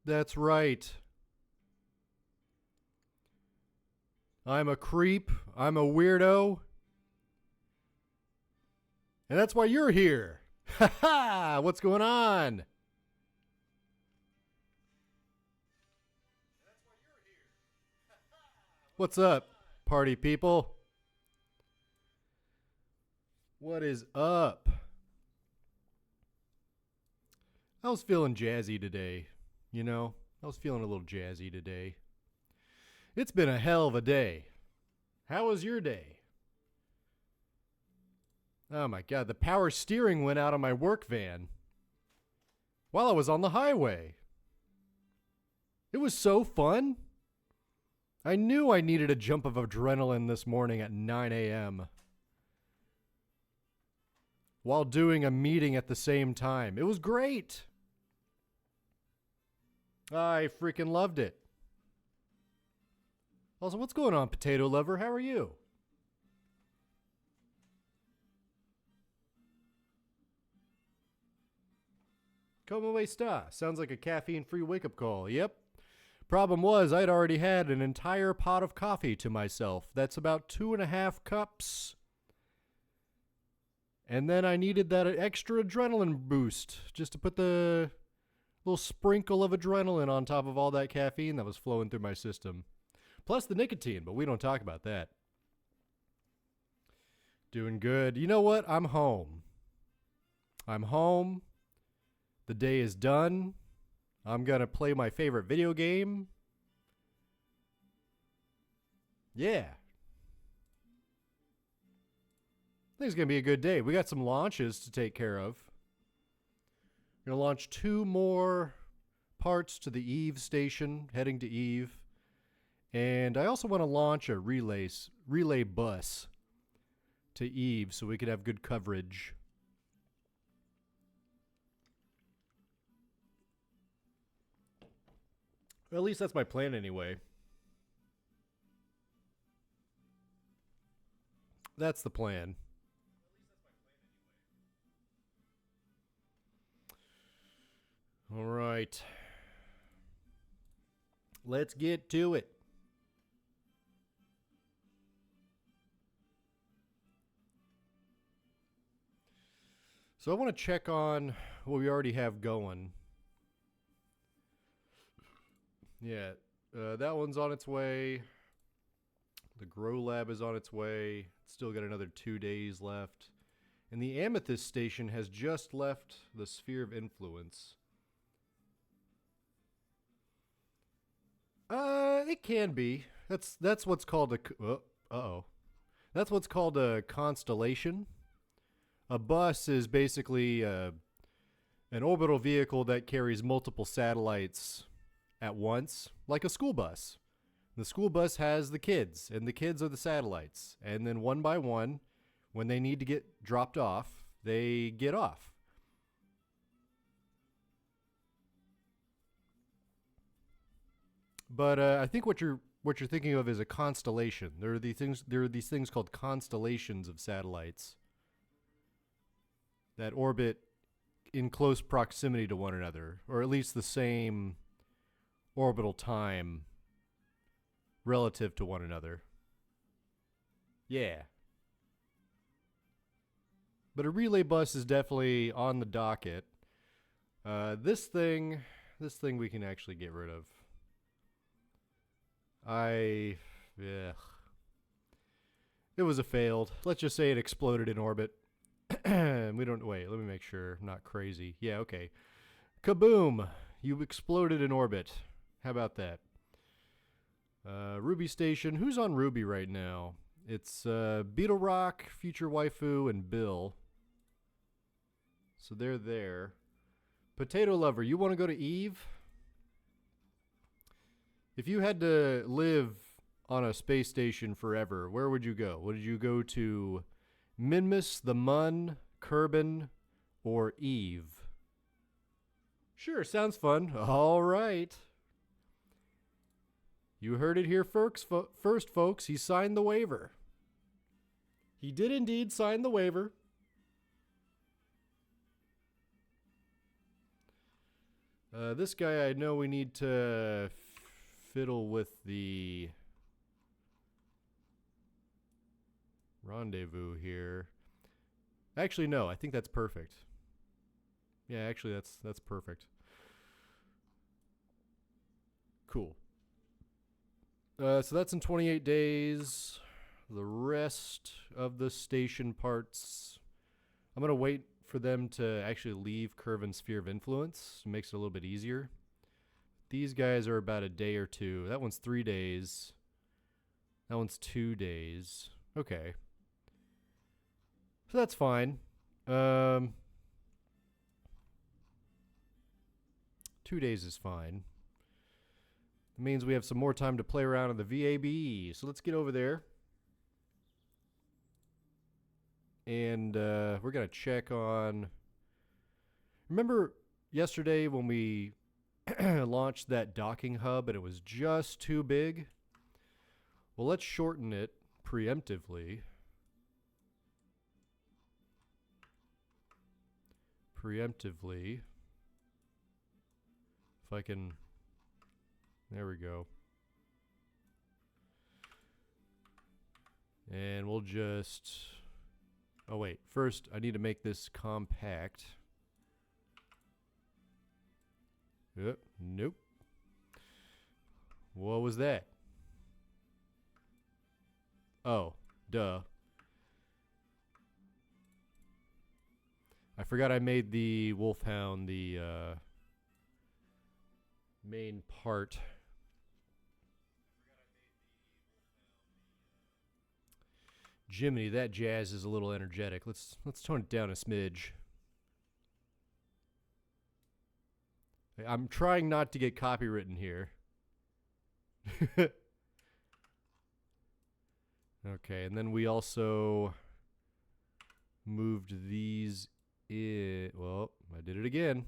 That's right. I'm a creep. I'm a weirdo. And that's why you're here. Ha ha! What's going on? What's up, party people? What is up? I was feeling jazzy today. You know, I was feeling a little jazzy today. It's been a hell of a day. How was your day? Oh my god, the power steering went out on my work van while I was on the highway. It was so fun. I knew I needed a jump of adrenaline this morning at 9 a.m. while doing a meeting at the same time. It was great. I freaking loved it. Also, what's going on, Potato Lover? How are you? Como está? Sounds like a caffeine-free wake-up call. Yep. Problem was, I'd already had an entire pot of coffee to myself. That's about 2.5 cups. And then I needed that extra adrenaline boost just to put the little sprinkle of adrenaline on top of all that caffeine that was flowing through my system. Plus the nicotine, but we don't talk about that. Doing good. You know what? I'm home. I'm home. The day is done. I'm going to play my favorite video game. Yeah. I think it's going to be a good day. We got some launches to take care of. We're going to launch 2 more parts to the Eve station, heading to Eve. And I also want to launch a relay bus to Eve so we could have good coverage. Well, at least that's my plan anyway. That's the plan. All right. Let's get to it. So I want to check on what we already have going. Yeah, that one's on its way. The Grow Lab is on its way. It's still got another 2 days left. And the Amethyst Station has just left the Sphere of Influence. It can be. That's what's called a That's what's called a constellation. A bus is basically an orbital vehicle that carries multiple satellites at once, like a school bus. The school bus has the kids, and the kids are the satellites. And then one by one, when they need to get dropped off, they get off. But I think what you're thinking of is a constellation. There are these things called constellations of satellites that orbit in close proximity to one another, or at least the same orbital time relative to one another. Yeah. But a relay bus is definitely on the docket. This thing we can actually get rid of. Yeah. It was a failed. Let's just say it exploded in orbit. We don't, wait, let me make sure I'm not crazy. Yeah, okay. Kaboom! You exploded in orbit. How about that? Ruby Station. Who's on Ruby right now? It's Beetle Rock, Future Waifu, and Bill. So they're there. Potato Lover, you want to go to Eve? If you had to live on a space station forever, where would you go? Would you go to Minmus, the Mun, Kerbin, or Eve? Sure, sounds fun. All right. You heard it here first, folks. He signed the waiver. He did indeed sign the waiver. This guy, I know we need to fiddle with the rendezvous here. Actually, no, I think that's perfect. Yeah, actually, that's perfect. Cool. So that's in 28 days. The rest of the station parts, I'm going to wait for them to actually leave Curve and Sphere of Influence. It makes it a little bit easier. These guys are about a day or two. That one's 3 days. That one's 2 days. Okay. So that's fine. 2 days is fine. It means we have some more time to play around in the VAB. So let's get over there. And we're going to check on... Remember yesterday when we launched that docking hub and it was just too big? Well, let's shorten it preemptively. If I can... There we go. And we'll just... Oh, wait. First, I need to make this compact. Nope. What was that? Oh, duh. I forgot I made the Wolfhound the main part. Jiminy, that jazz is a little energetic. Let's tone it down a smidge. I'm trying not to get copywritten here. Okay, and then we also moved these in. Well, I did it again.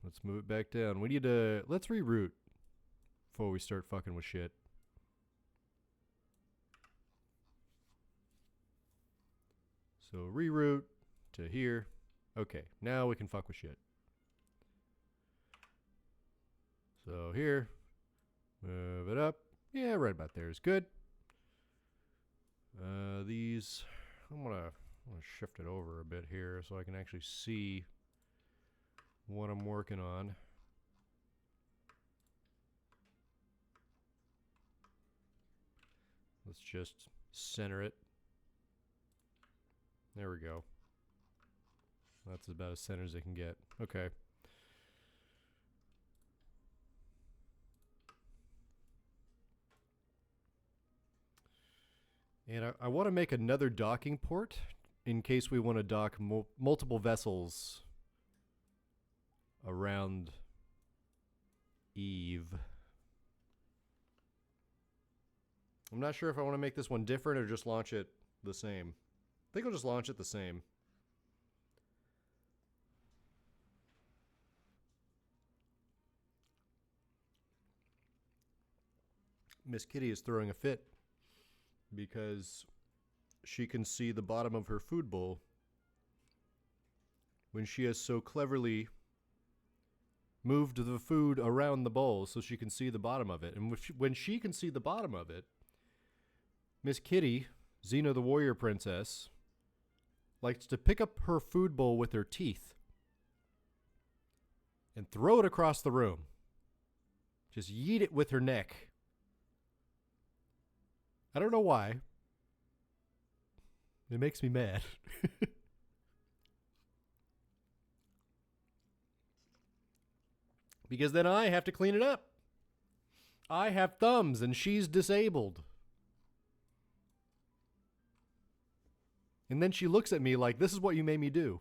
Let's move it back down. We need to... Let's reroute before we start fucking with shit. So reroute to here. Okay, now we can fuck with shit. So here, move it up. Yeah, right about there is good. These, I'm gonna shift it over a bit here so I can actually see what I'm working on. Let's just center it. There we go. That's about as center as it can get. Okay. And I want to make another docking port in case we want to dock multiple vessels around Eve. I'm not sure if I want to make this one different or just launch it the same. I think I'll just launch it the same. Miss Kitty is throwing a fit because she can see the bottom of her food bowl when she has so cleverly moved the food around the bowl so she can see the bottom of it. And when she can see the bottom of it, Miss Kitty, Xena the Warrior Princess, likes to pick up her food bowl with her teeth and throw it across the room. Just yeet it with her neck. I don't know why. It makes me mad. Because then I have to clean it up. I have thumbs and she's disabled. And then she looks at me like, this is what you made me do.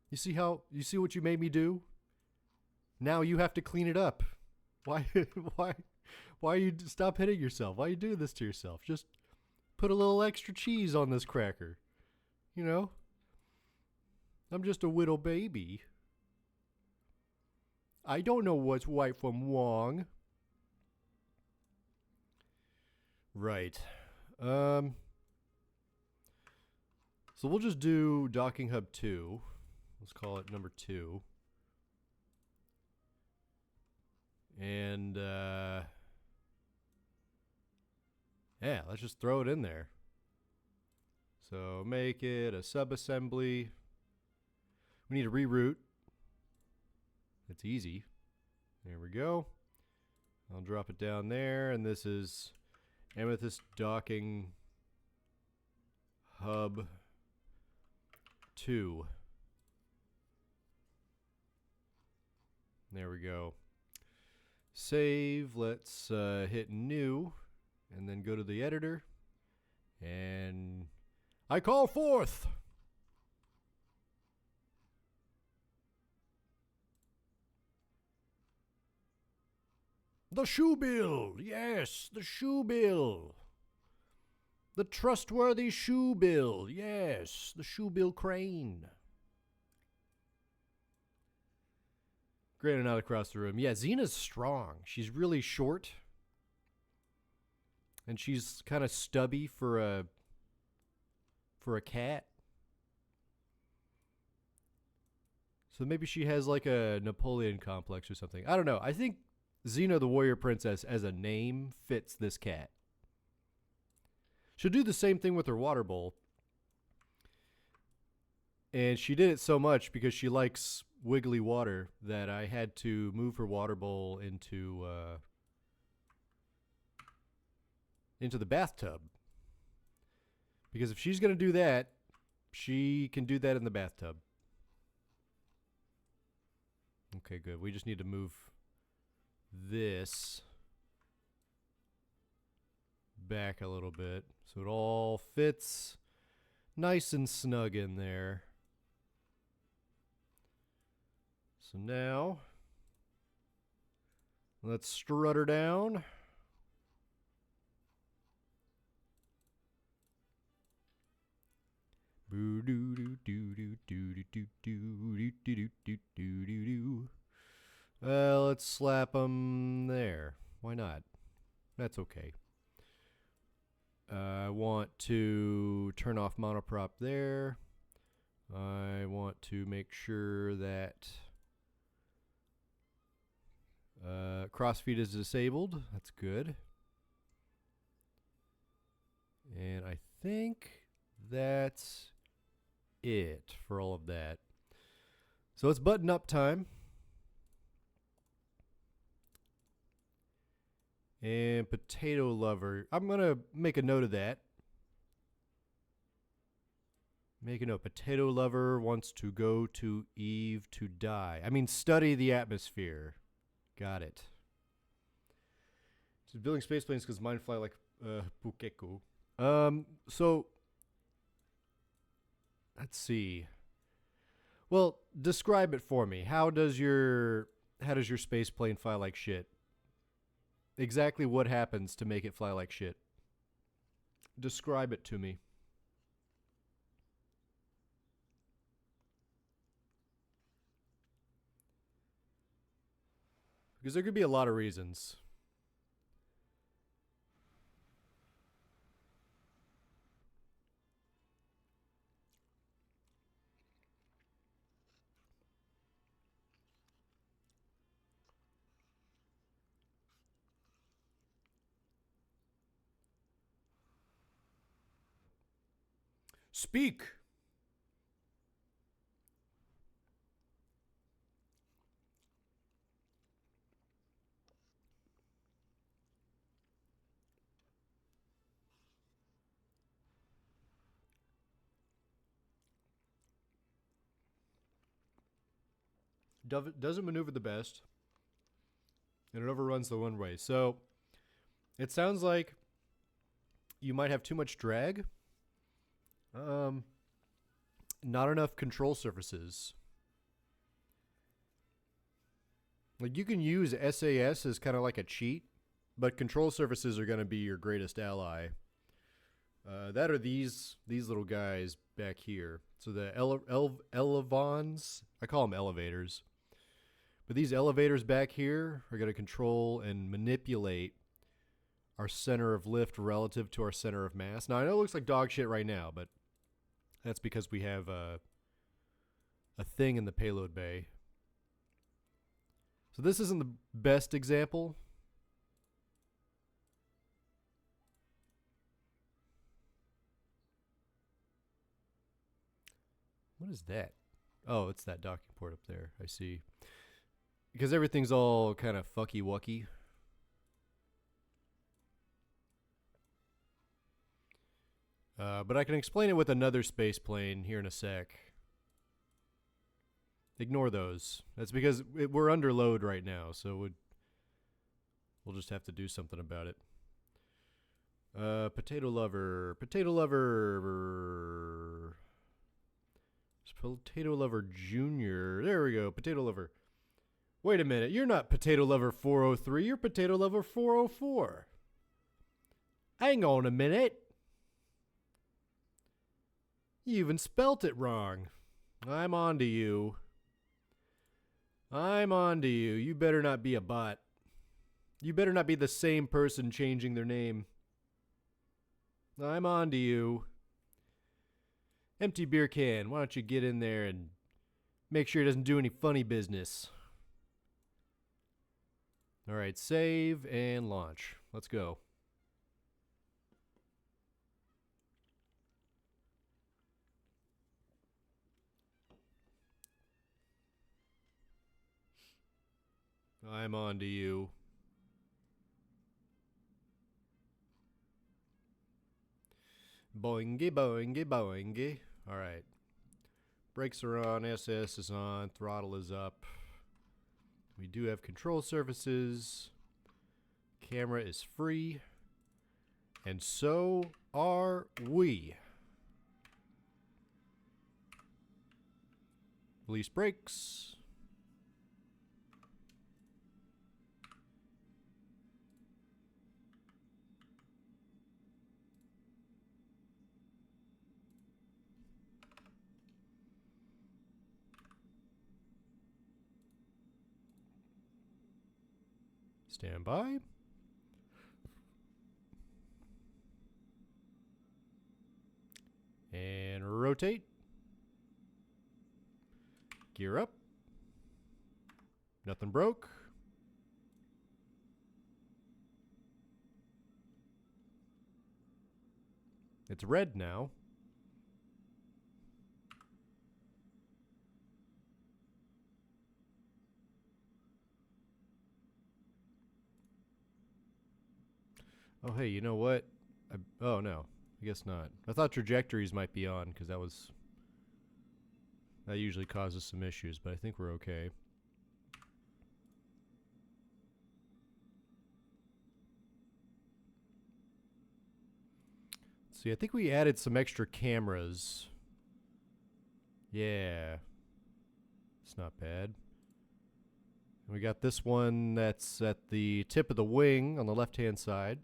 You see what you made me do? Now you have to clean it up. Why you stop hitting yourself? Why you doing this to yourself? Just put a little extra cheese on this cracker. You know? I'm just a little baby. I don't know what's right from wrong. Right. So we'll just do docking hub 2. Let's call it number 2. And yeah, let's just throw it in there. So make it a subassembly. We need to reroute. It's easy. There we go. I'll drop it down there, and this is Amethyst Docking Hub 2. There we go. Save. Let's hit new, and then go to the editor. And I call forth. The shoe bill. Yes, the shoe bill. The trustworthy shoe bill. Yes, the shoe bill crane. Granted, not across the room. Yeah, Xena's strong. She's really short. And she's kind of stubby for a cat. So maybe she has like a Napoleon complex or something. I don't know. I think Xena the Warrior Princess as a name fits this cat. She'll do the same thing with her water bowl. And she did it so much because she likes wiggly water that I had to move her water bowl into the bathtub. Because if she's going to do that, she can do that in the bathtub. Okay, good. We just need to move this back a little bit so it all fits nice and snug in there. So now let's strut her down. Let's slap them there. Why not? That's okay. I want to turn off monoprop there. I want to make sure that crossfeed is disabled. That's good. And I think that's it for all of that. So it's button up time. And potato lover. I'm going to make a note of that. Make a note. Potato lover wants to go to Eve to die. I mean, study the atmosphere. Got it. So building space planes because mine fly like Pukeko. So let's see. Well, describe it for me. How does your space plane fly like shit? Exactly what happens to make it fly like shit? Describe it to me. Because there could be a lot of reasons. Speak. Doesn't maneuver the best. And it overruns the one way. So it sounds like you might have too much drag. Not enough control surfaces. Like you can use SAS as kind of like a cheat, but control surfaces are going to be your greatest ally. That are these little guys back here. So the elevons, I call them elevators. But these elevators back here are going to control and manipulate our center of lift relative to our center of mass. Now, I know it looks like dog shit right now, but That's because we have a thing in the payload bay. So this isn't the best example. What is that? Oh, it's that docking port up there. I see. Because everything's all kind of fucky-wucky. But I can explain it with another space plane here in a sec. Ignore those. That's because we're under load right now, so we'll just have to do something about it. Potato lover. Potato lover. Potato lover junior. There we go. Potato lover. Wait a minute. You're not potato lover 403. You're potato lover 404. Hang on a minute. You even spelt it wrong. I'm on to you. I'm on to you. You better not be a bot. You better not be the same person changing their name. I'm on to you. Empty beer can. Why don't you get in there and make sure it doesn't do any funny business. All right, save and launch. Let's go. I'm on to you. Boingy, boingy, boingy. All right. Brakes are on, SS is on, throttle is up. We do have control surfaces. Camera is free. And so are we. Release brakes. Stand by. And rotate. Gear up. Nothing broke. It's red now. Oh, hey, you know what? Oh, no. I guess not. I thought trajectories might be on because that usually causes some issues, but I think we're okay. See, I think we added some extra cameras. Yeah. It's not bad. We got this one that's at the tip of the wing on the left-hand side.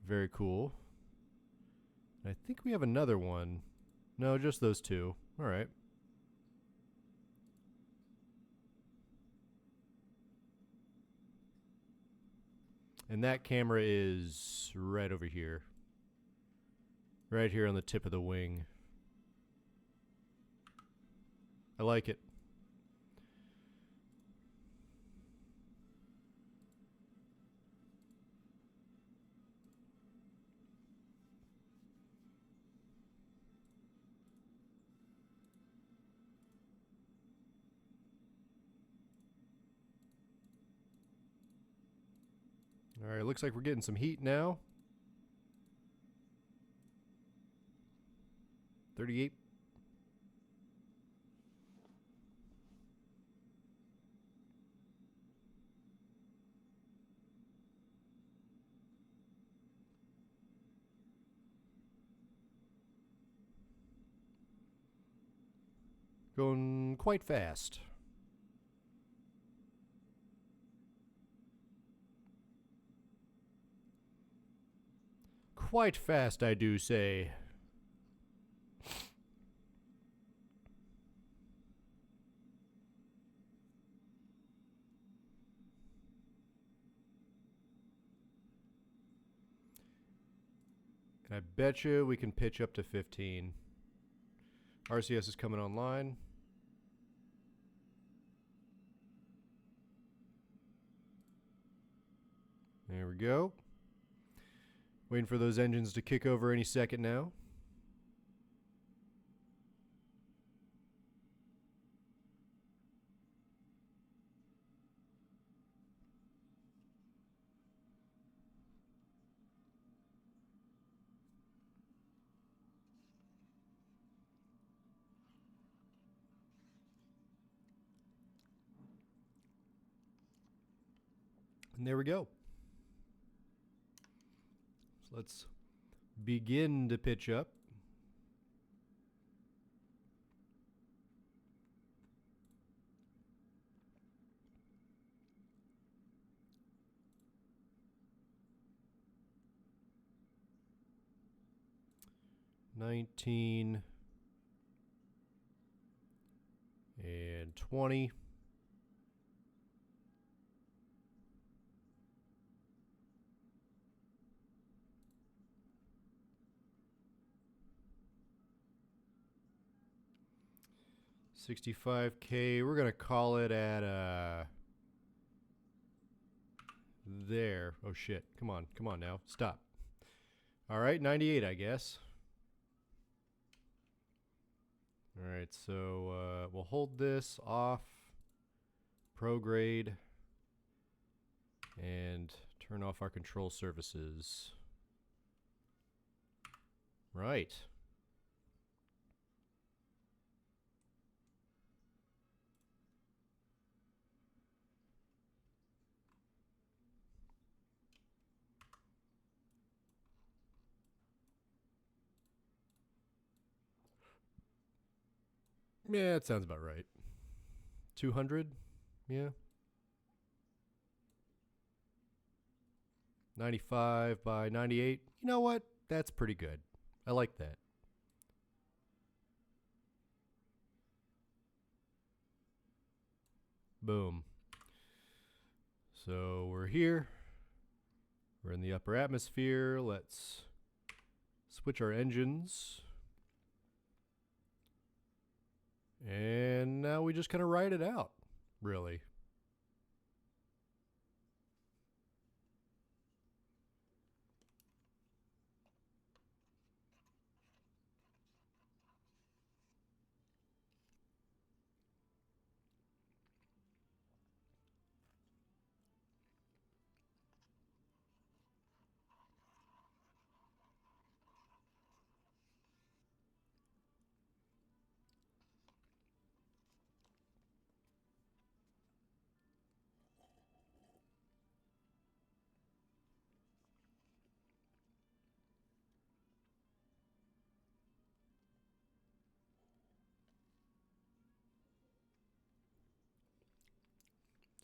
Very cool. I think we have another one. No, just those two. All right. And that camera is right over here. Right here on the tip of the wing. I like it. All right, looks like we're getting some heat now. 38. Going quite fast. Quite fast, I do say. And I bet you we can pitch up to 15. RCS is coming online. There we go. Waiting for those engines to kick over any second now. And there we go. So let's begin to pitch up. $19 and $20. $65K. We're gonna call it at there. Oh shit! Come on now. Stop. All right, 98, I guess. All right, so we'll hold this off, prograde, and turn off our control surfaces. Right. Yeah, that sounds about right. 200? Yeah. 95 by 98. You know what? That's pretty good. I like that. Boom. So we're here. We're in the upper atmosphere. Let's switch our engines. And now we just kind of ride it out, really.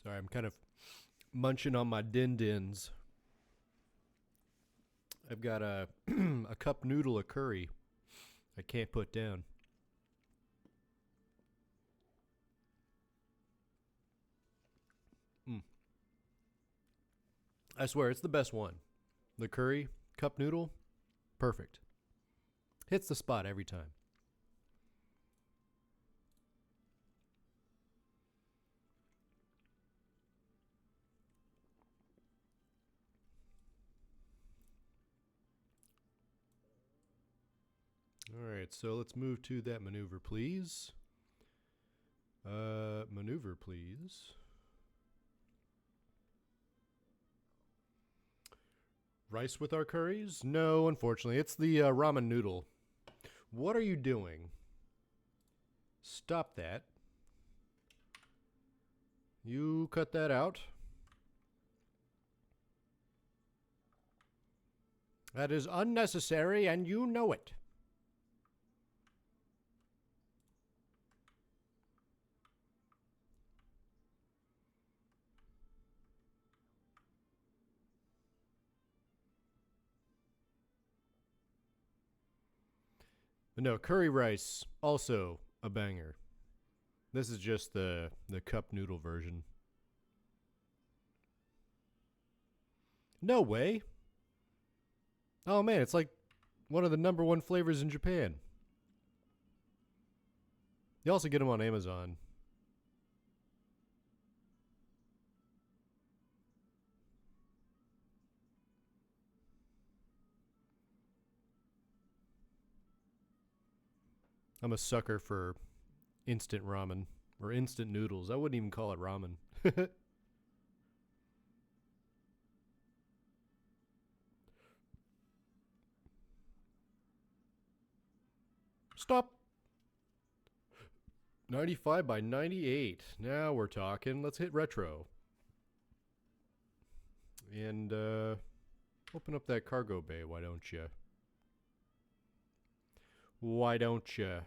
Sorry, I'm kind of munching on my din-dins. I've got a a cup noodle of curry I can't put down. I swear, it's the best one. The curry, cup noodle, perfect. Hits the spot every time. All right, so let's move to that maneuver, please. Maneuver, please. Rice with our curries? No, unfortunately. It's the ramen noodle. What are you doing? Stop that. You cut that out. That is unnecessary, and you know it. No, curry rice, also a banger. This is just the cup noodle version. No way. Oh man, it's like one of the #1 flavors in Japan. You also get them on Amazon. I'm a sucker for instant ramen or instant noodles. I wouldn't even call it ramen. Stop. 95 by 98. Now we're talking. Let's hit retro. And open up that cargo bay, why don't you? Why don't you?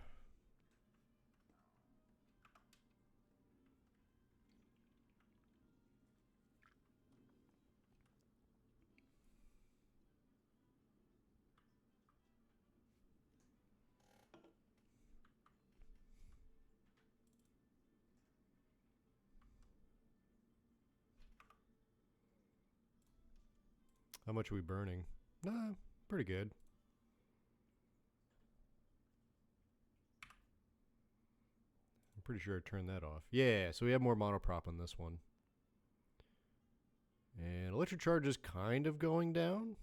How much are we burning? Nah, pretty good. I'm pretty sure I turned that off. Yeah, so we have more monoprop on this one. And electric charge is kind of going down.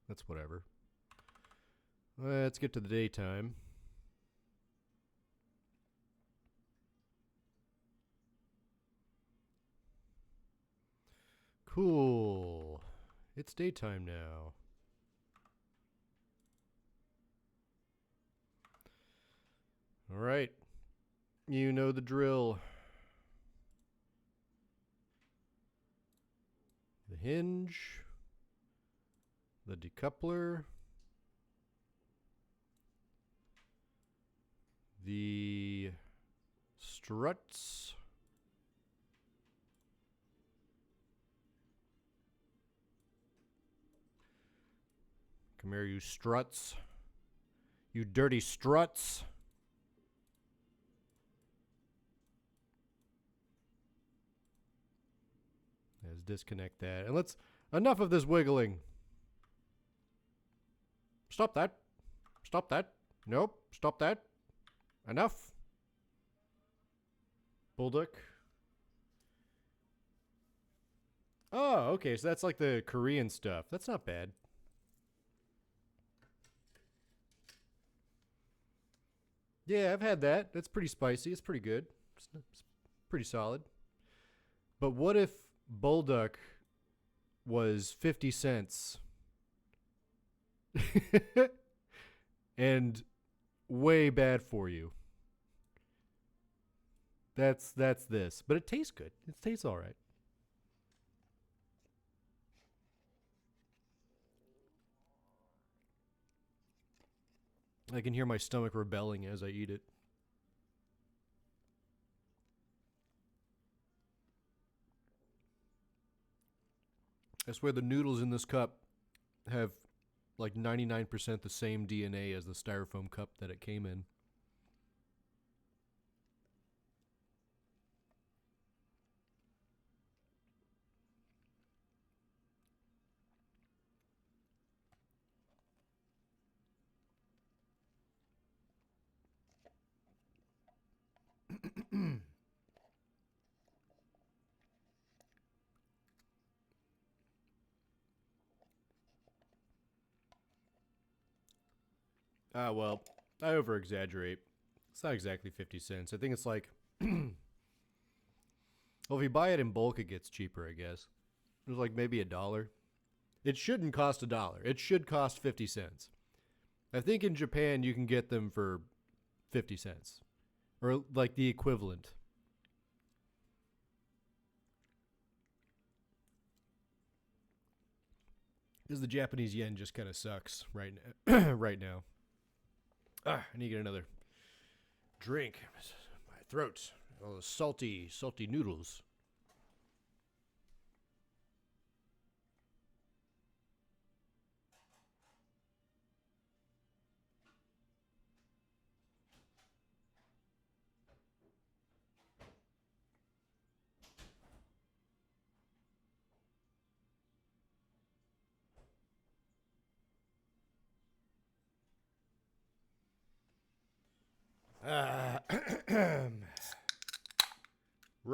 That's whatever. Let's get to the daytime. Cool. It's daytime now. All right. You know the drill. The hinge. The decoupler. The struts. Come here, you struts. You dirty struts. Let's disconnect that. And let's... Enough of this wiggling. Stop that. Stop that. Nope. Stop that. Enough. Bulldog. Oh, okay. So that's like the Korean stuff. That's not bad. Yeah, I've had that. That's pretty spicy. It's pretty good. It's pretty solid. But what if Bulldog was 50 cents and way bad for you? That's this. But it tastes good. It tastes all right. I can hear my stomach rebelling as I eat it. I swear the noodles in this cup have like 99% the same DNA as the styrofoam cup that it came in. Well, I over exaggerate. It's not exactly 50 cents. I think it's like, well, if you buy it in bulk, it gets cheaper, I guess. It's like maybe $1. It shouldn't cost $1. It should cost 50 cents. I think in Japan, you can get them for 50 cents. Or like the equivalent. Because the Japanese yen just kind of sucks right now. Right now. I need to get another drink. My throat. All those salty noodles.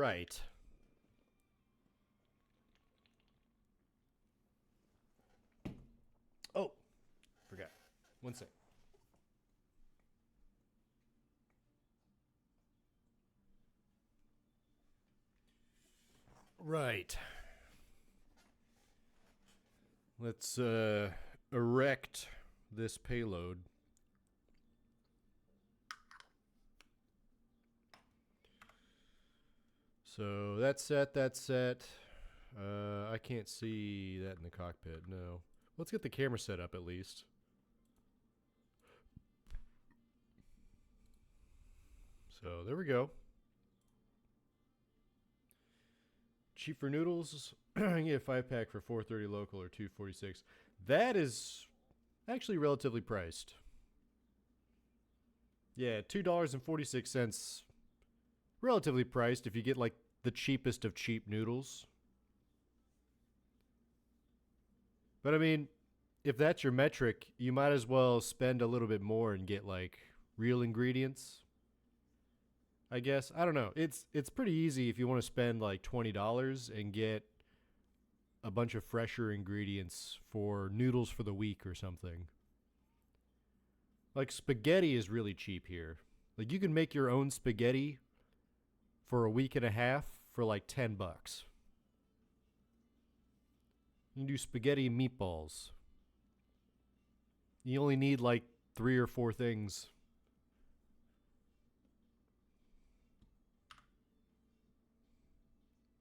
right. Oh, forgot. One sec. Right. Let's erect this payload. So that's set, that's set. I can't see that in the cockpit, no. Let's get the camera set up at least. So there we go. Cheap for noodles. You get a 5-pack for $4.30 local or $2.46. That is actually relatively priced. Yeah, $2.46. Relatively priced if you get like the cheapest of cheap noodles. But I mean, if that's your metric, you might as well spend a little bit more and get like real ingredients. I guess. I don't know. It's pretty easy if you want to spend like $20 and get a bunch of fresher ingredients for noodles for the week or something. Like spaghetti is really cheap here. Like you can make your own spaghetti for a week and a half for like $10. You can do spaghetti and meatballs. You only need like 3 or 4 things.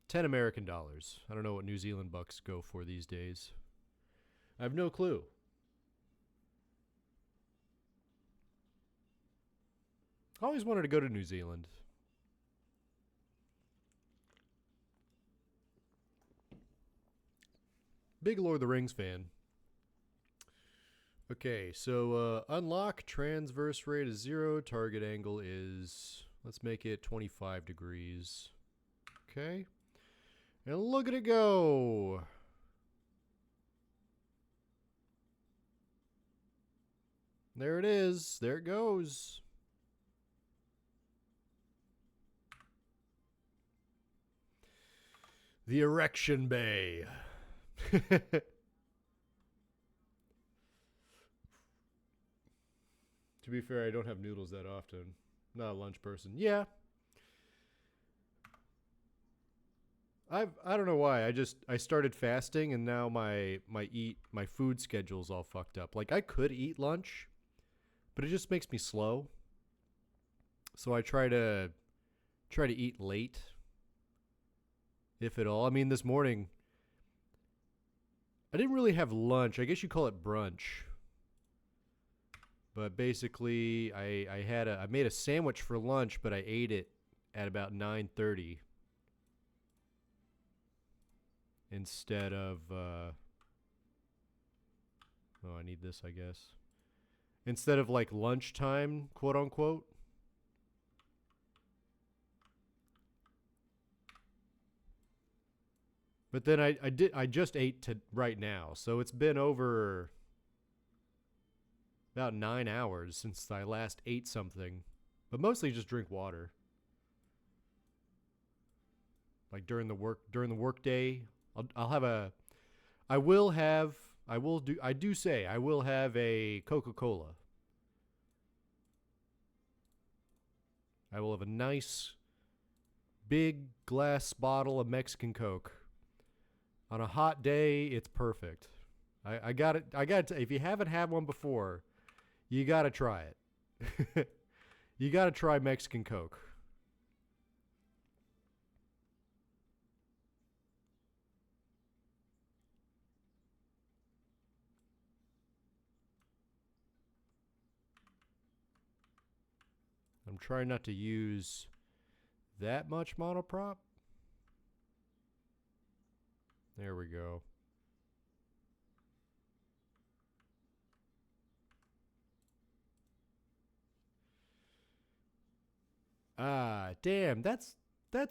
$10 American dollars. I don't know what New Zealand bucks go for these days. I have no clue. I always wanted to go to New Zealand. Big Lord of the Rings fan. Okay, so unlock transverse rate is 0. Target angle is, let's make it 25 degrees. Okay. And look at it go. There it is. There it goes. The erection bay. To be fair, I don't have noodles that often. Not a lunch person. Yeah. I don't know why. I started fasting and now my food schedule's all fucked up. Like I could eat lunch, but it just makes me slow. So I try to eat late, if at all. I mean, this morning I didn't really have lunch. I guess you call it brunch. But basically, I made a sandwich for lunch, but I ate it at about 9:30 instead of. Oh, I need this, I guess. Instead of like lunchtime, quote unquote. But then I just ate to right now, so it's been over about 9 hours since I last ate something, but mostly just drink water. Like during the work day, I'll have a, I will have, I will do, I do say I will have a Coca-Cola. I will have a nice big glass bottle of Mexican Coke. On a hot day, it's perfect. I got it. If you haven't had one before, you got to try it. You got to try Mexican Coke. I'm trying not to use that much monoprop. There we go. Ah, damn, that's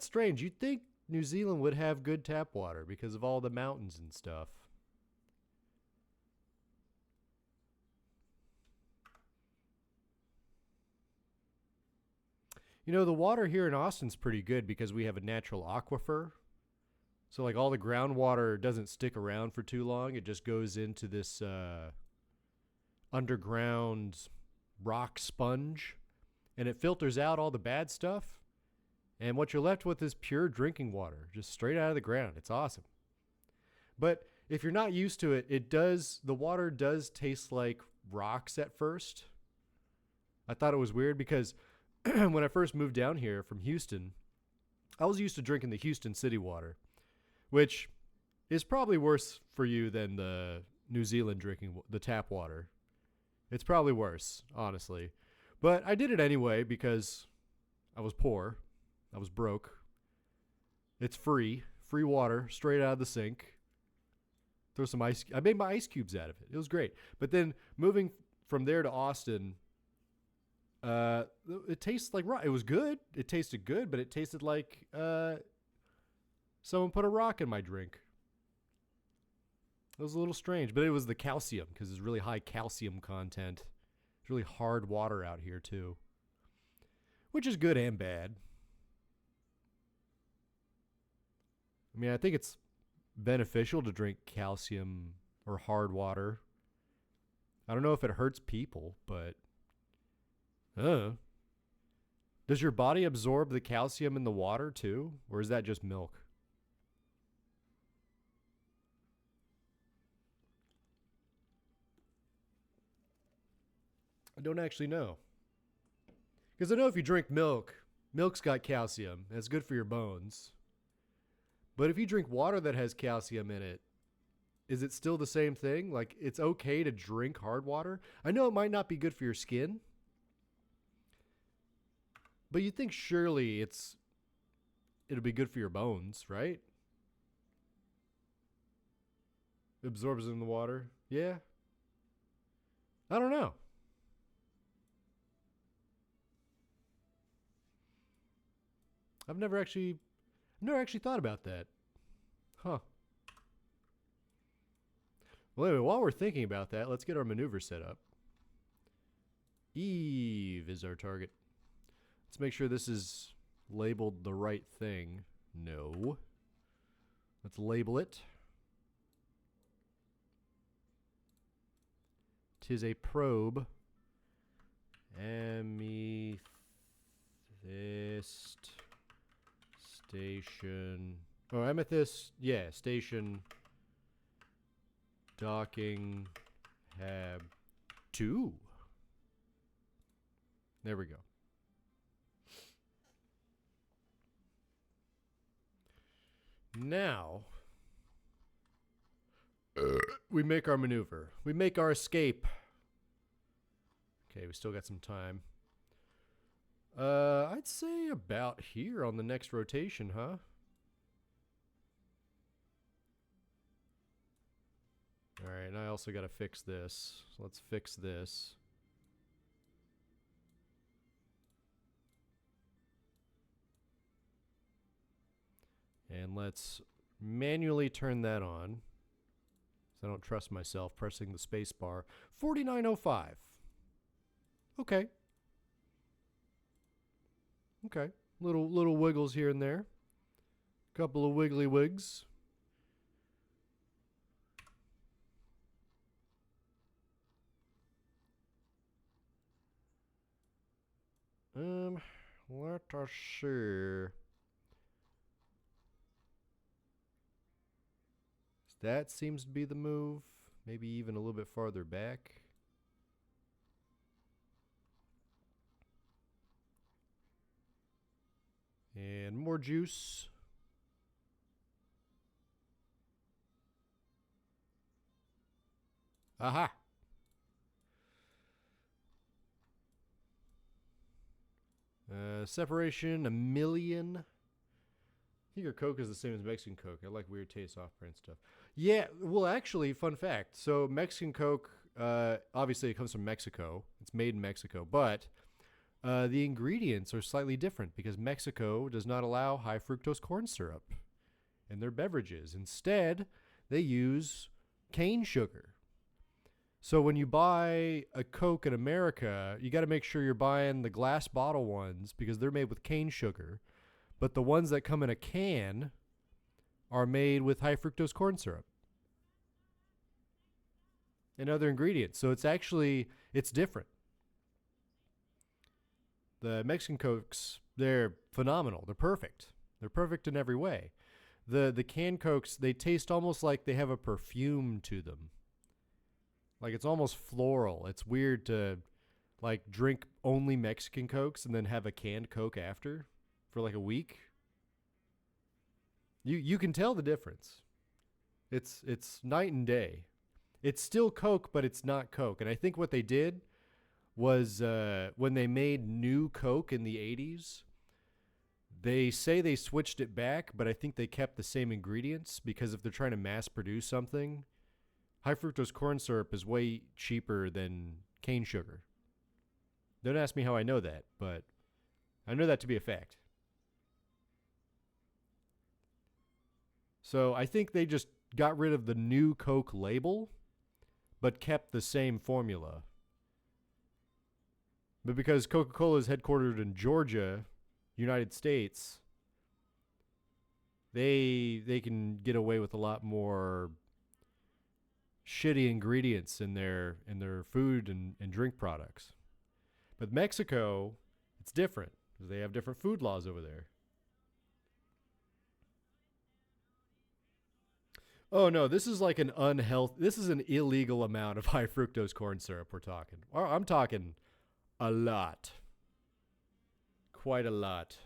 strange. You'd think New Zealand would have good tap water because of all the mountains and stuff. You know, the water here in Austin's pretty good because we have a natural aquifer. So, like, all the groundwater doesn't stick around for too long. It just goes into this underground rock sponge, and it filters out all the bad stuff. And what you're left with is pure drinking water, just straight out of the ground. It's awesome. But if you're not used to it, the water does taste like rocks at first. I thought it was weird because when I first moved down here from Houston, I was used to drinking the Houston city water, which is probably worse for you than the New Zealand the tap water. It's probably worse, honestly. But I did it anyway because I was poor. I was broke. It's free water, straight out of the sink. Throw some ice. I made my ice cubes out of it. It was great. But then moving from there to Austin, it tastes like rock. It was good. It tasted good, but it tasted like someone put a rock in my drink. It was a little strange, but it was the calcium because there's really high calcium content. It's really hard water out here too, which is good and bad. I mean, I think it's beneficial to drink calcium or hard water. I don't know if it hurts people, but does your body absorb the calcium in the water too, or is that just milk? I don't actually know. Because I know if you drink milk, milk's got calcium, and it's good for your bones. But if you drink water that has calcium in it, is it still the same thing? Like, it's okay to drink hard water? I know it might not be good for your skin, but you think surely it'll be good for your bones, right? It absorbs in the water. Yeah. I don't know. I've never actually thought about that. Huh. Well, anyway, while we're thinking about that, let's get our maneuver set up. Eve is our target. Let's make sure this is labeled the right thing. No. Let's label it. 'Tis a probe. Amethyst station. Oh, amethyst. Yeah, station. Docking. Hab 2. There we go. Now, we make our maneuver. We make our escape. Okay, we still got some time. I'd say about here on the next rotation, huh? All right, and I also got to fix this. So let's fix this. And let's manually turn that on. So I don't trust myself pressing the space bar. 4905. Okay. Okay. Little wiggles here and there. Couple of wiggly wigs. Let us see. That seems to be the move. Maybe even a little bit farther back. And more juice. Aha. Separation, 1,000,000. I think your Coke is the same as Mexican Coke. I like weird taste off-brand stuff. Yeah, well, actually, fun fact. So Mexican Coke, obviously it comes from Mexico. It's made in Mexico. But the ingredients are slightly different because Mexico does not allow high fructose corn syrup in their beverages. Instead, they use cane sugar. So when you buy a Coke in America, you got to make sure you're buying the glass bottle ones because they're made with cane sugar. But the ones that come in a can are made with high fructose corn syrup and other ingredients. So it's different. The Mexican Cokes, they're phenomenal. They're perfect. They're perfect in every way. The canned Cokes, they taste almost like they have a perfume to them. Like it's almost floral. It's weird to like drink only Mexican Cokes and then have a canned Coke after for like a week. You can tell the difference. It's night and day. It's still Coke, but it's not Coke. And I think what they did was when they made new Coke in the 80s, they say they switched it back, but I think they kept the same ingredients because if they're trying to mass produce something, high fructose corn syrup is way cheaper than cane sugar. Don't ask me how I know that, but I know that to be a fact. So I think they just got rid of the new Coke label, but kept the same formula. But because Coca-Cola is headquartered in Georgia, United States, they can get away with a lot more shitty ingredients in their food and drink products. But Mexico, it's different because they have different food laws over there. Oh no, this is like this is an illegal amount of high fructose corn syrup we're talking. Or I'm talking a lot. Quite a lot.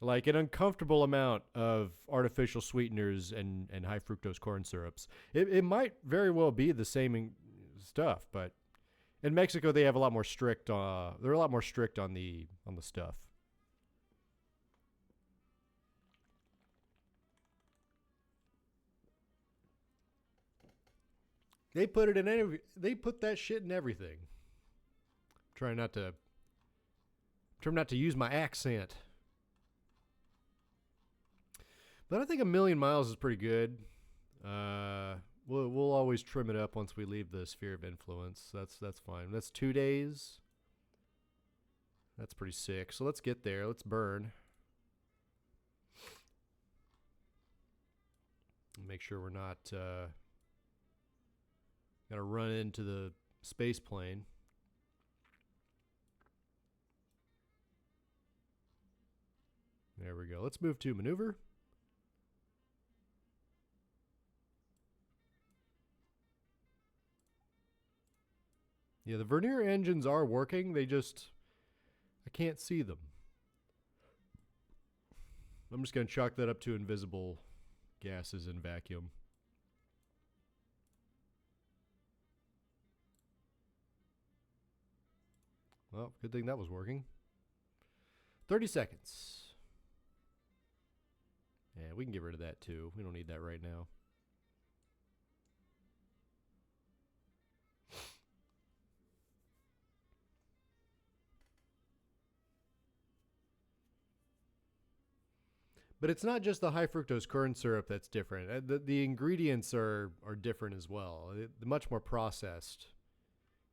Like an uncomfortable amount of artificial sweeteners and high fructose corn syrups. It might very well be the same stuff, but in Mexico they have a lot more strict they're a lot more strict on the stuff. They put that shit in everything. Trying not to use my accent. But I think a million miles is pretty good. We'll always trim it up once we leave the sphere of influence. That's fine. That's 2 days. That's pretty sick. So let's get there. Let's burn. Make sure we're not gonna run into the space plane. There we go. Let's move to maneuver. Yeah, the Vernier engines are working. I can't see them. I'm just going to chalk that up to invisible gases and vacuum. Well, good thing that was working. 30 seconds. Yeah, we can get rid of that too. We don't need that right now. But it's not just the high fructose corn syrup that's different. The ingredients are different as well. They're much more processed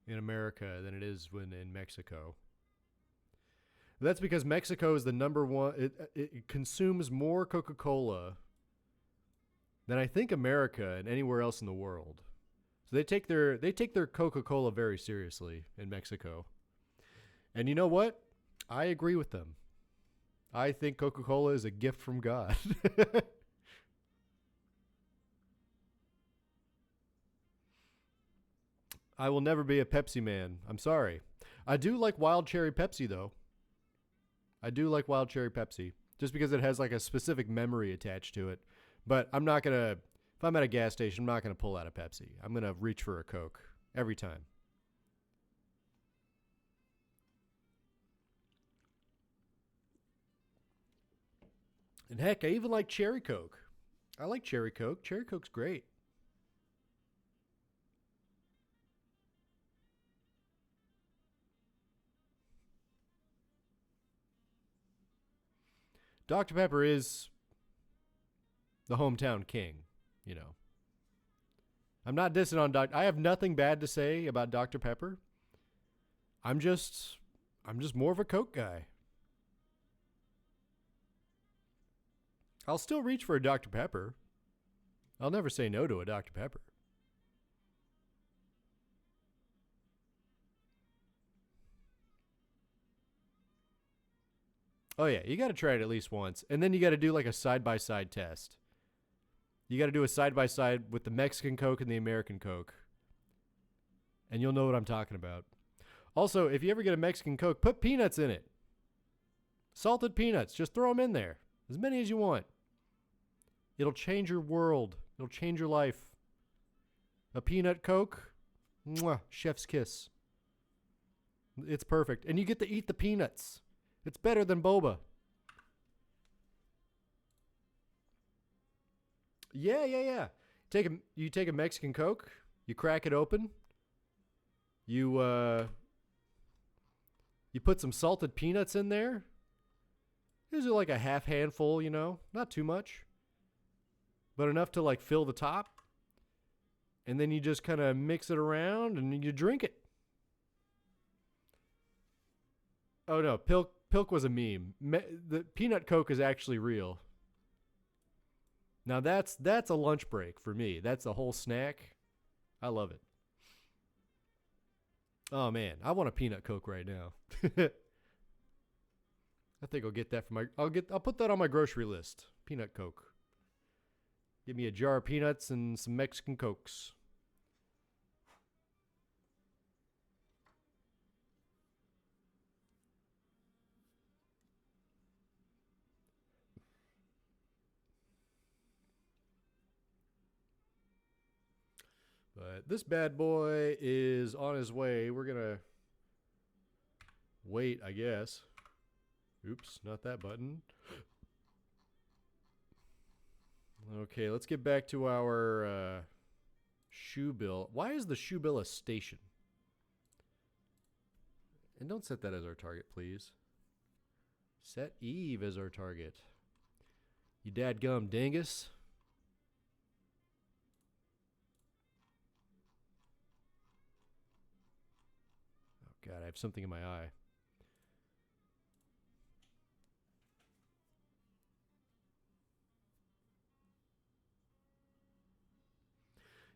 in America than it is when in Mexico. That's because Mexico is the number one. It consumes more Coca-Cola than I think America and anywhere else in the world. So they take their Coca-Cola very seriously in Mexico. And you know what? I agree with them. I think Coca-Cola is a gift from God. I will never be a Pepsi man. I'm sorry. I do like wild cherry Pepsi though. I do like wild cherry Pepsi just because it has like a specific memory attached to it. But I'm not going to, if I'm at a gas station, I'm not going to pull out a Pepsi. I'm going to reach for a Coke every time. And heck, I even like cherry Coke. I like cherry Coke. Cherry Coke's great. Dr. Pepper is the hometown king, you know. I'm not dissing on I have nothing bad to say about Dr. Pepper. I'm just more of a Coke guy. I'll still reach for a Dr. Pepper. I'll never say no to a Dr. Pepper. Oh yeah, you got to try it at least once. And then you got to do like a side-by-side test. You got to do a side-by-side with the Mexican Coke and the American Coke. And you'll know what I'm talking about. Also, if you ever get a Mexican Coke, put peanuts in it. Salted peanuts. Just throw them in there. As many as you want. It'll change your world. It'll change your life. A peanut Coke. Mwah, chef's kiss. It's perfect. And you get to eat the peanuts. It's better than boba. Yeah. You take a Mexican Coke. You crack it open. You put some salted peanuts in there. Usually like a half handful, you know, not too much, but enough to like fill the top. And then you just kind of mix it around and you drink it. Oh no, Pilk was a meme. The peanut Coke is actually real. Now that's a lunch break for me. That's a whole snack. I love it. Oh man, I want a peanut Coke right now. I think I'll get that for I'll put that on my grocery list. Peanut Coke. Give me a jar of peanuts and some Mexican Cokes. But this bad boy is on his way. We're going to wait, I guess. Oops, not that button. Okay, let's get back to our shoe bill. Why is the shoe bill a station? And don't set that as our target, please. Set Eve as our target. You dadgum dingus. Oh, God, I have something in my eye.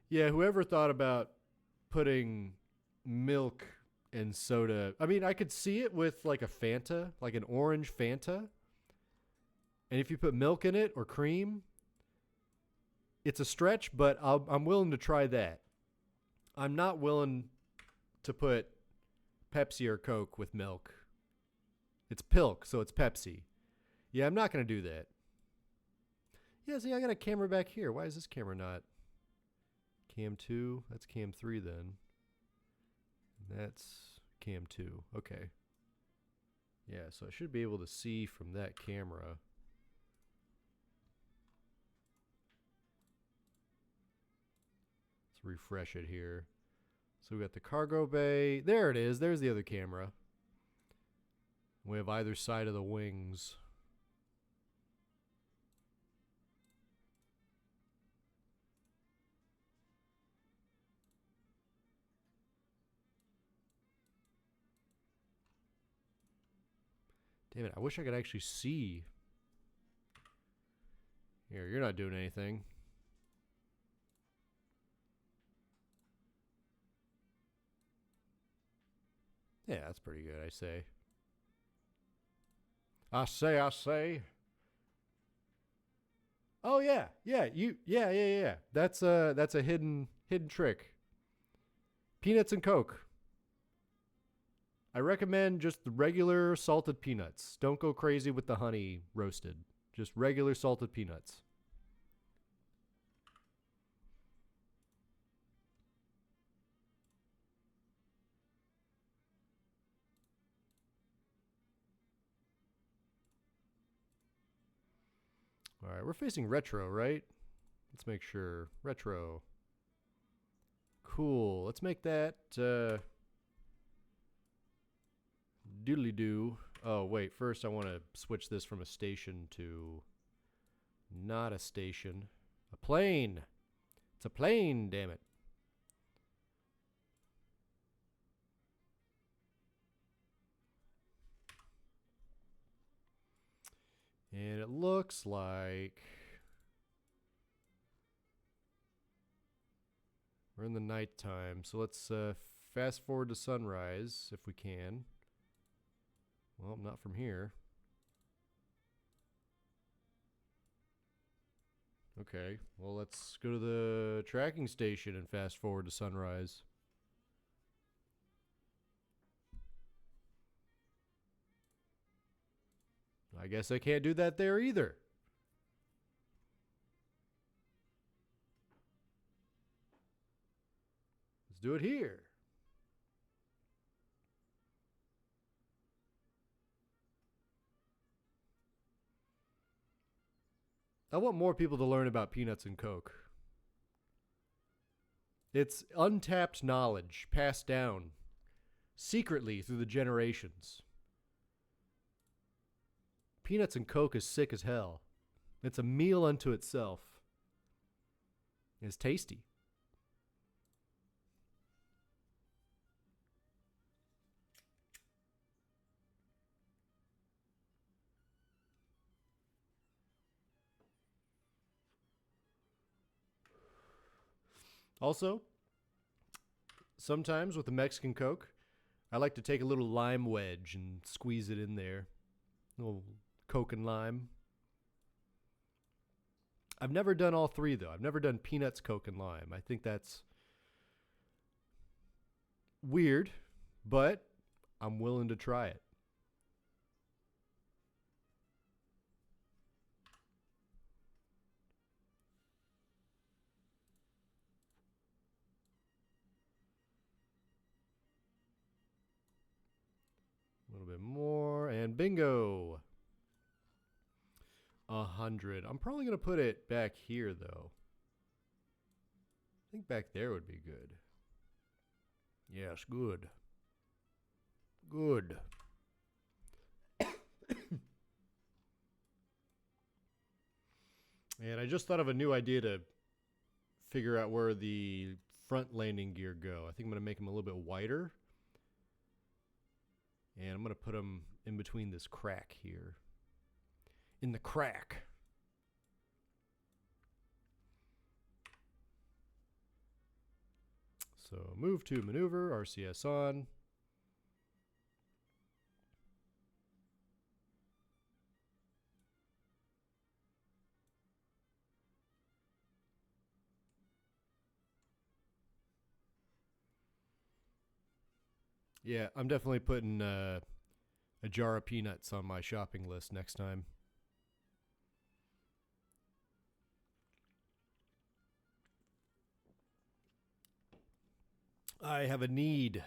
Yeah, whoever thought about putting milk and soda. I mean, I could see it with like a Fanta, like an orange Fanta. And if you put milk in it or cream, it's a stretch, but I'm willing to try that. I'm not willing to put Pepsi or Coke with milk. It's Pilk, so it's Pepsi. Yeah, I'm not going to do that. Yeah, see, I got a camera back here. Why is this camera not? Cam 2? That's Cam 3 then. That's Cam 2. Okay. Yeah, so I should be able to see from that camera. Let's refresh it here. So we got the cargo bay. There it is. There's the other camera. We have either side of the wings. Damn it, I wish I could actually see. Here, you're not doing anything. Yeah, that's pretty good, I say. I say. Oh yeah, yeah. That's a hidden trick. Peanuts and Coke. I recommend just the regular salted peanuts. Don't go crazy with the honey roasted. Just regular salted peanuts. All right, we're facing retro, right? Let's make sure. Retro. Cool. Let's make that doodly doo. Oh, wait. First, I want to switch this from a station to not a station. A plane. It's a plane, damn it. And it looks like we're in the nighttime. So let's fast forward to sunrise if we can. Well, not from here. Okay, well, let's go to the tracking station and fast forward to sunrise. I guess I can't do that there either. Let's do it here. I want more people to learn about peanuts and Coke. It's untapped knowledge passed down secretly through the generations. Peanuts and Coke is sick as hell. It's a meal unto itself. It's tasty. Also, sometimes with the Mexican Coke, I like to take a little lime wedge and squeeze it in there. A little Coke and lime. I've never done all three, though. I've never done peanuts, Coke, and lime. I think that's weird, but I'm willing to try it. A little bit more, and bingo. 100. I'm probably going to put it back here, though. I think back there would be good. Yes, good. Good. And I just thought of a new idea to figure out where the front landing gear go. I think I'm going to make them a little bit wider. And I'm going to put them in between this crack here. In the crack. So move to maneuver, RCS on. Yeah, I'm definitely putting a jar of peanuts on my shopping list next time. I have a need.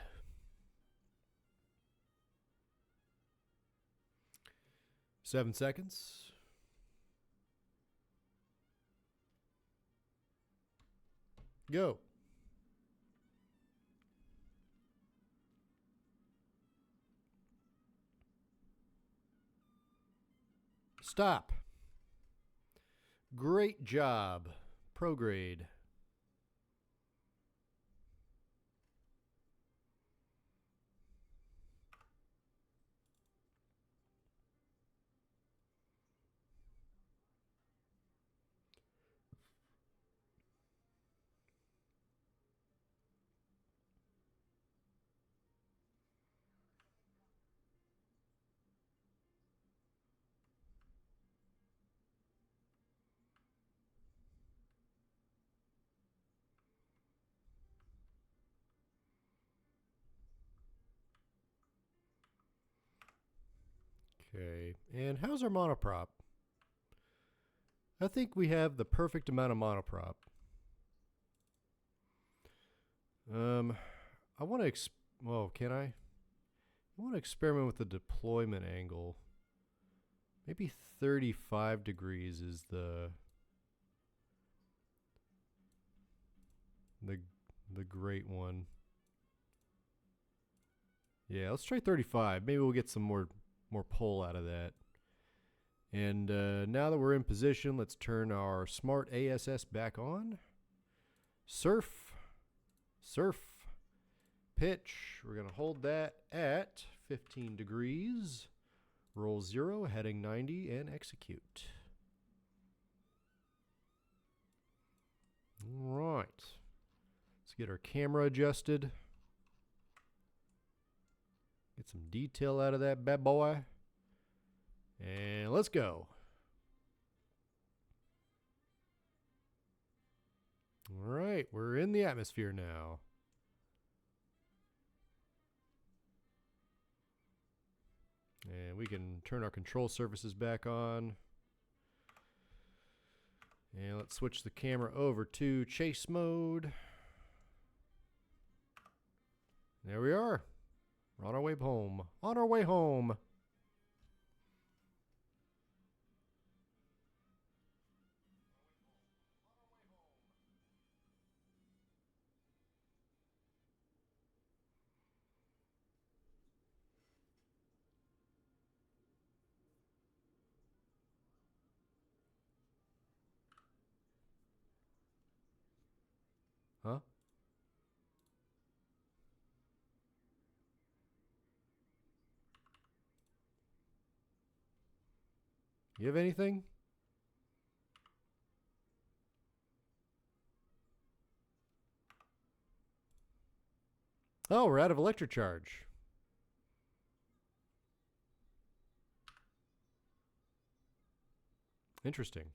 Seven seconds. Go. Stop. Great job. Prograde. Okay, and how's our monoprop? I think we have the perfect amount of monoprop. I want to, well, can I? I want to experiment with the deployment angle. Maybe 35 degrees is the great one. Yeah, let's try 35. Maybe we'll get some more pull out of that. And now that we're in position, let's turn our smart ASS back on. Surf, pitch. We're going to hold that at 15 degrees. Roll 0, heading 90, and execute. All right. Let's get our camera adjusted. Get some detail out of that bad boy. And let's go. All right, we're in the atmosphere now. And we can turn our control surfaces back on. And let's switch the camera over to chase mode. There we are. We're on our way home. On our way home. Huh? You have anything? Oh, we're out of electric charge. Interesting.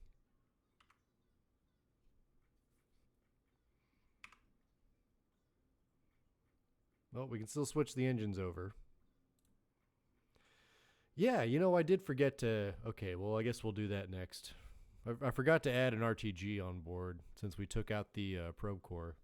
Well, we can still switch the engines over. Yeah, you know, I did forget to... Okay, well, I guess we'll do that next. I forgot to add an RTG on board since we took out the probe core.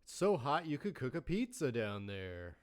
It's so hot you could cook a pizza down there.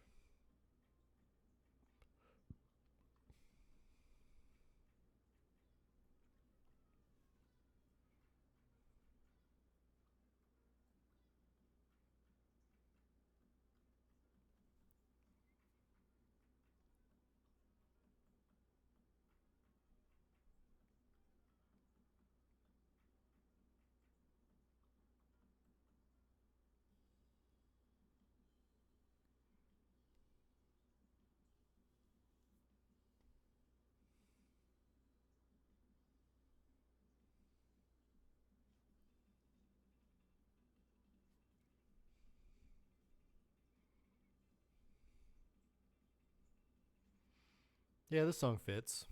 Yeah, this song fits.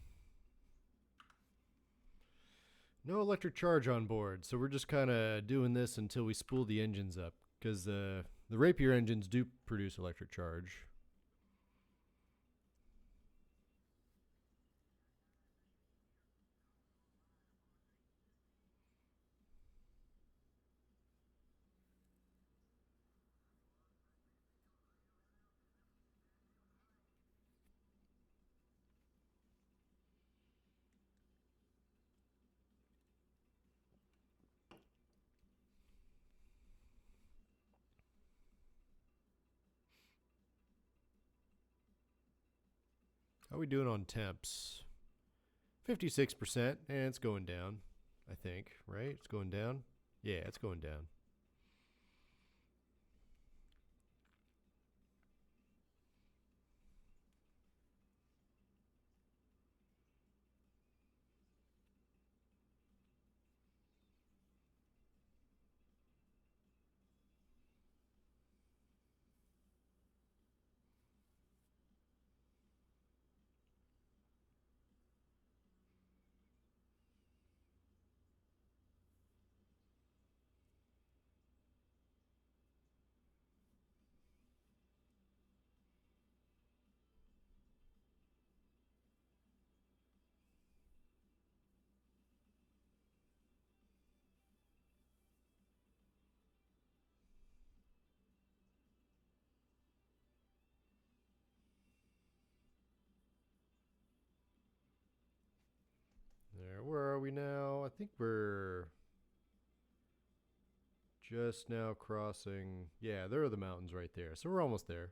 No electric charge on board, so we're just kind of doing this until we spool the engines up, because the Rapier engines do produce electric charge. How are we doing on temps? 56%, and it's going down, I think, right? It's going down? Yeah, it's going down. Just now crossing. Yeah, there are the mountains right there. So we're almost there.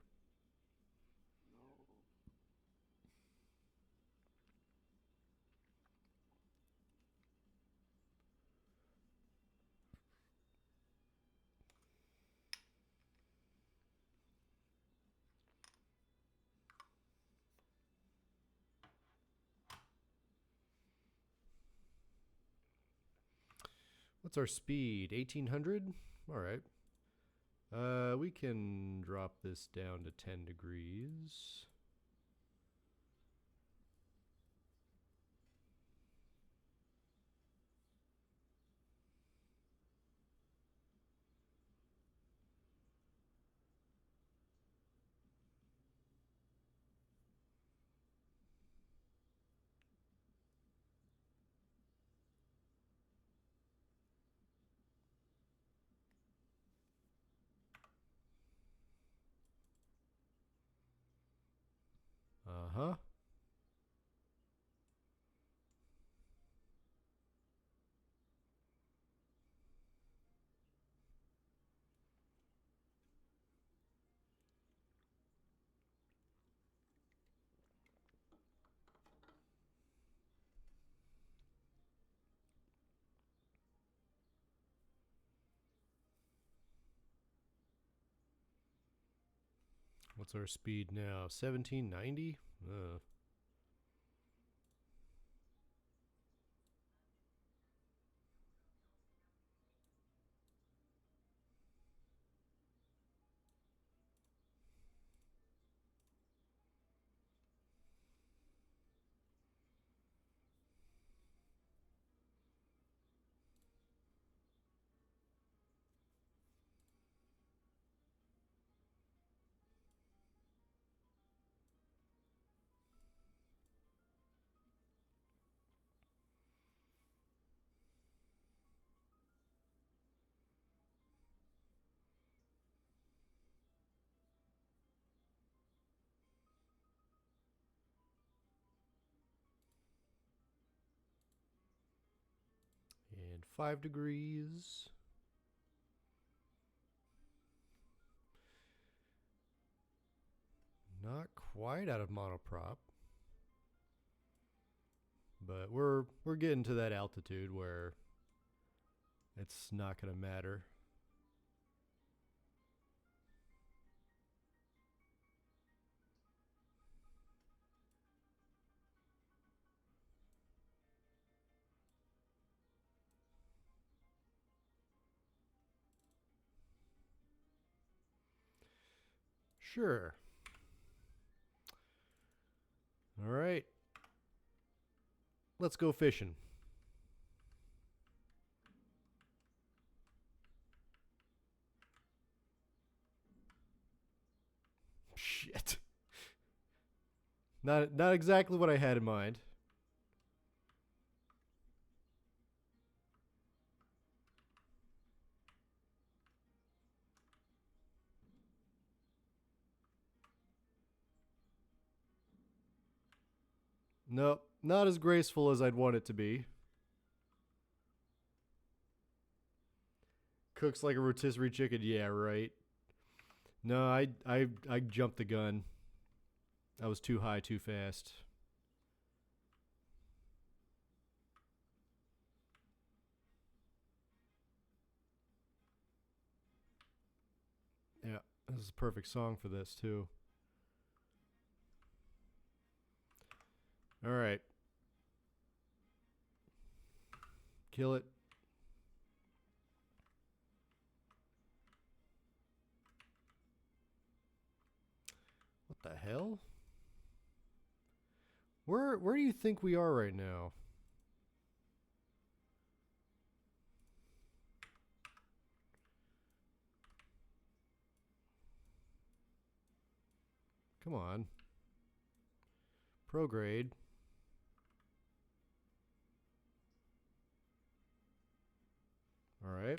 What's our speed? 1800? All right. We can drop this down to 10 degrees. Uh-huh. What's our speed now? 1790? And 5 degrees. Not quite out of monoprop. But we're getting to that altitude where it's not going to matter. Sure. All right. Let's go fishing. Shit. Not exactly what I had in mind. Nope, not as graceful as I'd want it to be. Cooks like a rotisserie chicken. Yeah, right. No, I jumped the gun. I was too high too fast. Yeah, this is a perfect song for this too. All right. Kill it. What the hell? Where do you think we are right now? Come on. Prograde. All right.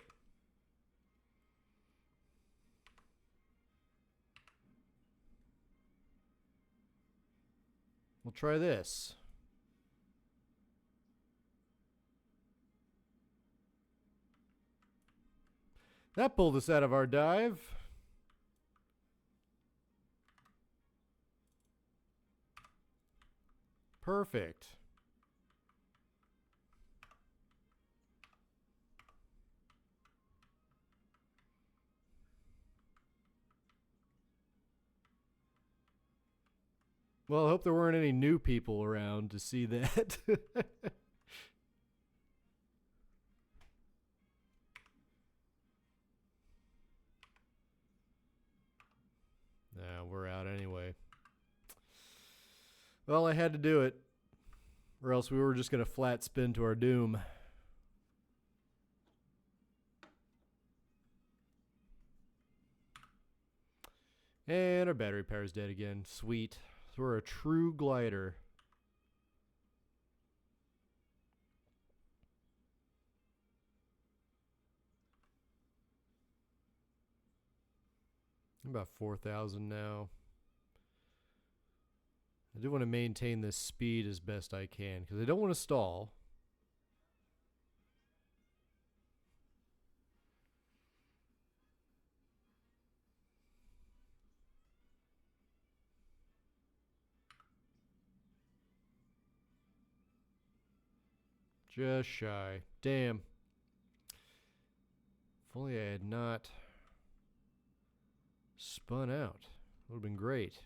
We'll try this. That pulled us out of our dive. Perfect. Well, I hope there weren't any new people around to see that. Nah, we're out anyway. Well, I had to do it, or else we were just going to flat spin to our doom. And our battery power's dead again. Sweet. So we're a true glider. About 4,000 now. I do want to maintain this speed as best I can because I don't want to stall. Just shy. Damn. If only I had not spun out. Would have been great.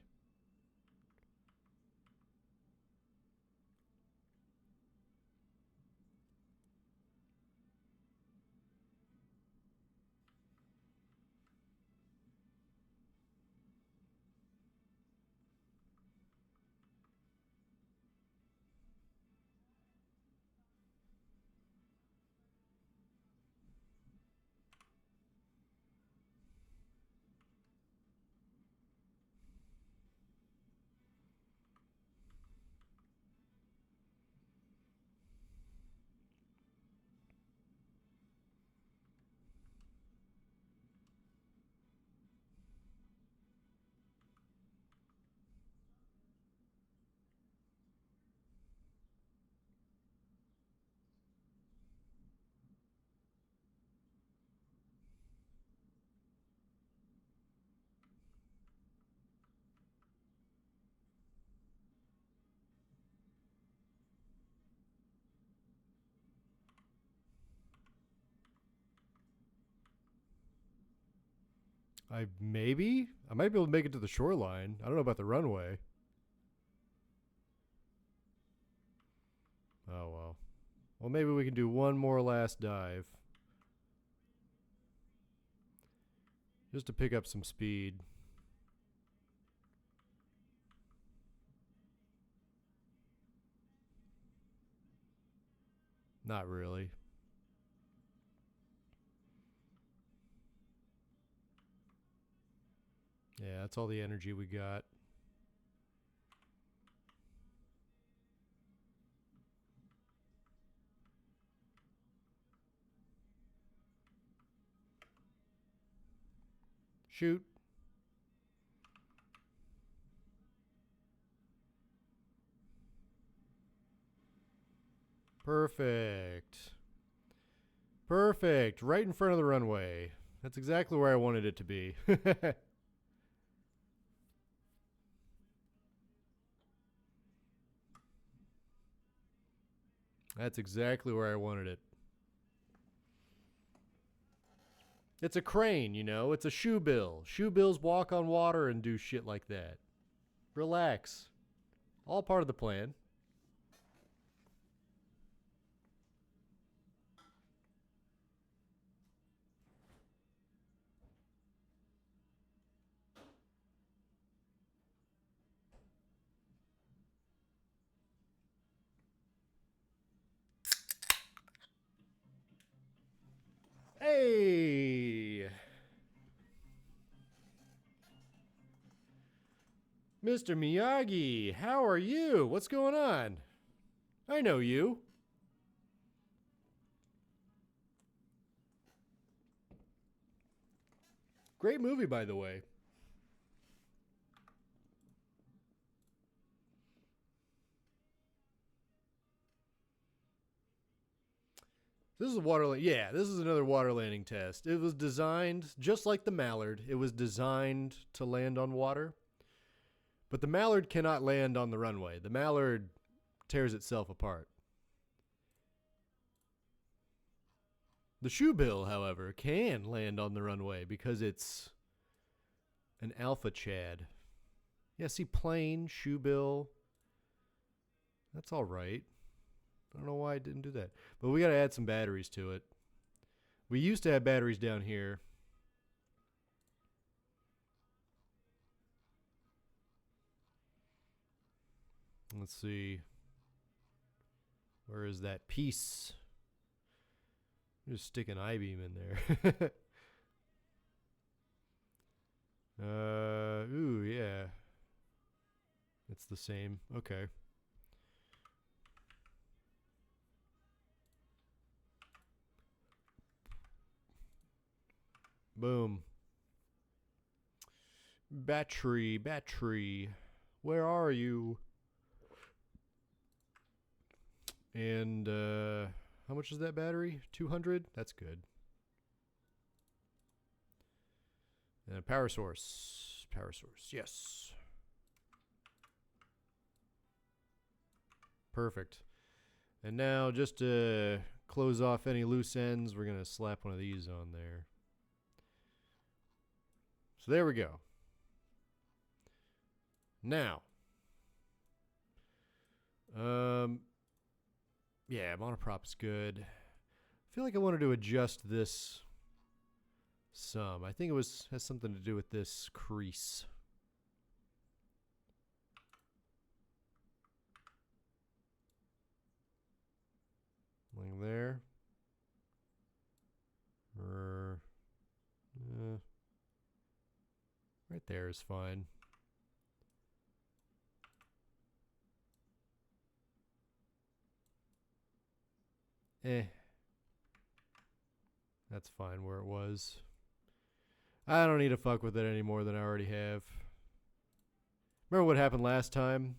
I might be able to make it to the shoreline. I don't know about the runway. Oh well. Well, maybe we can do one more last dive. Just to pick up some speed. Not really. Yeah, that's all the energy we got. Shoot. Perfect. Perfect. Right in front of the runway. That's exactly where I wanted it to be. That's exactly where I wanted it. It's a crane, you know? It's a shoe bill. Shoe bills walk on water and do shit like that. Relax. All part of the plan. Hey! Mr. Miyagi, how are you? What's going on? I know you. Great movie, by the way. This is a water. Yeah, this is another water landing test. It was designed just like the Mallard. It was designed to land on water, but the Mallard cannot land on the runway. The Mallard tears itself apart. The Shoebill, however, can land on the runway because it's an alpha Chad. Yeah, see, plane, Shoebill. That's all right. I don't know why I didn't do that. But we got to add some batteries to it. We used to have batteries down here. Let's see. Where is that piece? Just stick an I-beam in there. Ooh, yeah. It's the same. Okay. Boom. Battery. Where are you? And how much is that battery? 200? That's good. And a power source. Yes. Perfect. And now, just to close off any loose ends, we're going to slap one of these on there. So there we go. Now, yeah, monoprop is good. I feel like I wanted to adjust this some. I think it has something to do with this crease. Like there. Or right there is fine. That's fine where it was. I don't need to fuck with it any more than I already have. Remember what happened last time?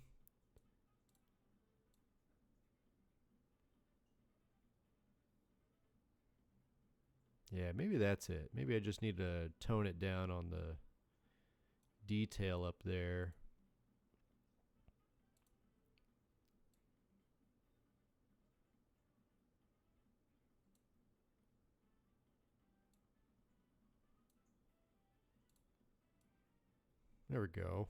Yeah, maybe that's it. Maybe I just need to tone it down on the detail up there. There we go.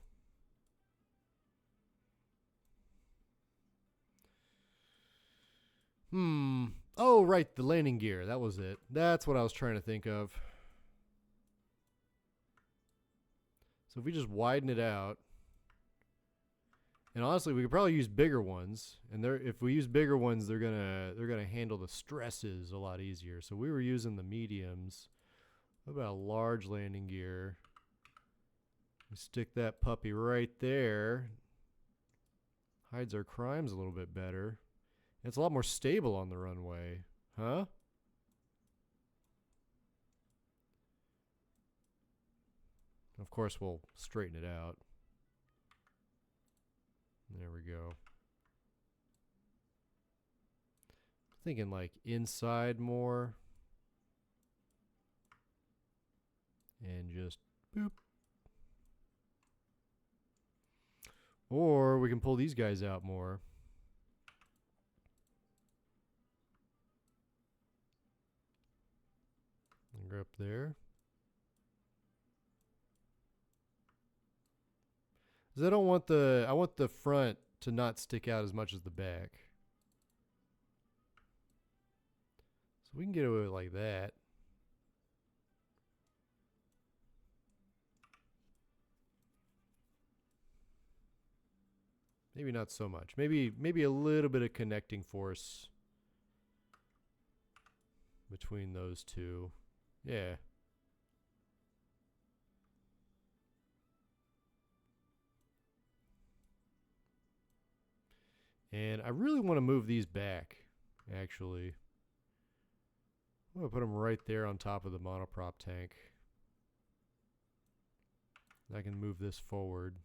Oh, right, the landing gear. That was it. That's what I was trying to think of. So if we just widen it out, and honestly, we could probably use bigger ones. And if we use bigger ones, they're gonna handle the stresses a lot easier. So we were using the mediums. What about a large landing gear? We stick that puppy right there. Hides our crimes a little bit better. It's a lot more stable on the runway. Huh? Of course, we'll straighten it out. There we go. Thinking like inside more. And just boop. Or we can pull these guys out more. And go up there. Because I want the front to not stick out as much as the back. So we can get away with like that. Maybe not so much. Maybe a little bit of connecting force between those two. Yeah. And I really want to move these back, actually. I'm going to put them right there on top of the monoprop tank. I can move this forward.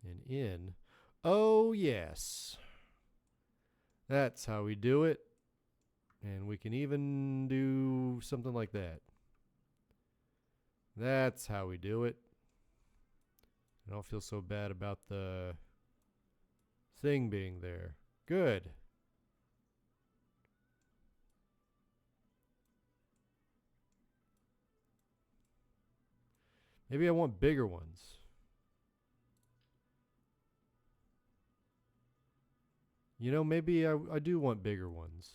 And in. Oh, yes. That's how we do it. And we can even do something like that. That's how we do it. I don't feel so bad about the thing being there. Good. Maybe I want bigger ones. You know, maybe I do want bigger ones.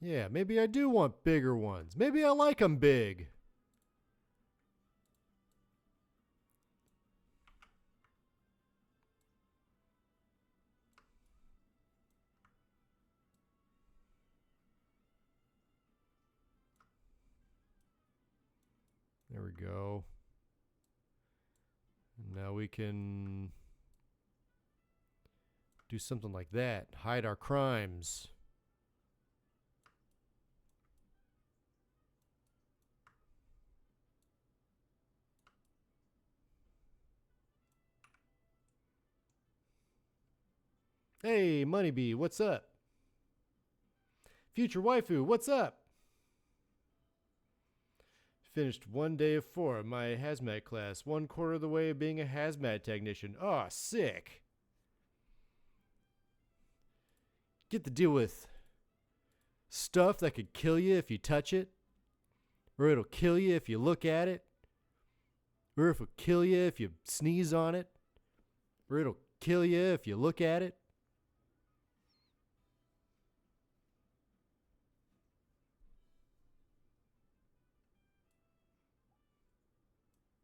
Yeah, maybe I do want bigger ones. Maybe I like them big. There we go. Now we can do something like that. Hide our crimes. Hey, Moneybee, what's up? Future Waifu, what's up? Finished 1 day of 4 of my hazmat class, 1/4 of the way of being a hazmat technician. Oh, sick. Get to deal with stuff that could kill you if you touch it, or it'll kill you if you look at it, or it'll kill you if you sneeze on it, or it'll kill you if you look at it.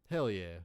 Hell yeah.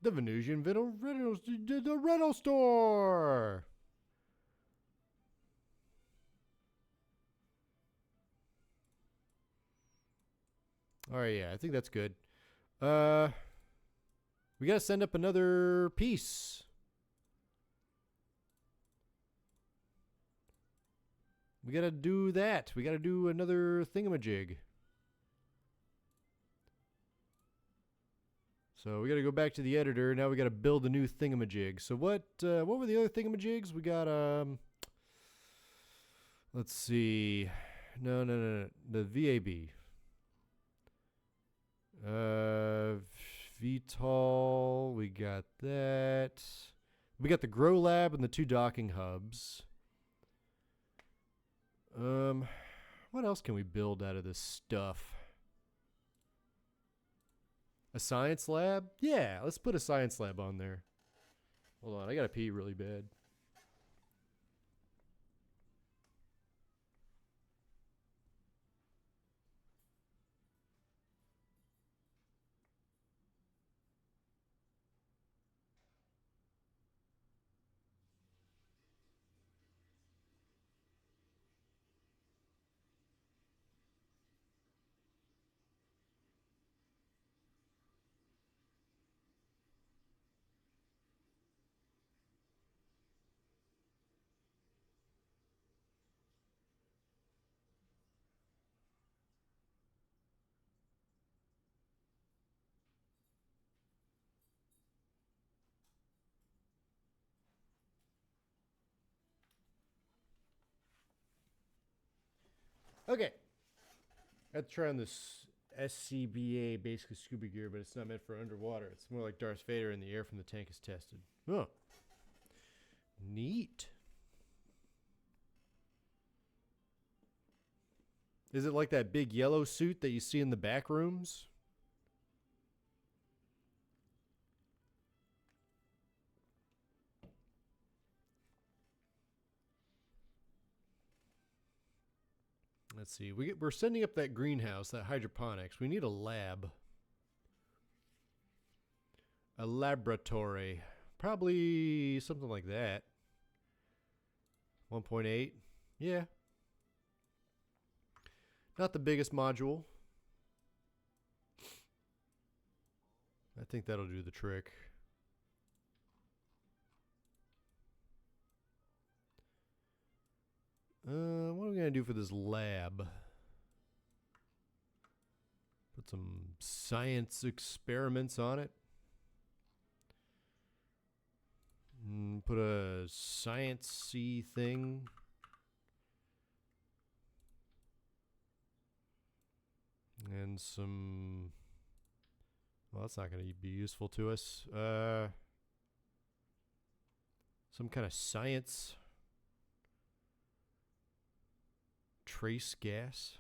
The Venusian the rental store. All right, yeah, I think that's good. We gotta send up another piece. We gotta do that. We gotta do another thingamajig. So we gotta go back to the editor. Now we gotta build a new thingamajig. So what were the other thingamajigs? We got let's see. No. The VAB. VTOL. We got that. We got the Grow Lab and the 2 docking hubs. What else can we build out of this stuff? A science lab? Yeah, let's put a science lab on there. Hold on, I gotta pee really bad. Okay. I had to try on this SCBA, basically scuba gear, but it's not meant for underwater. It's more like Darth Vader in the air from the tank is tested. Oh. Neat. Is it like that big yellow suit that you see in the back rooms? Let's see. We're sending up that greenhouse, that hydroponics. We need a lab. A laboratory. Probably something like that. 1.8. Yeah. Not the biggest module. I think that'll do the trick. What are we going to do for this lab? Put some science experiments on it. Put a science-y thing. And some... Well, that's not going to be useful to us. Some kind of science. Trace gas.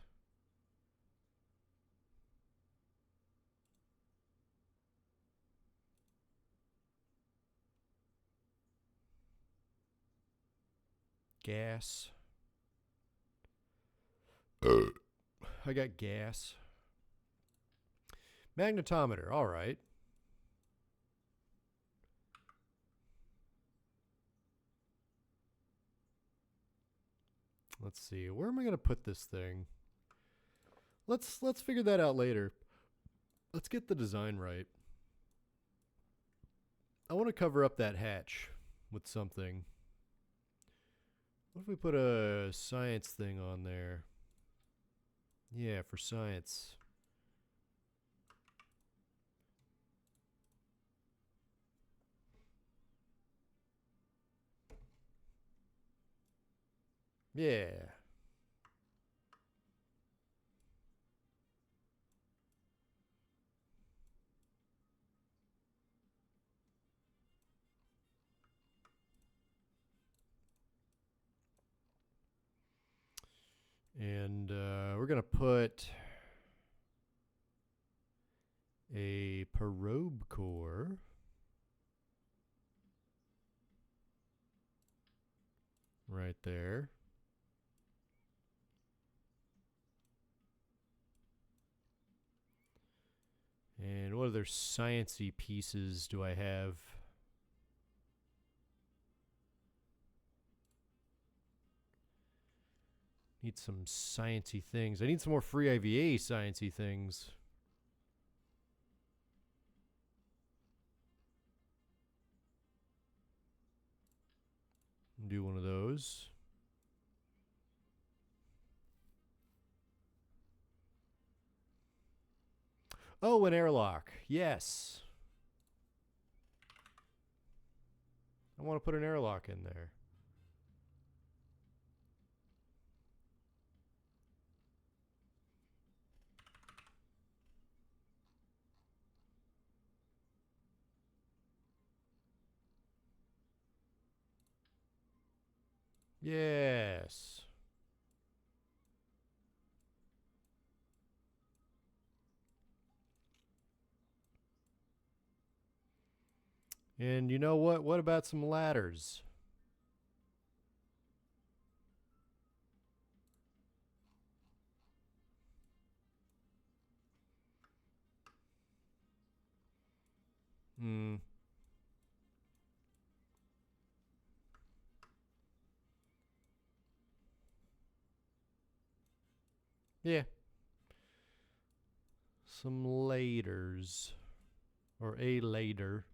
Gas. I got gas. Magnetometer. All right. Let's see. Where am I going to put this thing? Let's figure that out later. Let's get the design right. I want to cover up that hatch with something. What if we put a science thing on there? Yeah, for science. Yeah. And we're going to put a probe core right there. And what other sciencey pieces do I have? Need some sciencey things. I need some more free IVA sciencey things. Do one of those. Oh, an airlock. Yes. I want to put an airlock in there. Yes. And you know what? What about some ladders? Hmm. Yeah. Some laders. Or a lader.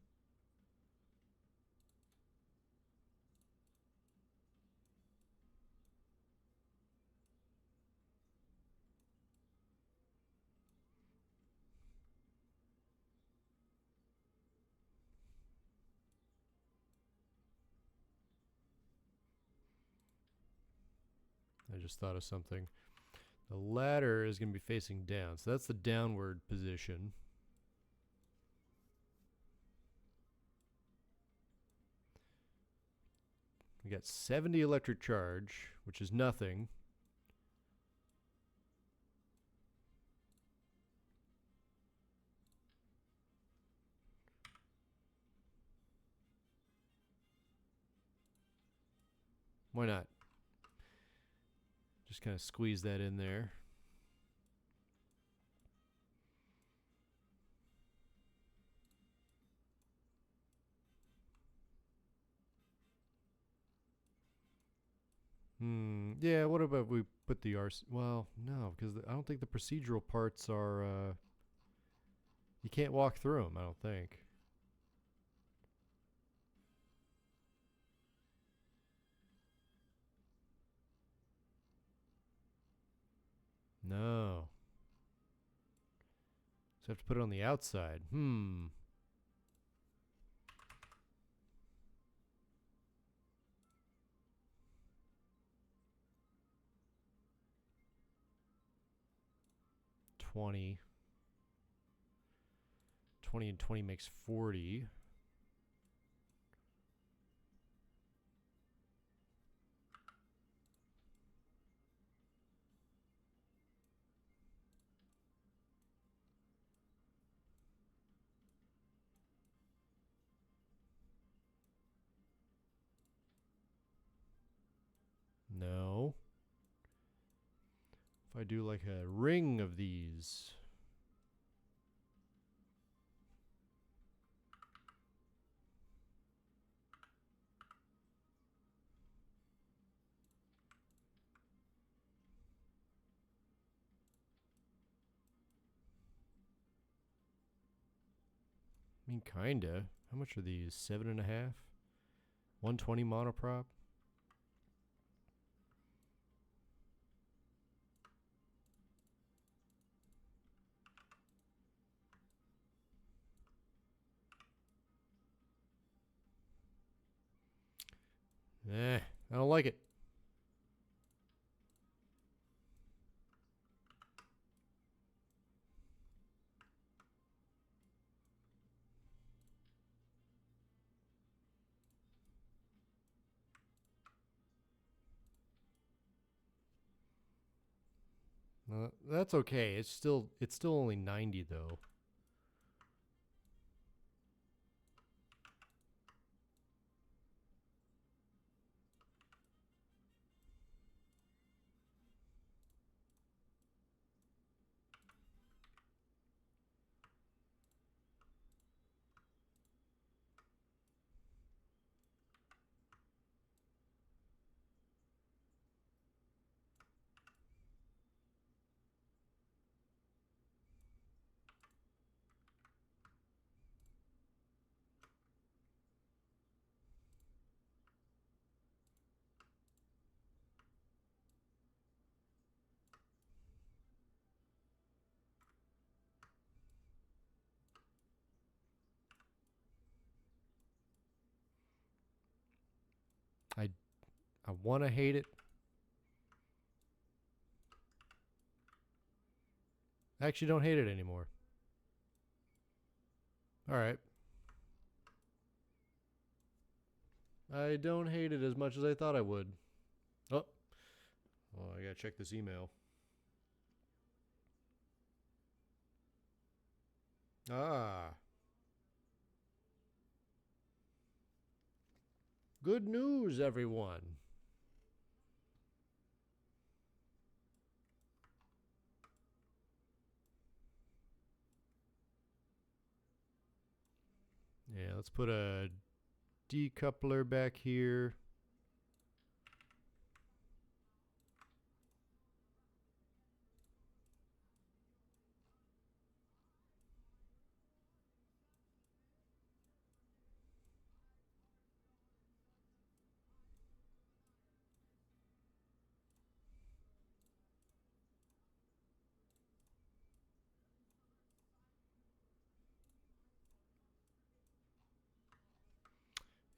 I just thought of something. The ladder is going to be facing down, so that's the downward position. We got 70 electric charge, which is nothing. Why not? Just kind of squeeze that in there. Yeah, what about we put the RC? Well, no, because I don't think the procedural parts are. You can't walk through them, I don't think. No. So I have to put it on the outside. 20. 20 and 20 makes 40. No. If I do like a ring of these. I mean, kinda. How much are these? 7.5? 120 monoprop? I don't like it. That's okay. It's still only 90 though. I I want to hate it. I actually don't hate it anymore. All right. I don't hate it as much as I thought I would. Oh, well, I gotta check this email. Ah, good news, everyone. Yeah, let's put a decoupler back here.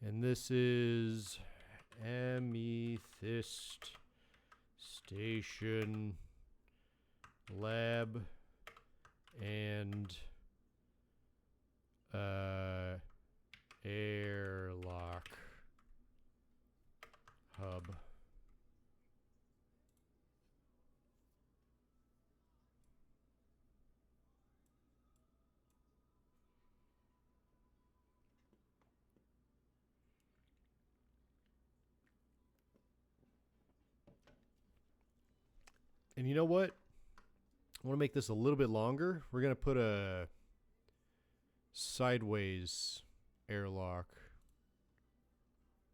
And this is amethyst station lab and airlock hub. And you know what? I want to make this a little bit longer. We're going to put a sideways airlock.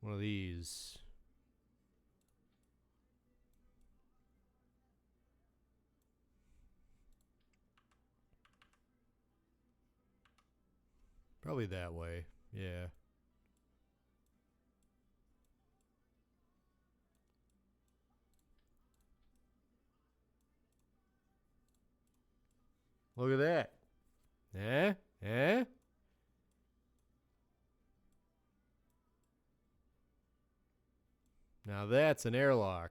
One of these. Probably that way. Yeah. Look at that. Eh? Eh? Now that's an airlock.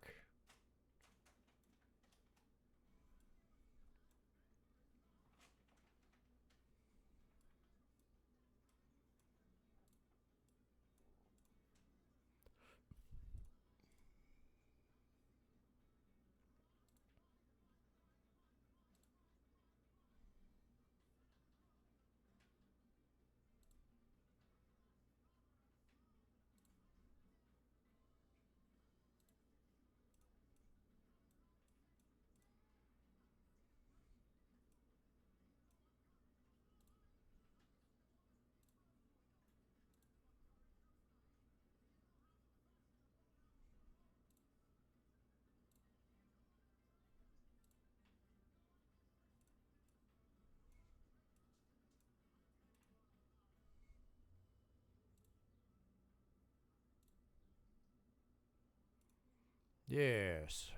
Yes.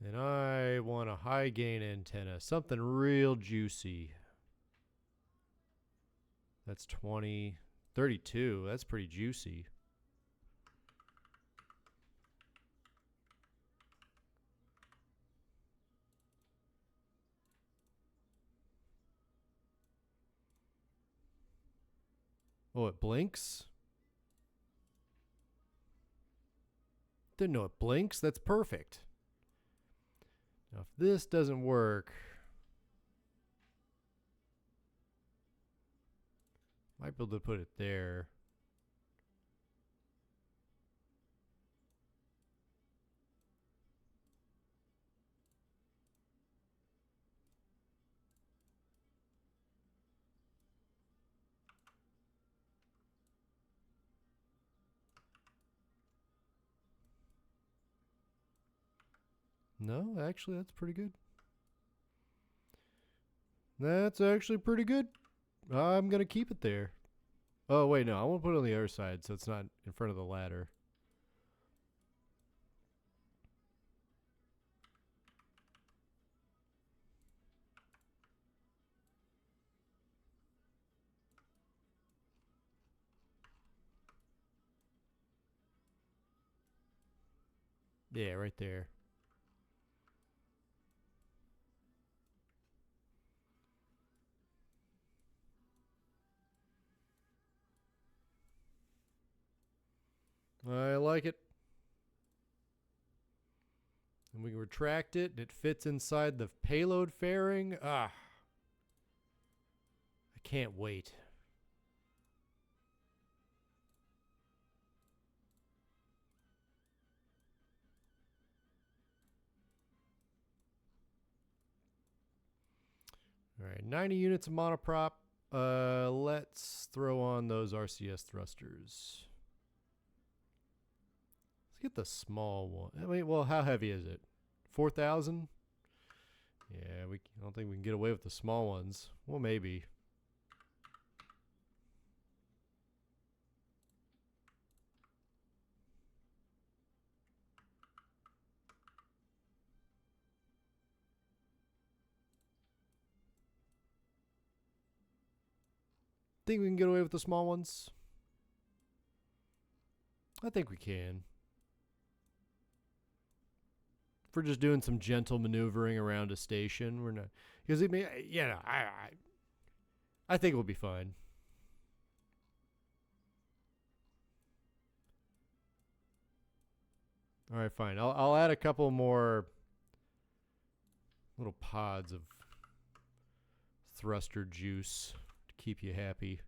And I want a high gain antenna. Something real juicy. That's 20. 32. That's pretty juicy. Oh, it blinks? Didn't know it blinks. That's perfect. Now, if this doesn't work, might be able to put it there. No, actually, that's pretty good. That's actually pretty good. I'm going to keep it there. Oh, wait, no. I want to put it on the other side so it's not in front of the ladder. Yeah, right there. I like it. And we can retract it. It fits inside the payload fairing. Ah. I can't wait. All right, 90 units of monoprop. Let's throw on those RCS thrusters. Let's get the small one. I mean, well, how heavy is it? 4,000? Yeah, I don't think we can get away with the small ones. Well, maybe. Think we can get away with the small ones? I think we can. If we're just doing some gentle maneuvering around a station, we're not, because it may, I think we'll be fine. All right, fine. I'll add a couple more little pods of thruster juice to keep you happy.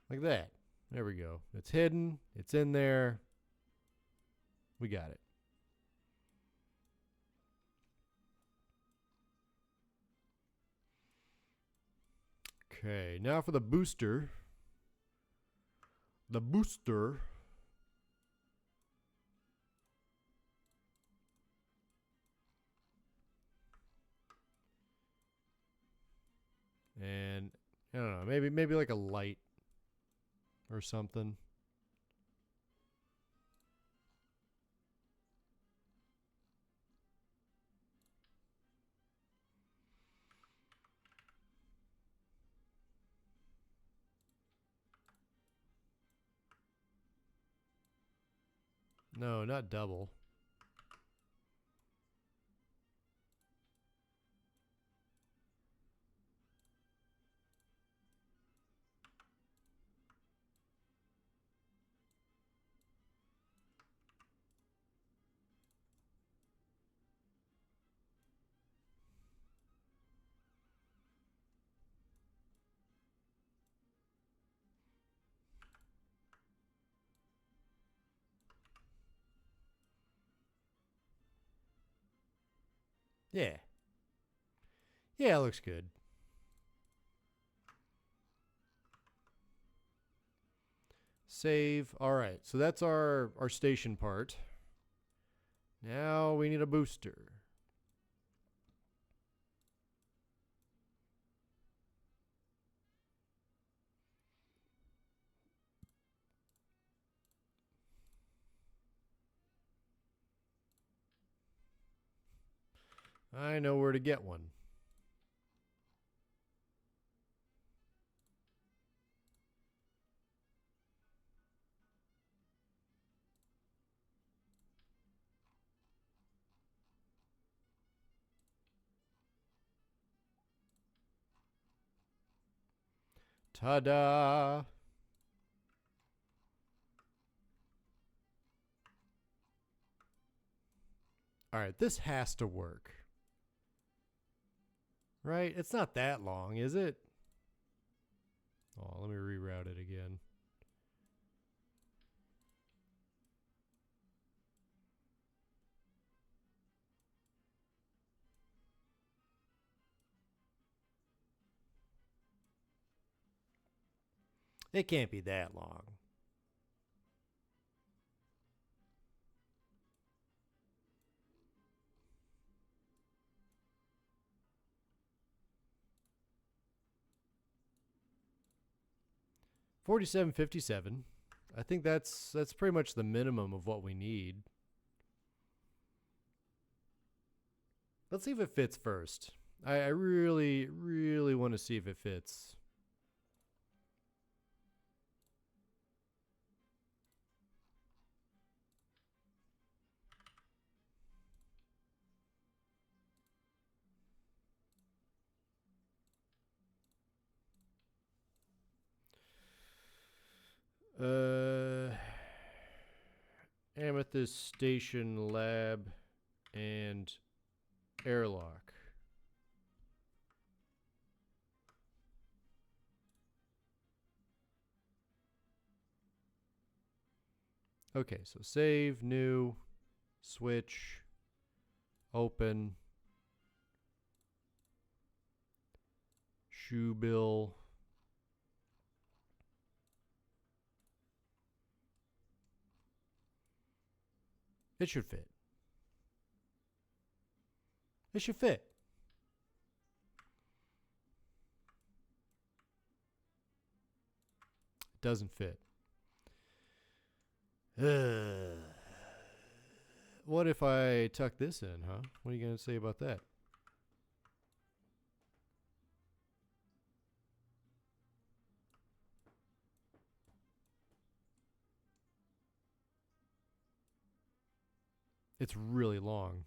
Like that. There we go. It's hidden. It's in there. We got it. Okay, now for the booster. The booster. And I don't know, maybe like a light or something. No, not double. Yeah. Yeah, it looks good. Save. All right, so that's our station part. Now we need a booster. I know where to get one. Ta-da! All right, this has to work. Right? It's not that long, is it? Oh, let me reroute it again. It can't be that long. $47.57. I think that's pretty much the minimum of what we need. Let's see if it fits first. I really, really want to see if it fits. Amethyst Station Lab and Airlock. Okay, so save, new, switch, open, shoe bill. It should fit. It should fit. It doesn't fit. What if I tuck this in, huh? What are you going to say about that? It's really long.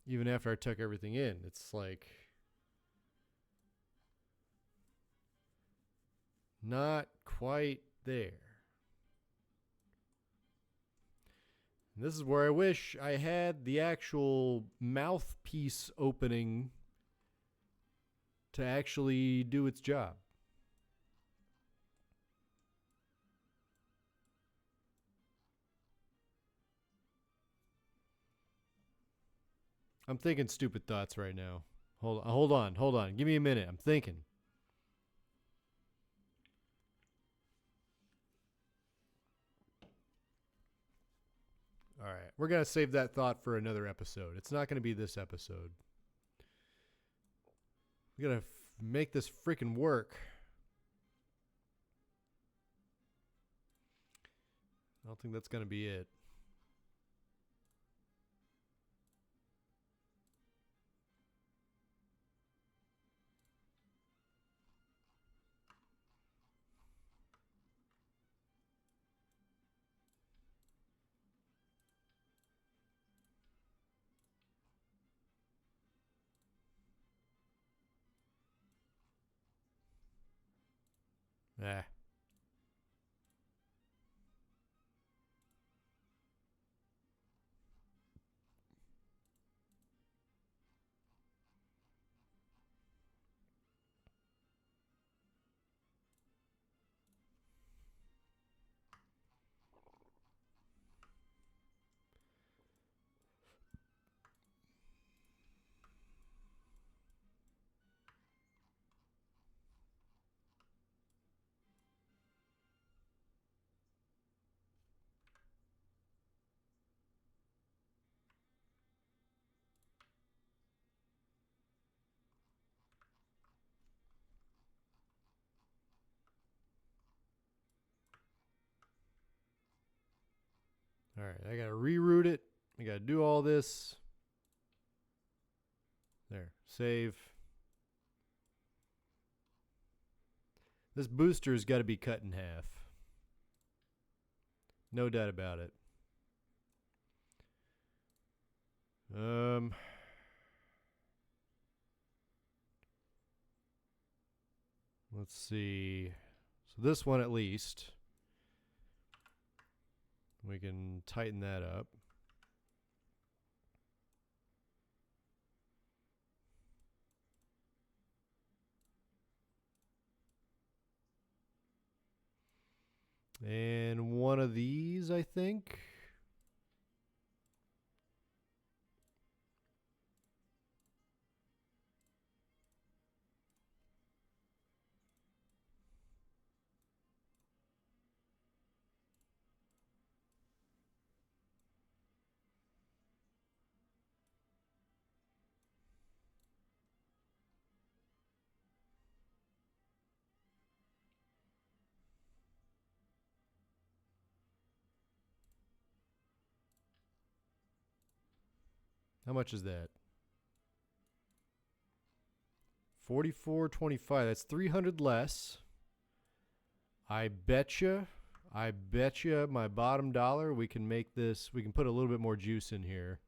Even after I took everything in, it's like not quite there. And this is where I wish I had the actual mouthpiece opening to actually do its job. I'm thinking stupid thoughts right now. Hold on. Give me a minute. I'm thinking. All right. We're going to save that thought for another episode. It's not going to be this episode. We got to make this freaking work. I don't think that's going to be it. Ah. All right. I got to reroute it. I got to do all this. There. Save. This booster's got to be cut in half. No doubt about it. Let's see. So this one at least. We can tighten that up. And one of these, I think. How much is that? 44.25. That's 300 less. I betcha my bottom dollar we can make this, we can put a little bit more juice in here.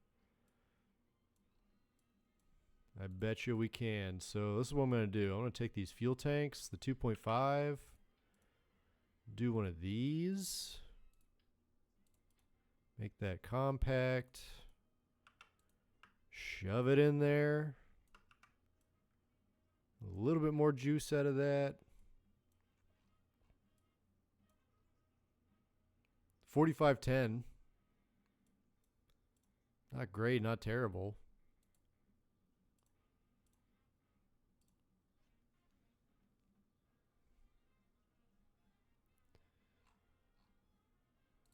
I betcha we can. So this is what I'm going to do. I'm going to take these fuel tanks, the 2.5, do one of these. Make that compact. Shove it in there. A little bit more juice out of that. 4510. Not great, not terrible.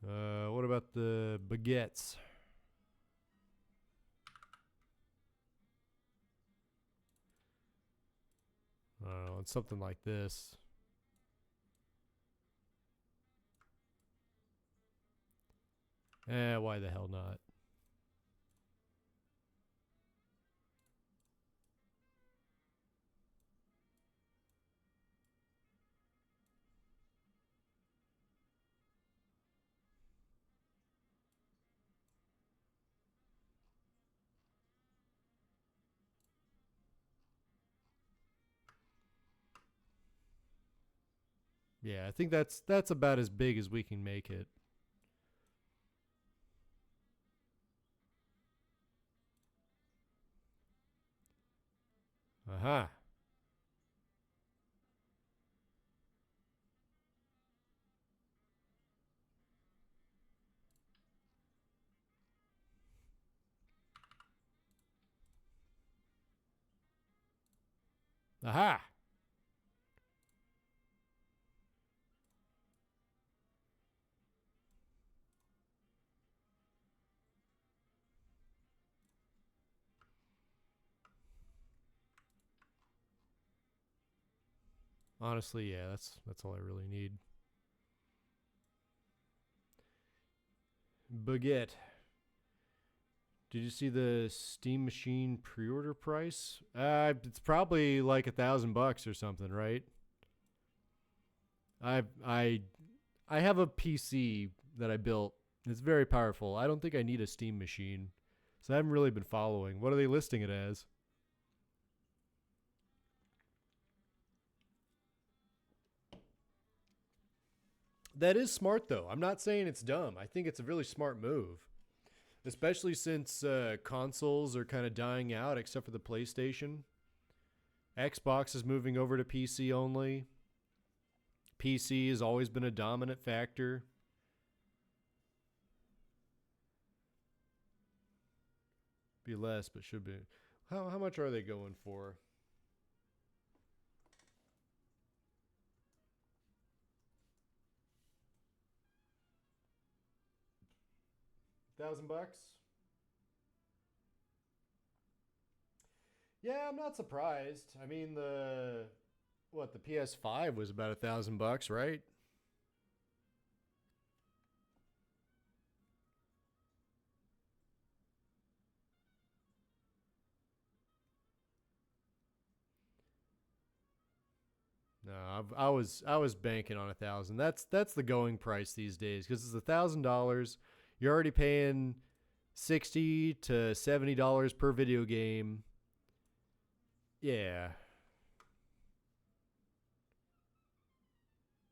What about the baguettes? It's something like this. Why the hell not? Yeah, I think that's about as big as we can make it. Aha. Aha. Honestly, yeah, that's all I really need. Baguette. Did you see the Steam Machine pre-order price? It's probably like $1,000 or something, right? I I I have a PC that I built. It's very powerful. I don't think I need a Steam machine, so I haven't really been following. What are they listing it as? That is smart, though. I'm not saying it's dumb. I think it's a really smart move, especially since consoles are kind of dying out, except for the PlayStation. Xbox is moving over to PC only. PC has always been a dominant factor. Be less, but should be. How much are they going for? $1,000? Yeah, I'm not surprised. I mean, the PS5 was about $1,000, right? No, I was banking on 1,000. That's the going price these days because it's $1,000. You're already paying $60 to $70 per video game. Yeah,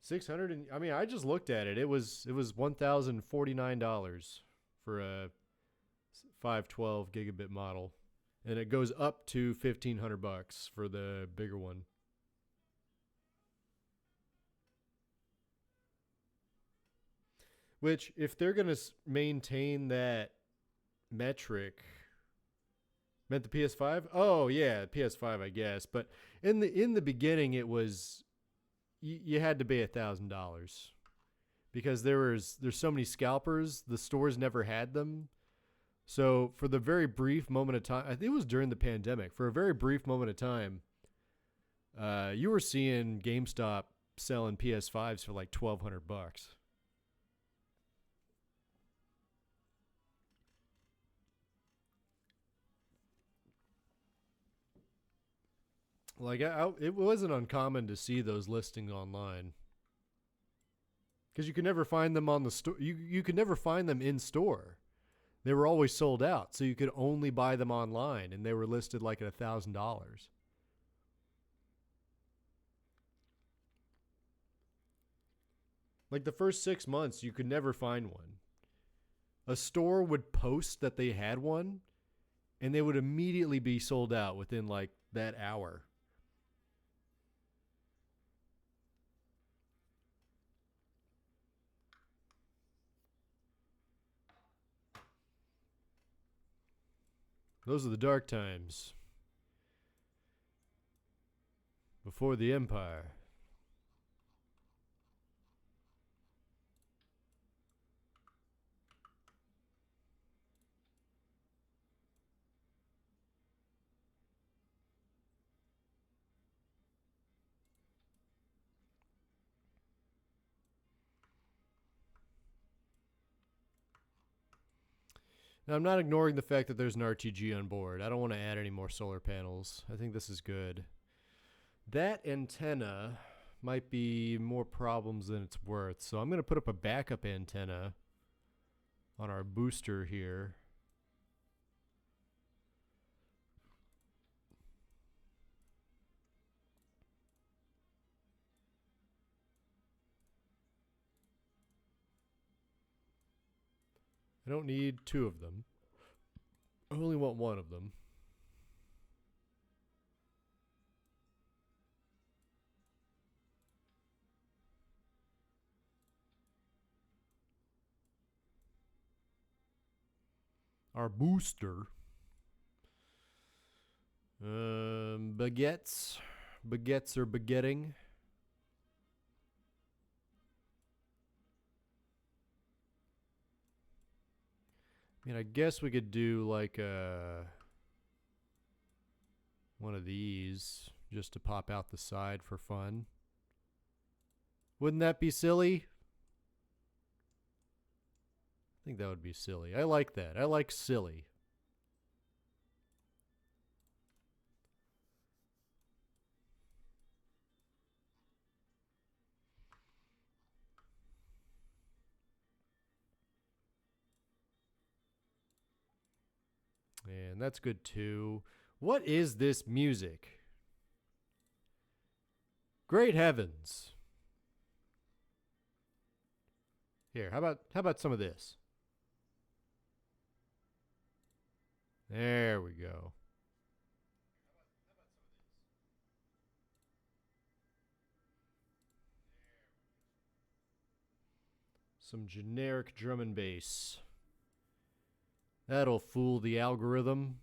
600. And I mean, I just looked at it. It was $1,049 for a 512 gigabit model, and it goes up to $1,500 for the bigger one. Which, if they're gonna maintain that metric, meant the PS5. Oh yeah, PS5, I guess. But in the beginning, it was you had to pay $1,000 because there's so many scalpers. The stores never had them. So for the very brief moment of time, I think it was during the pandemic. For a very brief moment of time, you were seeing GameStop selling PS5s for like $1,200. Like it wasn't uncommon to see those listings online because you could never find them on the store. You could never find them in store. They were always sold out, so you could only buy them online, and they were listed like at $1,000. Like the first 6 months, you could never find one. A store would post that they had one, and they would immediately be sold out within like that hour. Those are the dark times before the Empire. Now, I'm not ignoring the fact that there's an RTG on board. I don't want to add any more solar panels. I think this is good. That antenna might be more problems than it's worth. So I'm going to put up a backup antenna on our booster here. I don't need 2 of them. I only want 1 of them. Our booster. Baguettes. Baguettes are baguetting. I mean, I guess we could do like one of these just to pop out the side for fun. Wouldn't that be silly? I think that would be silly. I like that. I like silly. And that's good too. What is this music? Great heavens. Here, how about some of this? There we go. Some generic drum and bass. That'll fool the algorithm.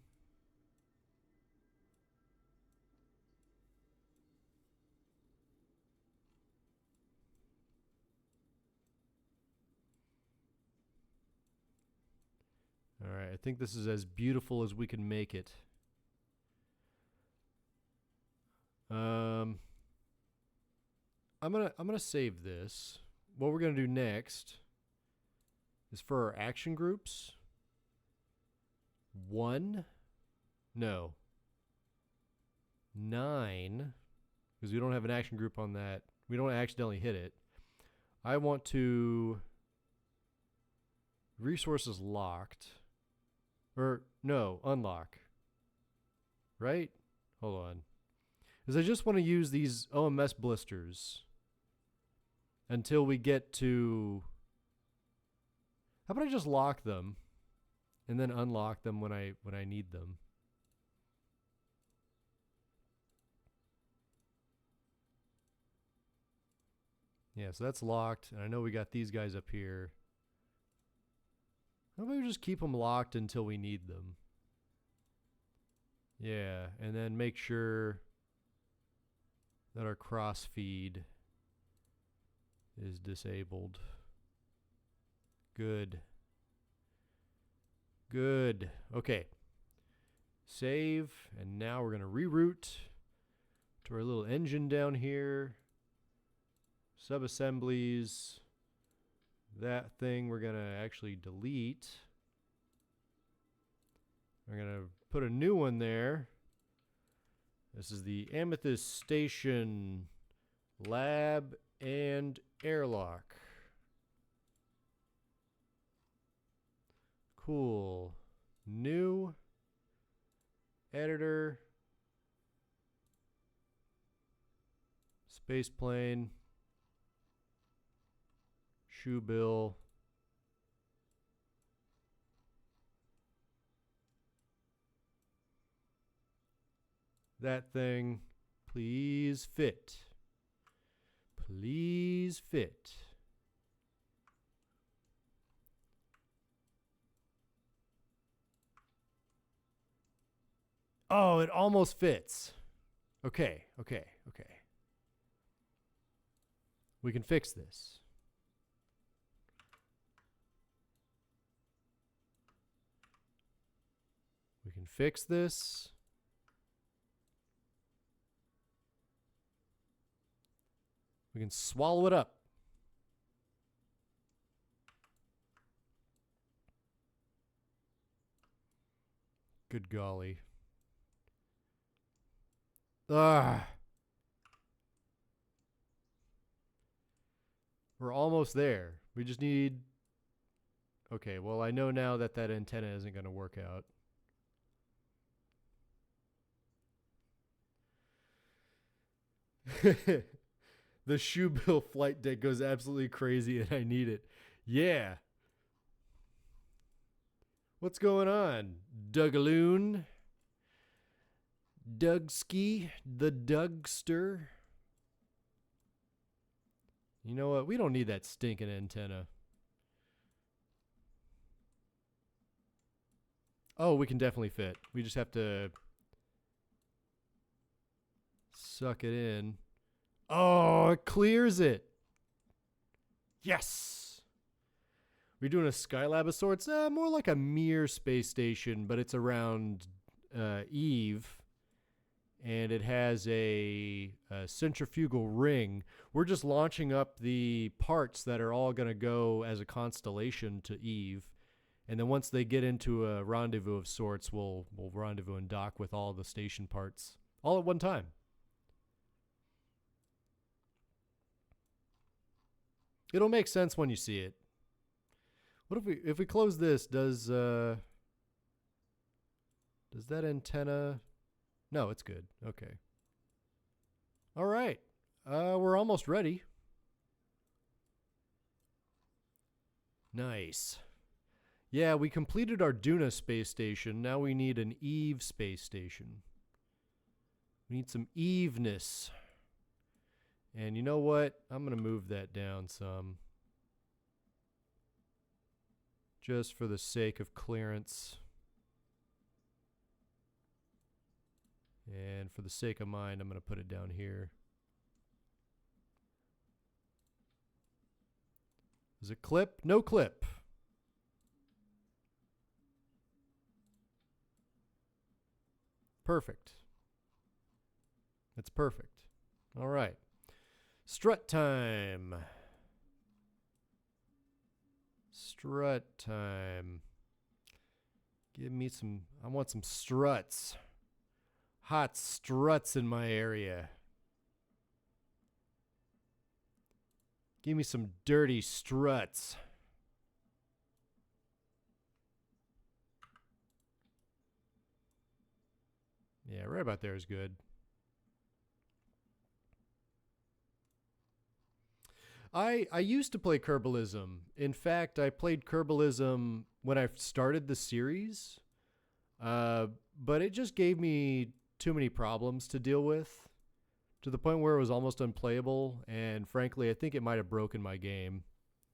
All right, I think this is as beautiful as we can make it. I'm gonna save this. What we're gonna do next is for our action groups. 1, no, 9, because we don't have an action group on that. We don't accidentally hit it. I want to resources locked, or no, unlock. Right? Hold on. Because I just want to use these OMS blisters until we get to. How about I just lock them and then unlock them when I need them? Yeah, so that's locked, and I know we got these guys up here. How about we just keep them locked until we need them? Yeah, and then make sure that our cross feed is disabled. Good. Good. Okay. Save, and now we're going to reroute to our little engine down here. Subassemblies. That thing we're going to actually delete. We're going to put a new one there. This is the Amethyst Station Lab and Airlock. Cool. New editor. Space plane. Shoe bill. That thing, please fit. Please fit. Oh, it almost fits. Okay. We can fix this. We can fix this. We can swallow it up. Good golly. Ah. We're almost there. We just need... Okay, well, I know now that that antenna isn't going to work out. The shoe bill flight deck goes absolutely crazy and I need it. Yeah. What's going on? Dugaloon? Dugski? The Dugster? You know what? We don't need that stinking antenna. Oh, we can definitely fit. We just have to suck it in. Oh, it clears it. Yes. We're doing a Skylab of sorts. More like a Mir space station, but it's around Eve. And it has a centrifugal ring. We're just launching up the parts that are all going to go as a constellation to Eve. And then once they get into a rendezvous of sorts, we'll rendezvous and dock with all the station parts all at one time. It'll make sense when you see it. What if we close this? Does that antenna? No, it's good. Okay. All right. We're almost ready. Nice. Yeah, we completed our Duna space station. Now we need an Eve space station. We need some Eveness. And you know what? I'm going to move that down some. Just for the sake of clearance. And for the sake of mine, I'm going to put it down here. Is it clip? No clip. Perfect. That's perfect. All right. Strut time. Strut time. Give me some, I want some struts. Hot struts in my area. Give me some dirty struts. Yeah, right about there is good. I used to play Kerbalism. In fact, I played Kerbalism when I started the series. But it just gave me too many problems to deal with, to the point where it was almost unplayable, and frankly, I think it might have broken my game.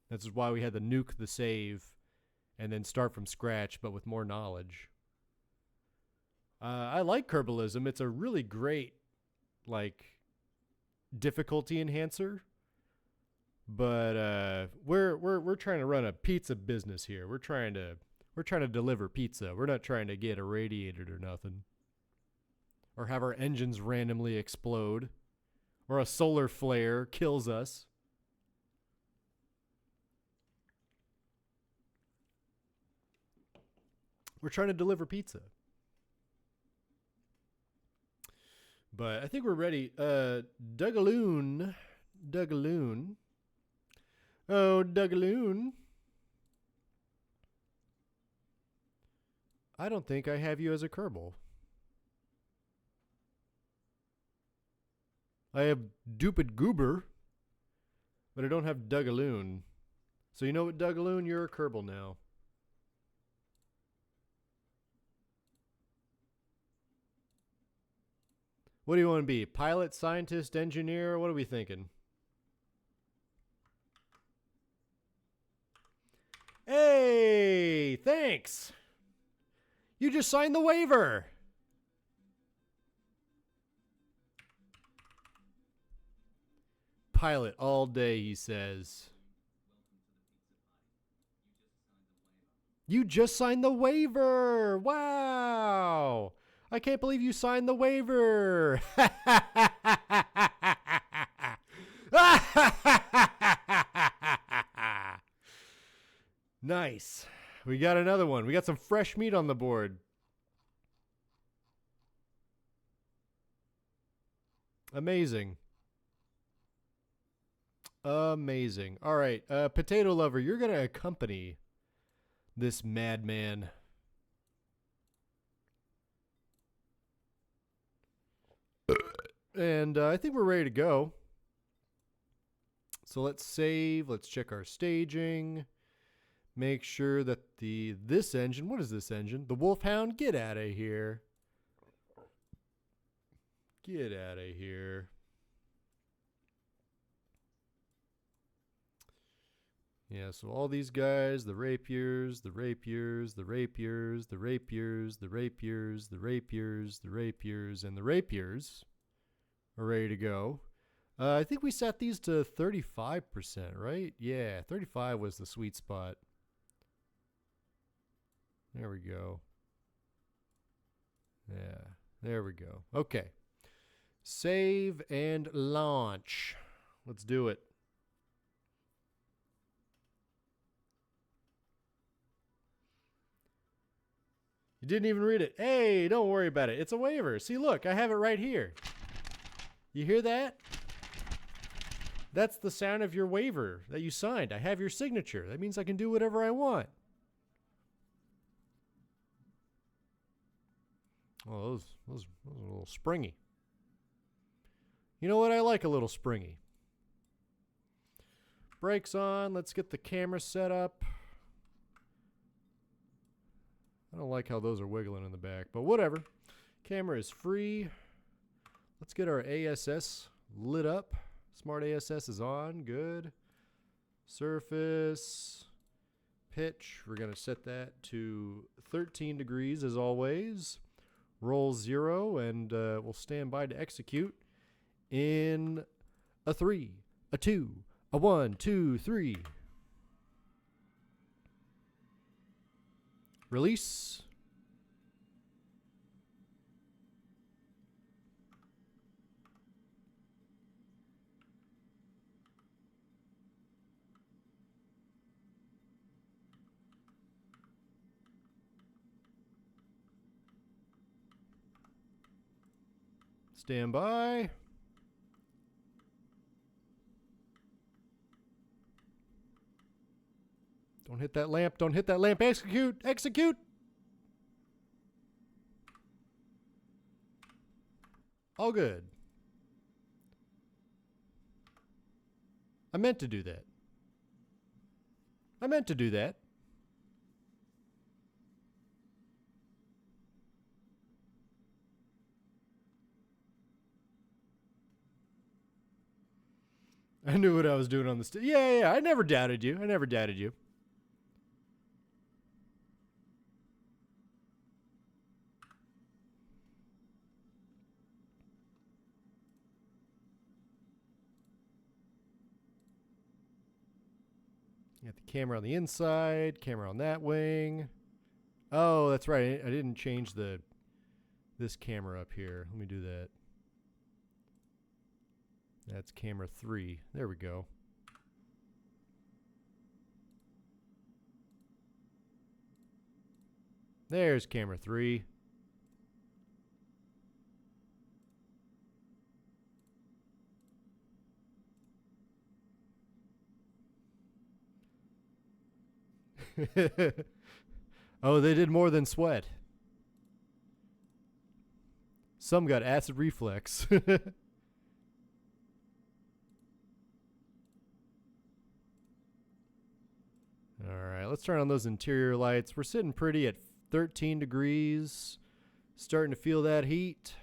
That's why we had to nuke the save and then start from scratch, but with more knowledge. I like Kerbalism. It's a really great, difficulty enhancer. But we're trying to run a pizza business here. We're trying to deliver pizza. We're not trying to get irradiated or nothing. Or have our engines randomly explode. Or a solar flare kills us. We're trying to deliver pizza. But I think we're ready. Dugaloon. Oh, Dugaloon. I don't think I have you as a Kerbal. I have Dupid Goober, but I don't have Dugaloon. So you know what, Dugaloon? You're a Kerbal now. What do you want to be? Pilot, scientist, engineer? What are we thinking? Hey, thanks. You just signed the waiver. Pilot all day, he says. You just signed the waiver. Wow. I can't believe you signed the waiver. Nice. We got another one. We got some fresh meat on the board. Amazing. Amazing. All right. Potato Lover, you're going to accompany this madman. And I think we're ready to go. So let's save. Let's check our staging. Make sure that this engine, what is this engine? The Wolfhound, get out of here. Get out of here. Yeah, so all these guys, the rapiers, the rapiers, the rapiers, the rapiers, the rapiers, the rapiers, the rapiers, and the rapiers are ready to go. I think we set these to 35%, right? Yeah, 35 was the sweet spot. There we go. Yeah, there we go. Okay. Save and launch. Let's do it. You didn't even read it. Hey, don't worry about it. It's a waiver. See, look, I have it right here. You hear that? That's the sound of your waiver that you signed. I have your signature. That means I can do whatever I want. Oh, those are a little springy. You know what? I like a little springy. Brakes on. Let's get the camera set up. I don't like how those are wiggling in the back, but whatever. Camera is free. Let's get our ASS lit up. Smart ASS is on. Good. Surface. Pitch. We're going to set that to 13 degrees as always. Roll 0, and we'll stand by to execute in a 3, a 2, a 1, 2, 3. Release. Stand by. Don't hit that lamp. Don't hit that lamp. Execute. Execute. All good. I meant to do that. I meant to do that. I knew what I was doing on the stage. Yeah. I never doubted you. I never doubted you. Got the camera on the inside, camera on that wing. Oh, that's right. I didn't change this camera up here. Let me do that. That's camera 3. There we go. There's camera 3. Oh, they did more than sweat. Some got acid reflux. All right, let's turn on those interior lights. We're sitting pretty at 13 degrees. Starting to feel that heat.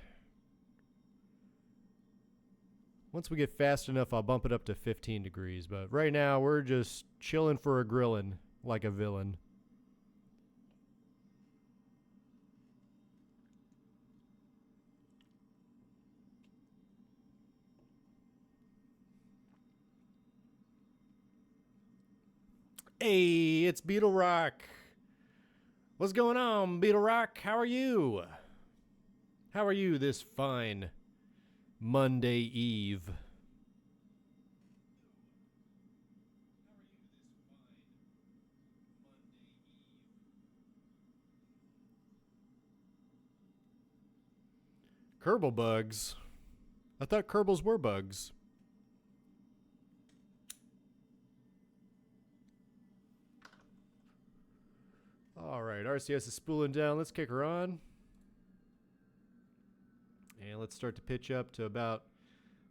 Once we get fast enough, I'll bump it up to 15 degrees. But right now, we're just chilling for a grillin' like a villain. Hey, it's Beetle Rock. What's going on, Beetle Rock? How are you? How are you this fine Monday Eve? Kerbal bugs? I thought Kerbals were bugs. All right, RCS is spooling down. Let's kick her on. And let's start to pitch up to about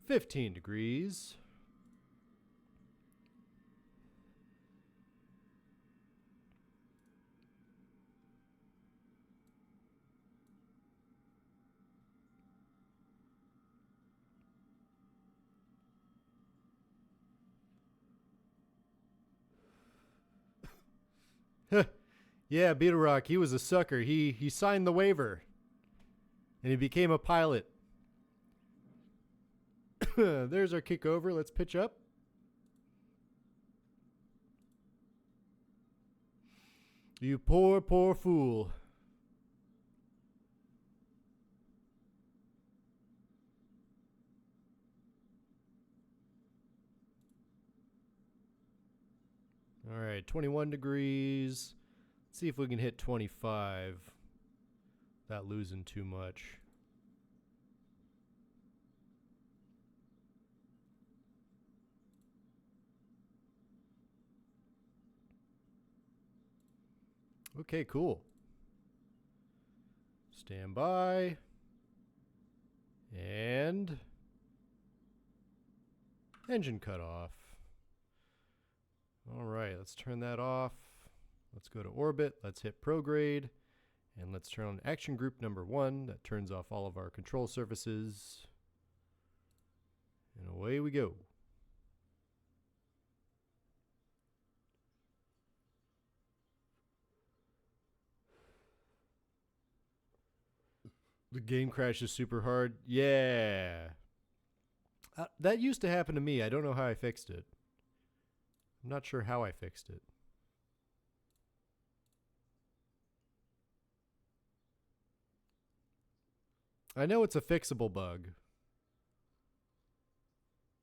15 degrees. Yeah, Beetle Rock, he was a sucker. He signed the waiver. And he became a pilot. There's our kick over. Let's pitch up. You poor, poor fool. All right, 21 degrees. Let's see if we can hit 25 without losing too much. Okay, cool. Stand by. And engine cut off. All right, let's turn that off. Let's go to orbit. Let's hit prograde. And let's turn on action group number 1. That turns off all of our control surfaces. And away we go. The game crashes super hard. Yeah. That used to happen to me. I don't know how I fixed it. I'm not sure how I fixed it. I know it's a fixable bug.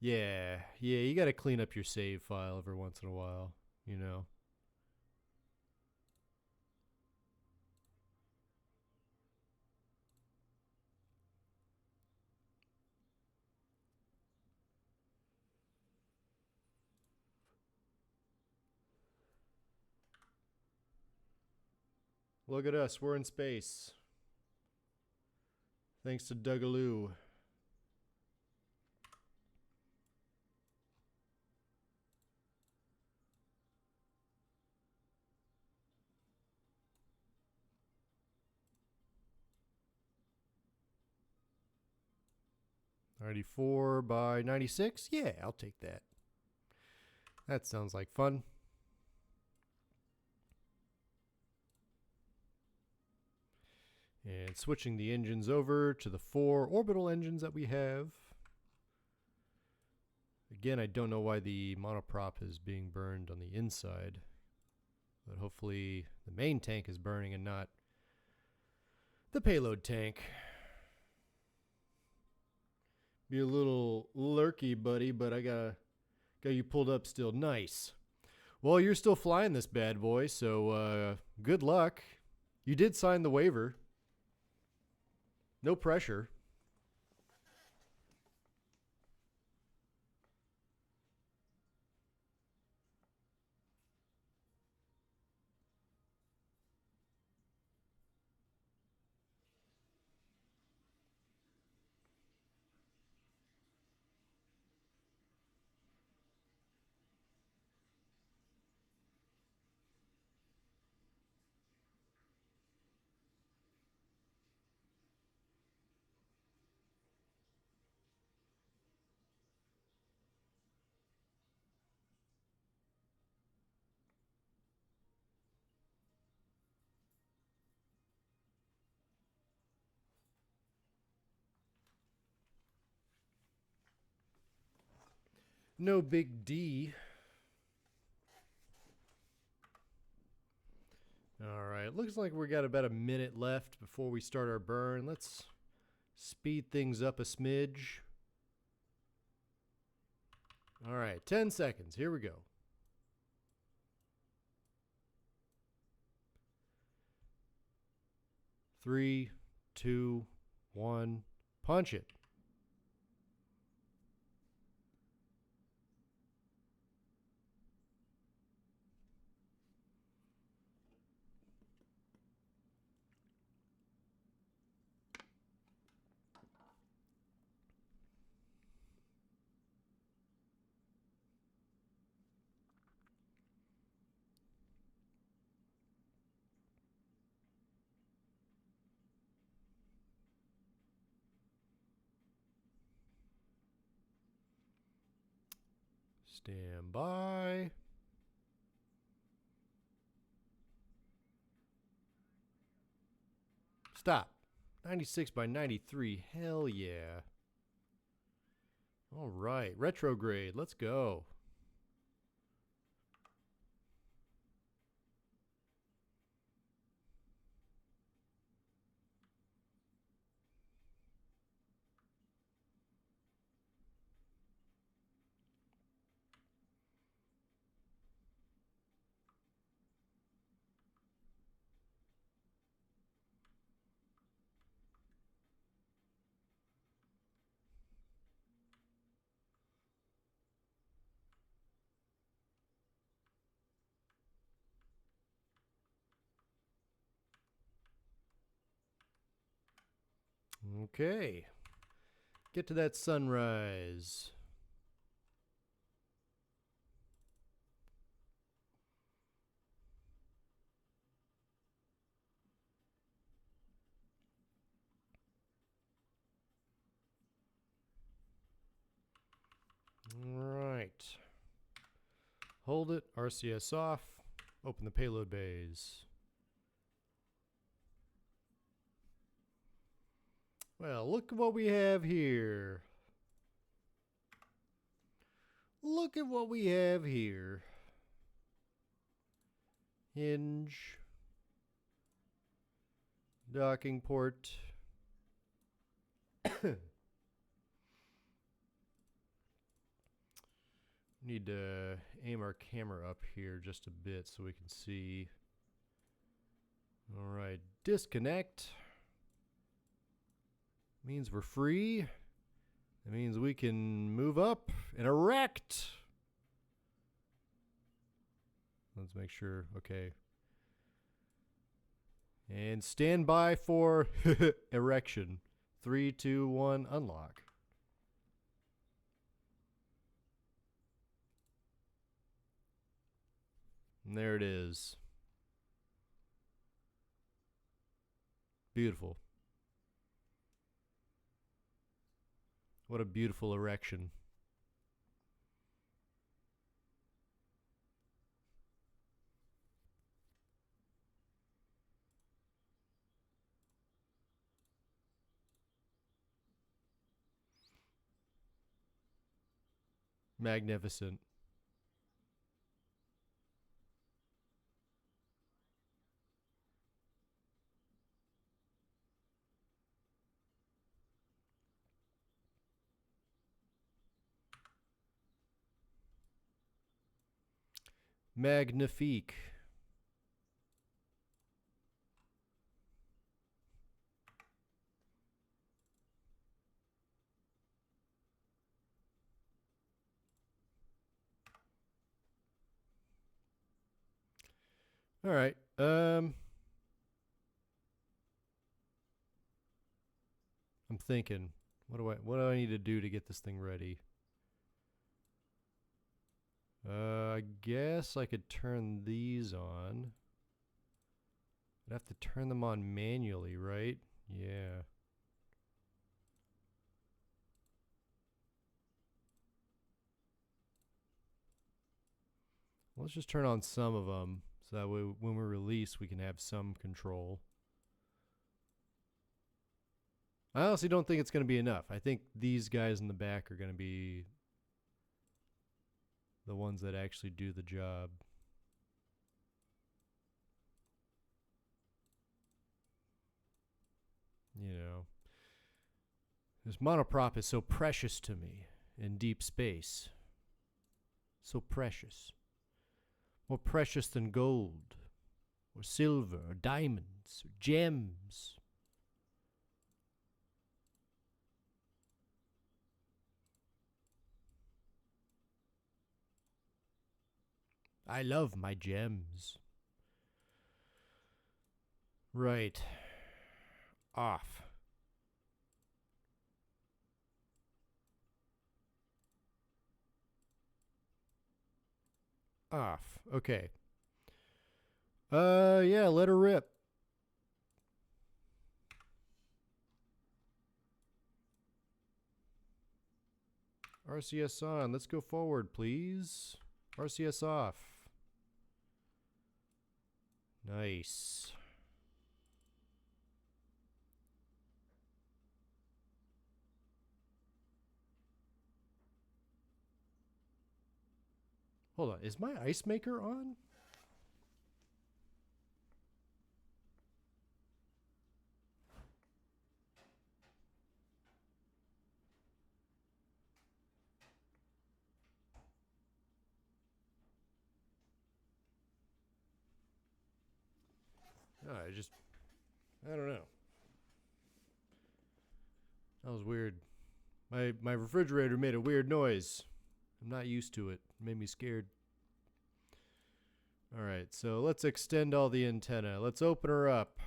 Yeah, you gotta clean up your save file every once in a while, you know. Look at us, we're in space. Thanks to Dougaloo. Alrighty, 4 by 96. Yeah, I'll take that. That sounds like fun. And switching the engines over to the 4 orbital engines that we have. Again, I don't know why the monoprop is being burned on the inside. But hopefully the main tank is burning and not the payload tank. Be a little lurky, buddy, but I got you pulled up still. Nice. Well, you're still flying this bad boy, so good luck. You did sign the waiver. No pressure. No big D. All right, looks like we got about a minute left before we start our burn. Let's speed things up a smidge. All right, 10 seconds. Here we go. 3, 2, 1, punch it. Stand by. Stop. 96 by 93. Hell yeah. All right. Retrograde. Let's go. Okay. Get to that sunrise. All right. Hold it. RCS off. Open the payload bays. Well, look at what we have here. Look at what we have here. Hinge. Docking port. Need to aim our camera up here just a bit so we can see. All right, disconnect. Means we're free. That means we can move up and erect. Let's make sure. Okay. And stand by for erection. 3, 2, 1, unlock. And there it is. Beautiful. What a beautiful erection. Magnificent. Magnifique. All right. I'm thinking, what do I need to do to get this thing ready? I guess I could turn these on. I'd have to turn them on manually, right? Yeah. Let's just turn on some of them, so that way when we release, we can have some control. I honestly don't think it's going to be enough. I think these guys in the back are going to be the ones that actually do the job. You know, this monoprop is so precious to me in deep space. So precious. More precious than gold, or silver, or diamonds, or gems. I love my gems. Right. Off. Off. Okay. Yeah, let her rip. RCS on. Let's go forward, please. RCS off. Nice. Hold on. Is my ice maker on? Oh, I don't know. That was weird. My refrigerator made a weird noise. I'm not used to it. It made me scared. All right, so let's extend all the antenna. Let's open her up.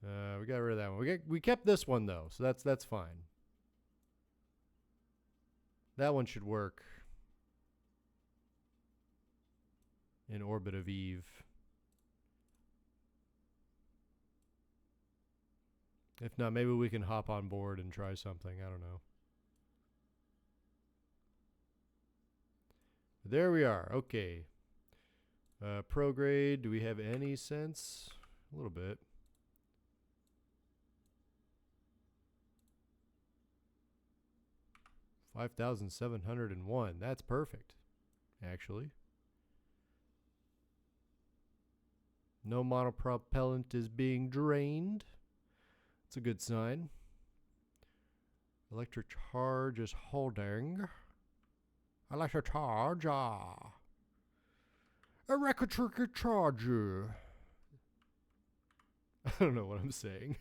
We got rid of that one. We kept this one though, so that's fine. That one should work in orbit of Eve. If not, maybe we can hop on board and try something. I don't know. There we are. Okay. Prograde. Do we have any sense? A little bit. $5,701. That's perfect, actually. No monopropellant is being drained. That's a good sign. Electric charge is holding. Electric charge. Electric charger. I don't know what I'm saying.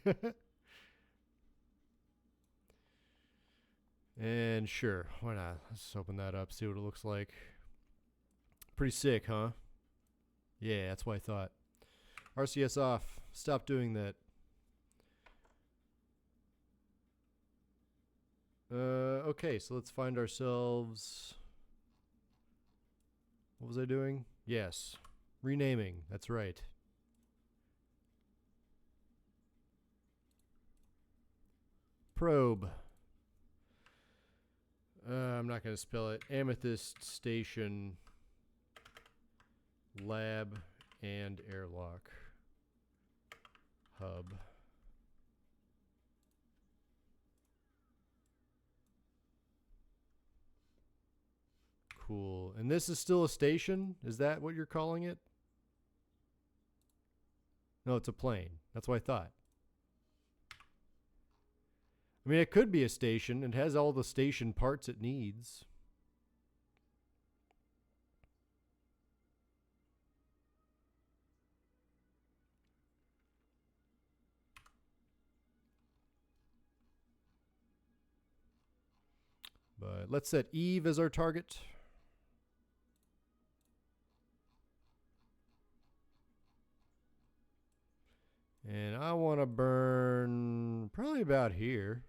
And sure, why not? Let's open that up, see what it looks like. Pretty sick, huh? Yeah, that's what I thought. RCS off. Stop doing that. Okay, so let's find ourselves... What was I doing? Yes. Renaming. That's right. Probe. I'm not going to spell it. Amethyst Station Lab and Airlock Hub. Cool. And this is still a station? Is that what you're calling it? No, it's a plane. That's what I thought. I mean, it could be a station. It has all the station parts it needs. But let's set Eve as our target. And I want to burn probably about here.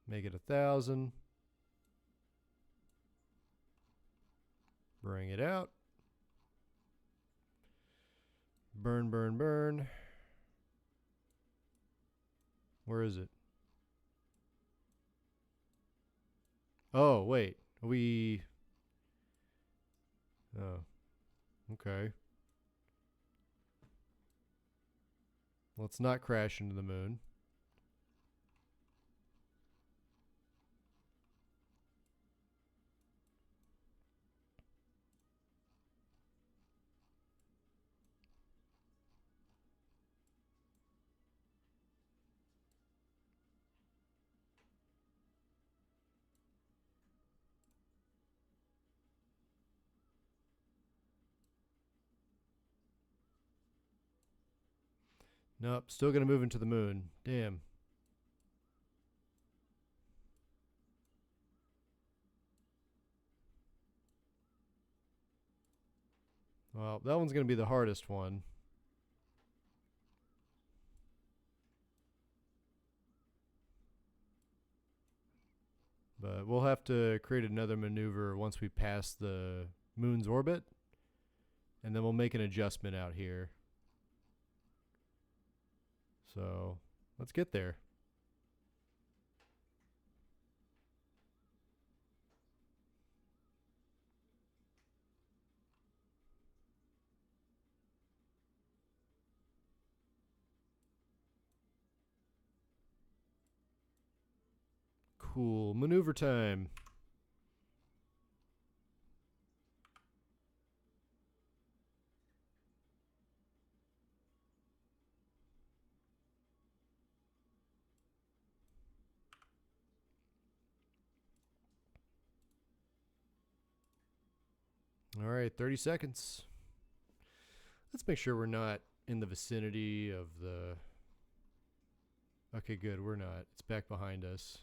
Make it 1,000. Bring it out. Burn, burn, burn. Where is it? Oh, wait. We... Oh. Okay. Let's not crash into the moon. Nope, still gonna move into the moon. Damn. Well, that one's gonna be the hardest one. But we'll have to create another maneuver once we pass the moon's orbit. And then we'll make an adjustment out here. So, let's get there. Cool. Maneuver time. All right, 30 seconds. Let's make sure we're not in the vicinity of the... Okay, good. We're not. It's back behind us.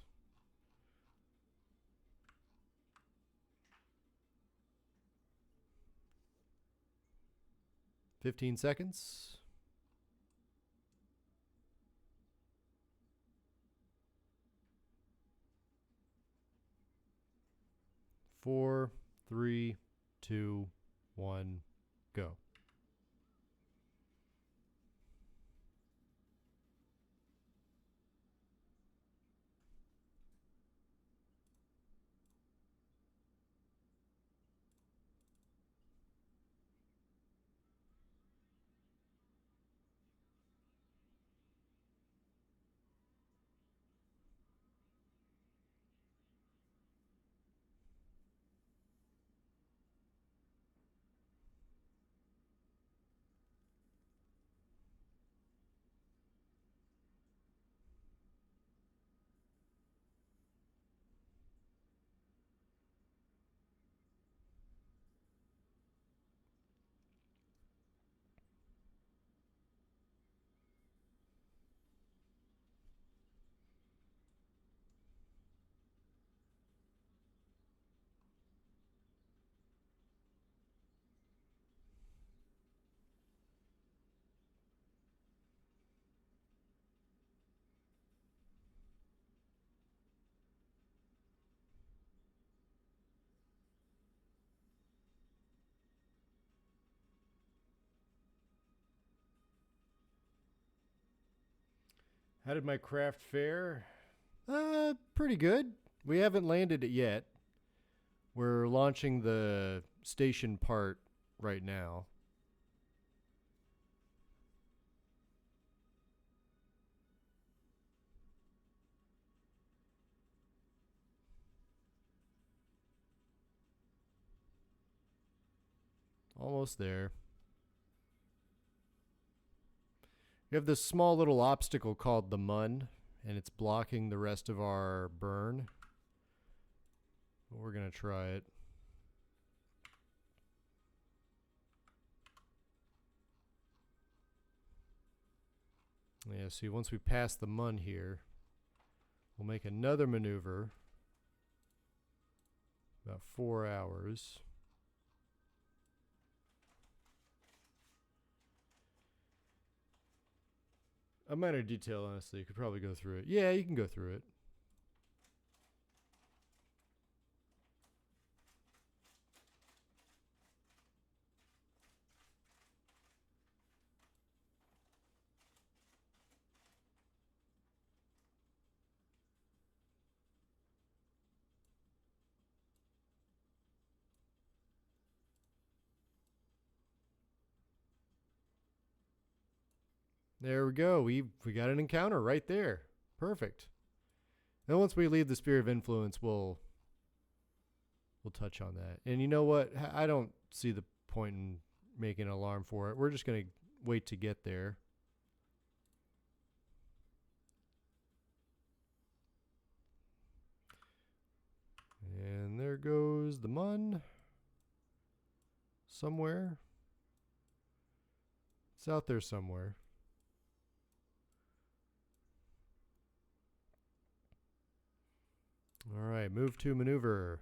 $15 seconds. 4, 3, 2, 1, go. How did my craft fare? Pretty good. We haven't landed it yet. We're launching the station part right now. Almost there. We have this small little obstacle called the Mun, and it's blocking the rest of our burn. But we're going to try it. Yeah, see, once we pass the Mun here, we'll make another maneuver. About 4 hours. A minor detail, honestly. You could probably go through it. Yeah, you can go through it. There we go. We got an encounter right there. Perfect. Then once we leave the Sphere of Influence, we'll touch on that. And you know what? I don't see the point in making an alarm for it. We're just going to wait to get there. And there goes the Mun. Somewhere. It's out there somewhere. All right, move to maneuver.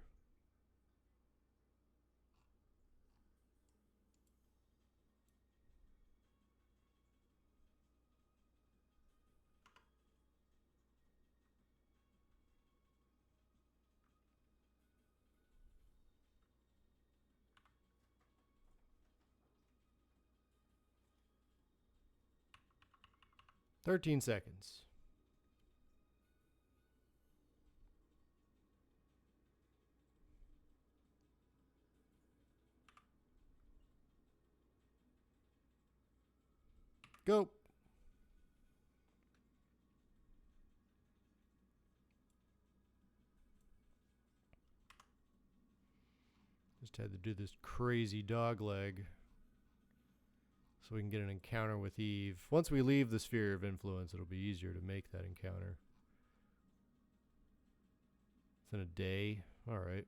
$13 seconds. Go. Just had to do this crazy dog leg so we can get an encounter with Eve. Once we leave the sphere of influence, it'll be easier to make that encounter. It's in a day. All right.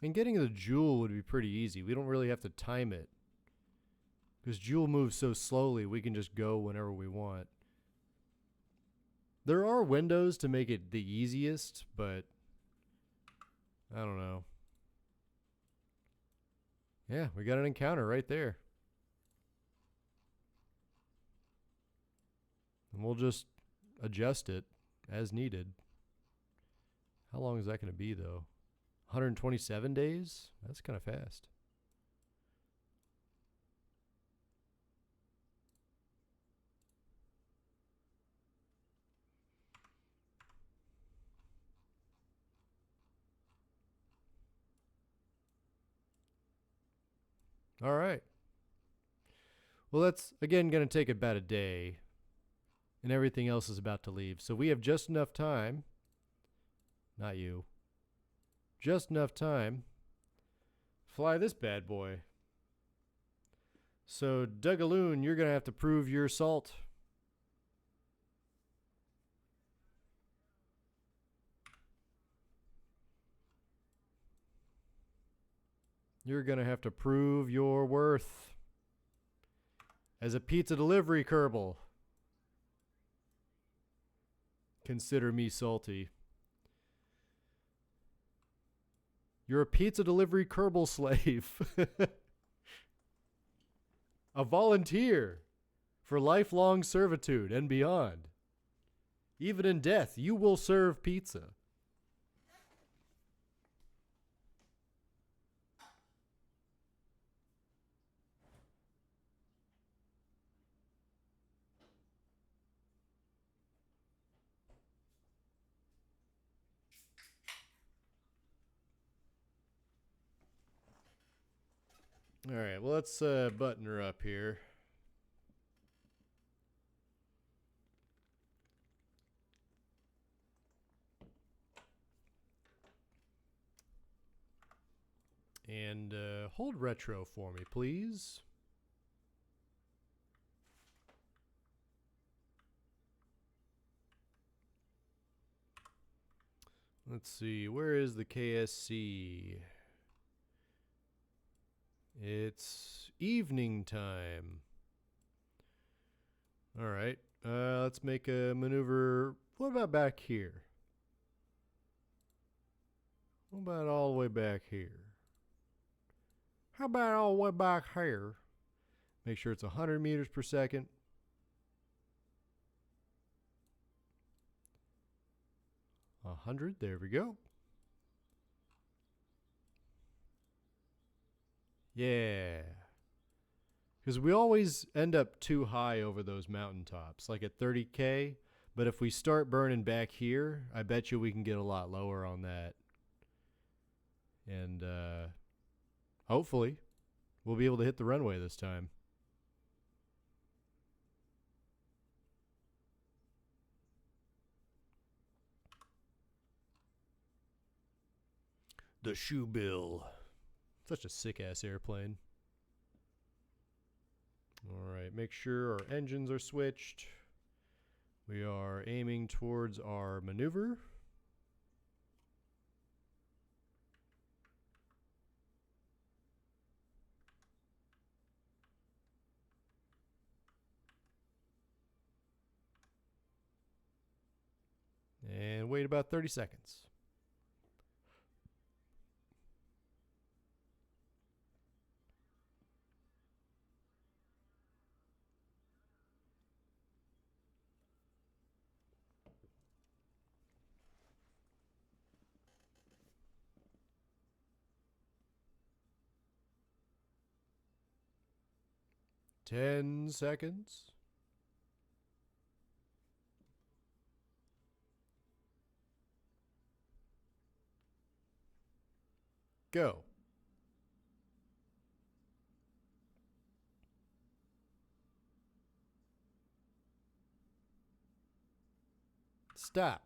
And getting the jewel would be pretty easy. We don't really have to time it. Because jewel moves so slowly, we can just go whenever we want. There are windows to make it the easiest, but I don't know. Yeah, we got an encounter right there. And we'll just adjust it as needed. How long is that going to be, though? 127 days? That's kind of fast. All right. Well, that's, again, going to take about a day. And everything else is about to leave. So we have just enough time. Not you. Just enough time. Fly this bad boy. So, Dugaloon, you're going to have to prove your salt. You're going to have to prove your worth as a pizza delivery Kerbal. Consider me salty. You're a pizza delivery Kerbal slave. A volunteer for lifelong servitude and beyond. Even in death, you will serve pizza. All right, well, let's button her up here. And hold retro for me, please. Let's see, where is the KSC? It's evening time. All right, let's make a maneuver. What about back here? What about all the way back here? How about all the way back here? Make sure it's 100 meters per second. 100, there we go. Yeah. Because we always end up too high over those mountaintops, like at 30K. But if we start burning back here, I bet you we can get a lot lower on that. And hopefully we'll be able to hit the runway this time. The Shoebill. Such a sick-ass airplane. All right, make sure our engines are switched. We are aiming towards our maneuver. And wait about 30 seconds. 10 seconds. Go. Stop.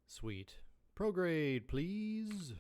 Sweet. Prograde, please.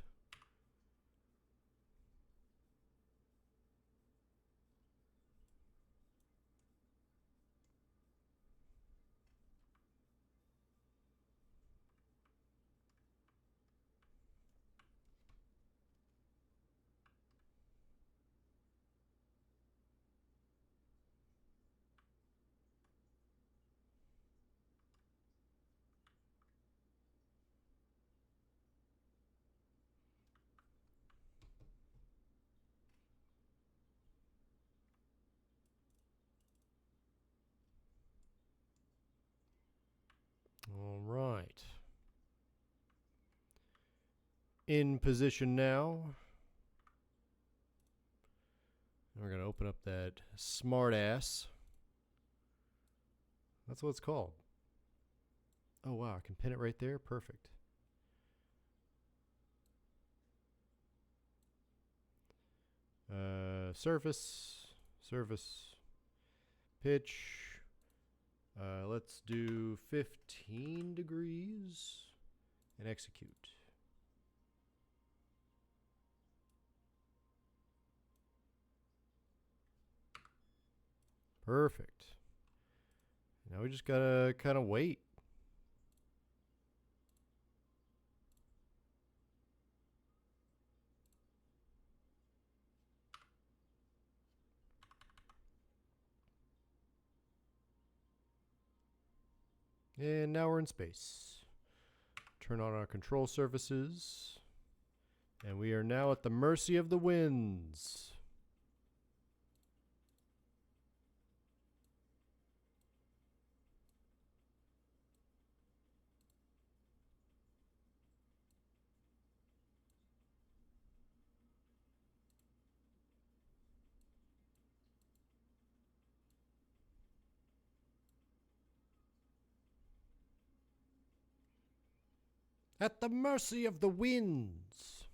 All right. In position now. We're going to open up that smart ass. That's what it's called. Oh, wow. I can pin it right there. Perfect. Surface. Surface. Pitch. Let's do 15 degrees and execute. Perfect. Now we just gotta kind of wait. And now we're in space. Turn on our control surfaces. And we are now at the mercy of the winds. At the mercy of the winds.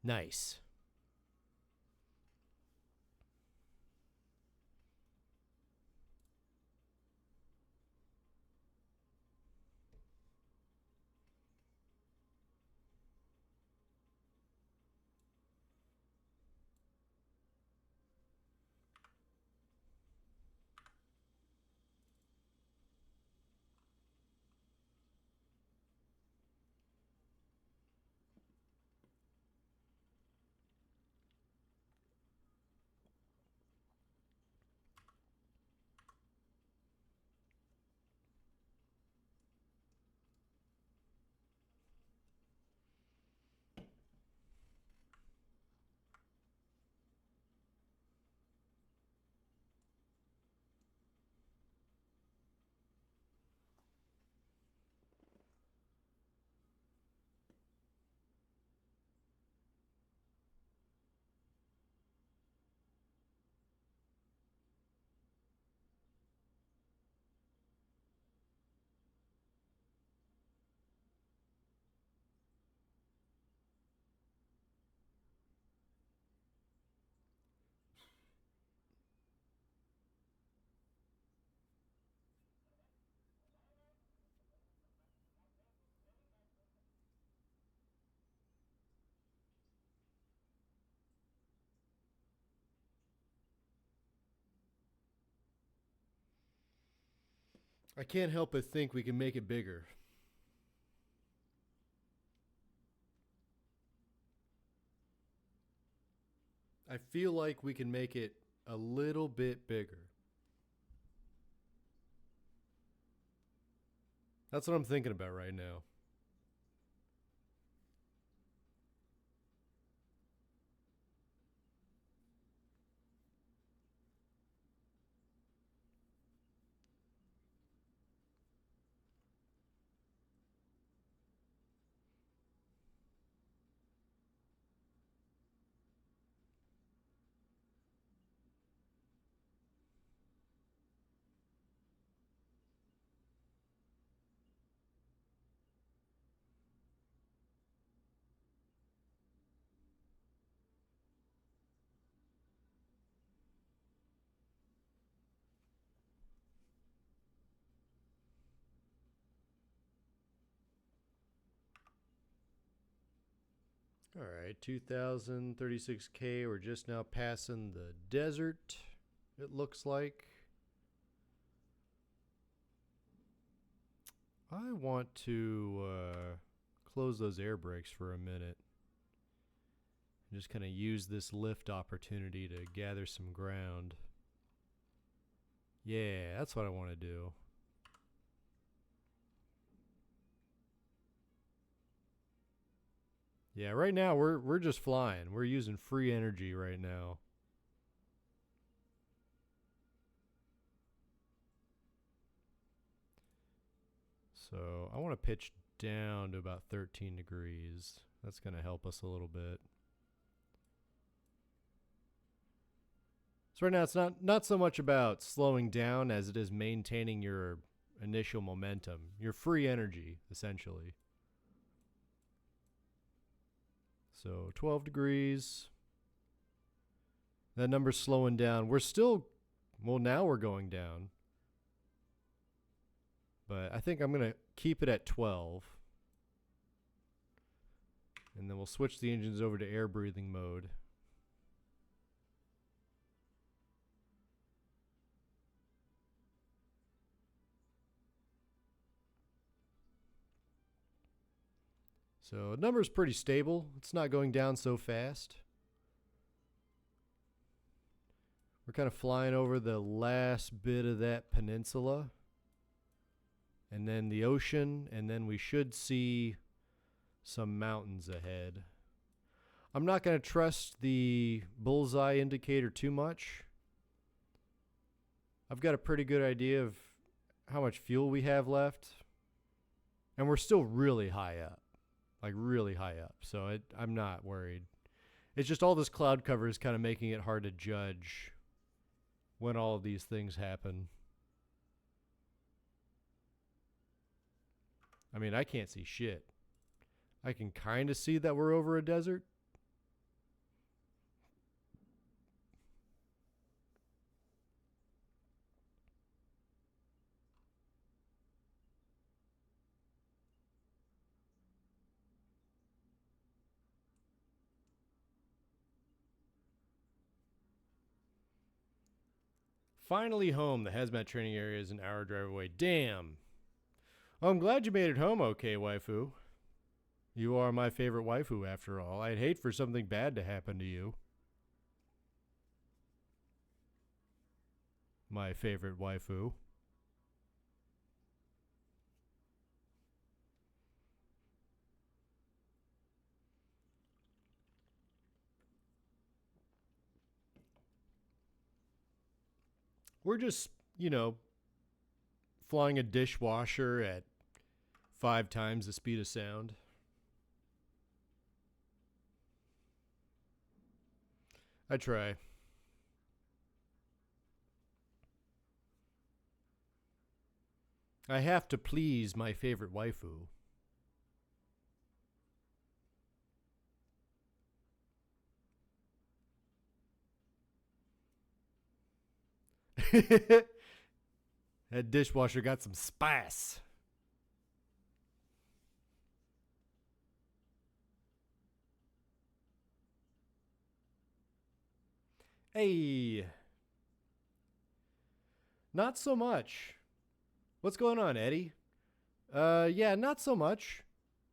Nice. I can't help but think we can make it bigger. I feel like we can make it a little bit bigger. That's what I'm thinking about right now. All right, 2036K. We're just now passing the desert, it looks like. I want to close those air brakes for a minute. And just kind of use this lift opportunity to gather some ground. Yeah, that's what I want to do. Yeah, right now we're just flying. We're using free energy right now. So I want to pitch down to about 13 degrees. That's going to help us a little bit. So right now it's not so much about slowing down as it is maintaining your initial momentum, your free energy, essentially. So 12 degrees. That number's slowing down. We're still, well, now we're going down. But I think I'm going to keep it at 12. And then we'll switch the engines over to air breathing mode. So the number's pretty stable. It's not going down so fast. We're kind of flying over the last bit of that peninsula. And then the ocean. And then we should see some mountains ahead. I'm not going to trust the bullseye indicator too much. I've got a pretty good idea of how much fuel we have left. And we're still really high up. Like really high up. So I'm not worried. It's just all this cloud cover is kind of making it hard to judge when all of these things happen. I mean, I can't see shit. I can kind of see that we're over a desert. Finally home. The hazmat training area is an hour drive away. Damn. Well, I'm glad you made it home okay, waifu. You are my favorite waifu, after all. I'd hate for something bad to happen to you. My favorite waifu. We're just, flying a dishwasher at 5 times the speed of sound. I try. I have to please my favorite waifu. That dishwasher got some spice. Hey. Not so much. What's going on, Eddie? Yeah, not so much.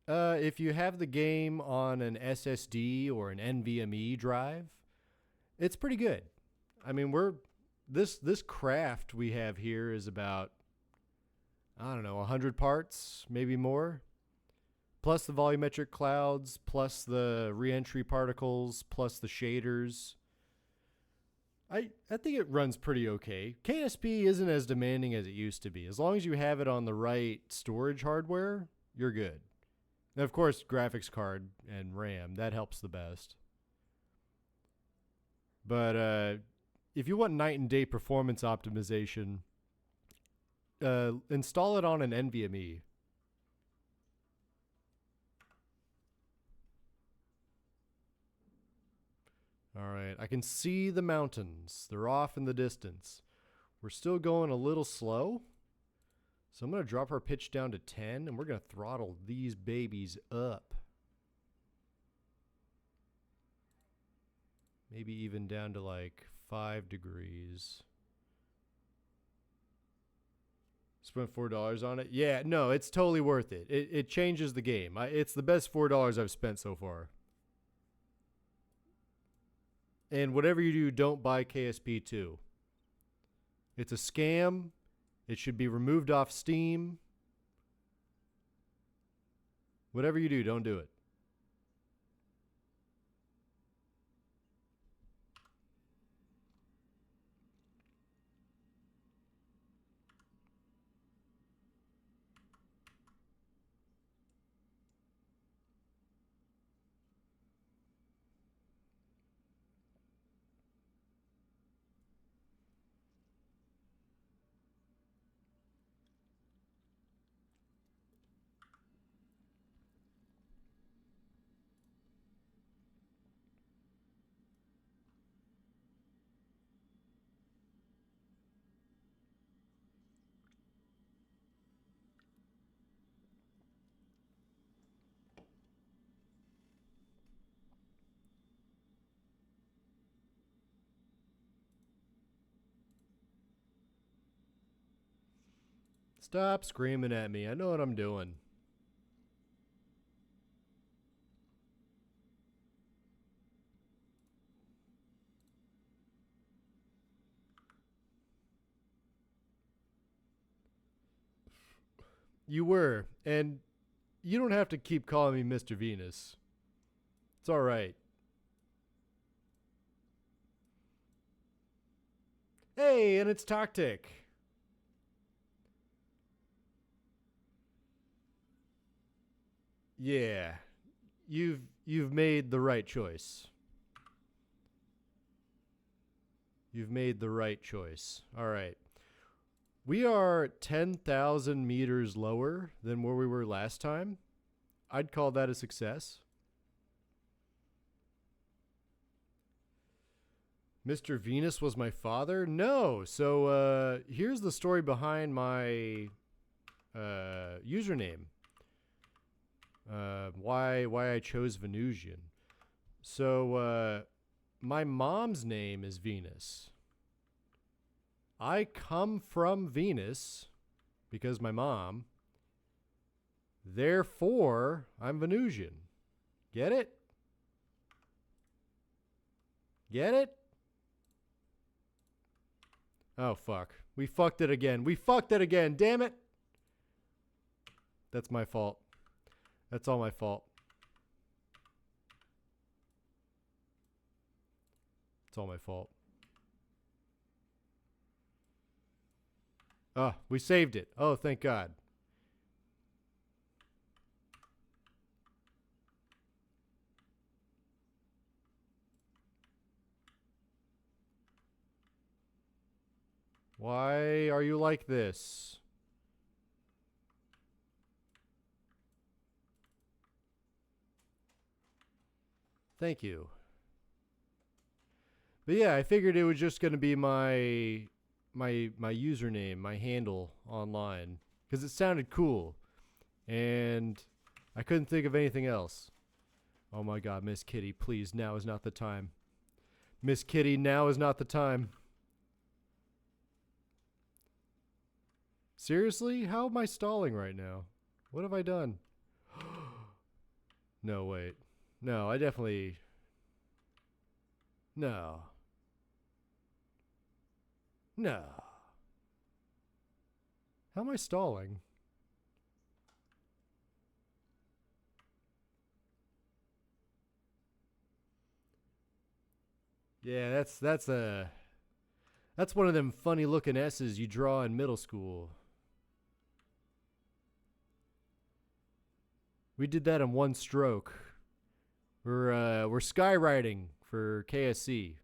If you have the game on an SSD or an NVMe drive, it's pretty good. I mean, this craft we have here is about, I don't know, 100 parts, maybe more. Plus the volumetric clouds, plus the reentry particles, plus the shaders. I think it runs pretty okay. KSP isn't as demanding as it used to be. As long as you have it on the right storage hardware, you're good. And of course, graphics card and RAM, that helps the best. But if you want night and day performance optimization, install it on an NVMe. All right, I can see the mountains. They're off in the distance. We're still going a little slow. So I'm going to drop our pitch down to 10, and we're going to throttle these babies up. Maybe even down to like 5 degrees. Spent $4 on it? Yeah, no, it's totally worth it. It changes the game. It's the best $4 I've spent so far. And whatever you do, don't buy KSP2. It's a scam. It should be removed off Steam. Whatever you do, don't do it. Stop screaming at me. I know what I'm doing. You were. And you don't have to keep calling me Mr. Venus. It's all right. Hey, and it's Tactic. Yeah. You've made the right choice. You've made the right choice. All right. We are 10,000 meters lower than where we were last time. I'd call that a success. Mr. Venus was my father? No. So here's the story behind my username. Why I chose Venusian. So my mom's name is Venus. I come from Venus because my mom. Therefore, I'm Venusian. Get it? Get it? Oh, fuck. We fucked it again. We fucked it again. Damn it. That's my fault. That's all my fault. It's all my fault. Oh, we saved it. Oh, thank God. Why are you like this? Thank you. But yeah, I figured it was just going to be my username, my handle online, because it sounded cool, and I couldn't think of anything else. Oh my God, Miss Kitty, please, now is not the time. Miss Kitty, now is not the time. Seriously? How am I stalling right now? What have I done? No, wait. No, I definitely... No. No. How am I stalling? Yeah, that's one of them funny looking S's you draw in middle school. We did that in one stroke. We're skywriting for KSC.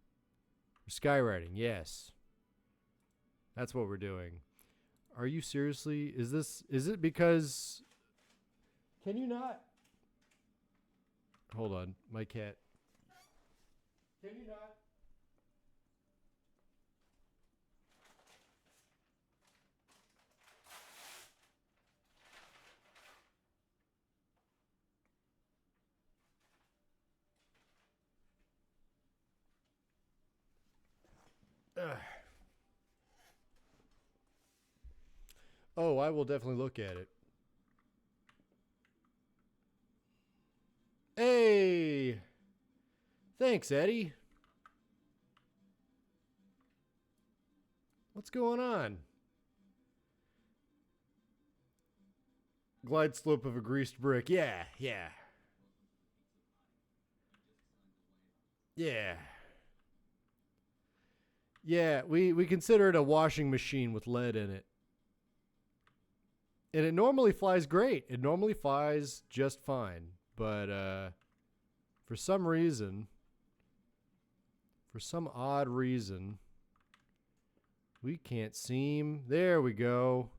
We're skywriting, yes. That's what we're doing. Are you seriously? Is it because can you not? Hold on, my cat. Can you not? Ugh. Oh, I will definitely look at it. Hey! Thanks, Eddie. What's going on? Glide slope of a greased brick. Yeah, yeah. Yeah. Yeah, we consider it a washing machine with lead in it. And it normally flies great. It normally flies just fine. But for some reason, for some odd reason, we can't seem. There we go.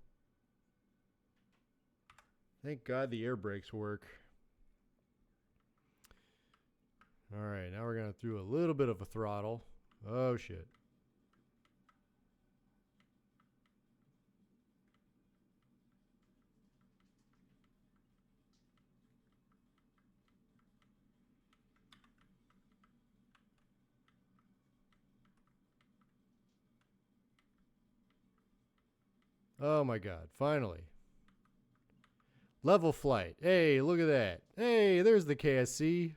Thank God the air brakes work. All right, now we're going to do a little bit of a throttle. Oh, shit. Oh, my God. Finally. Level flight. Hey, look at that. Hey, there's the KSC.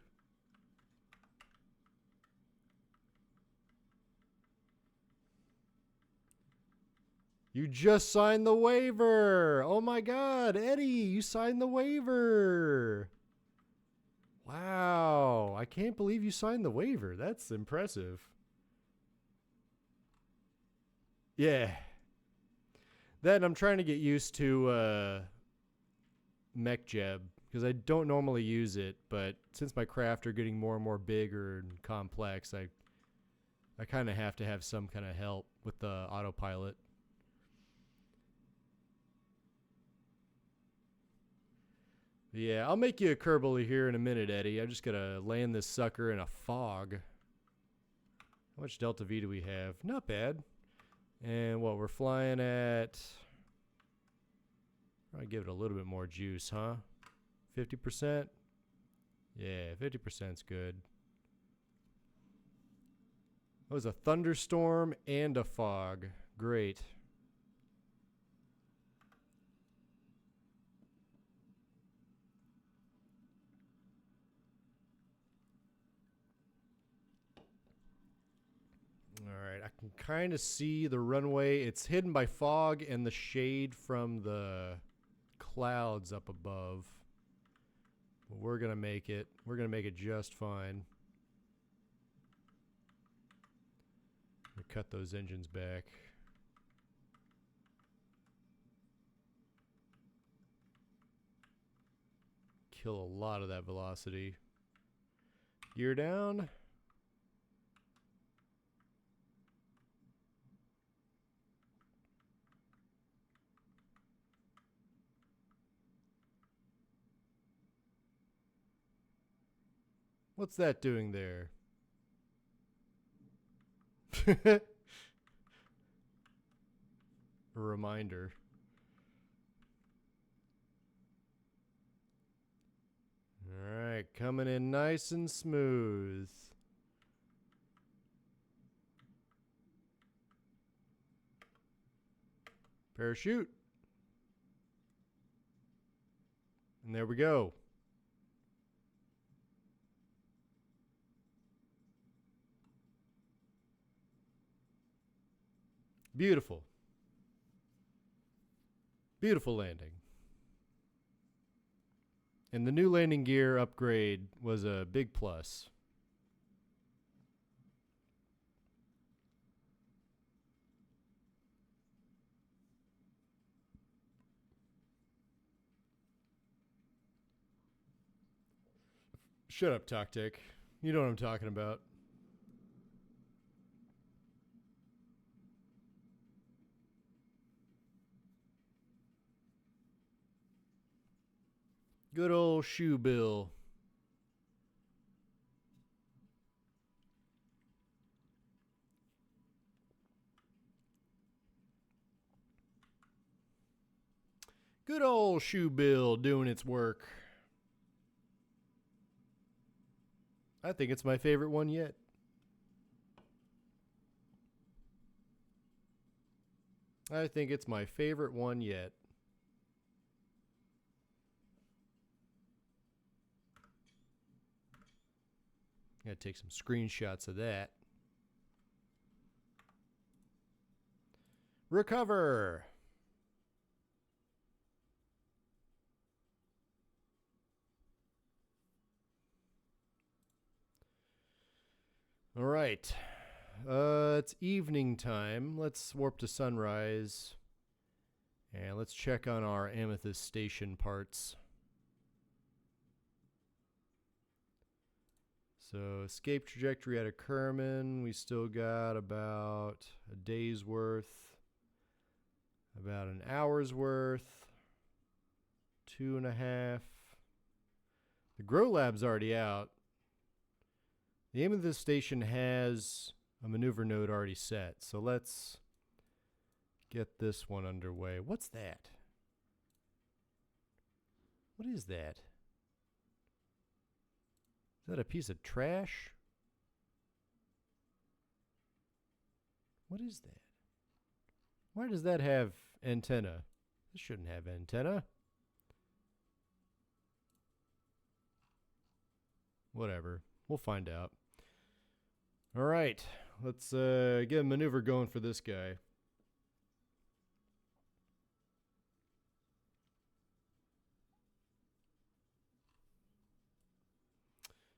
You just signed the waiver. Oh my God, Eddie, you signed the waiver. Wow, I can't believe you signed the waiver. That's impressive. Yeah. Then I'm trying to get used to MechJeb because I don't normally use it, but since my craft are getting more and more bigger and complex, I kind of have to have some kind of help with the autopilot. Yeah, I'll make you a Kerbal here in a minute, Eddie. I'm just gonna land this sucker in a fog. How much Delta V do we have? Not bad. And what we're flying at... Probably give it a little bit more juice, huh? 50%? Yeah, 50%'s good. That was a thunderstorm and a fog. Great. Alright, I can kind of see the runway. It's hidden by fog and the shade from the clouds up above. But we're going to make it. We're going to make it just fine. Cut those engines back. Kill a lot of that velocity. Gear down. What's that doing there? A reminder. Alright, coming in nice and smooth. Parachute. There we go. Beautiful. Beautiful landing. And the new landing gear upgrade was a big plus. Shut up, Toctic. You know what I'm talking about. Good old Shoe Bill. Good old Shoe Bill doing its work. I think it's my favorite one yet. I think it's my favorite one yet. Gotta take some screenshots of that. Recover. All right. It's evening time. Let's warp to sunrise. And let's check on our Amethyst Station parts. So escape trajectory out of Kerman. We still got about a day's worth. About an hour's worth. 2.5. The Grow Lab's already out. The aim of this station has a maneuver node already set. So let's get this one underway. What's that? What is that? Is that a piece of trash? What is that? Why does that have antenna? This shouldn't have antenna. Whatever. We'll find out. All right. Let's get a maneuver going for this guy.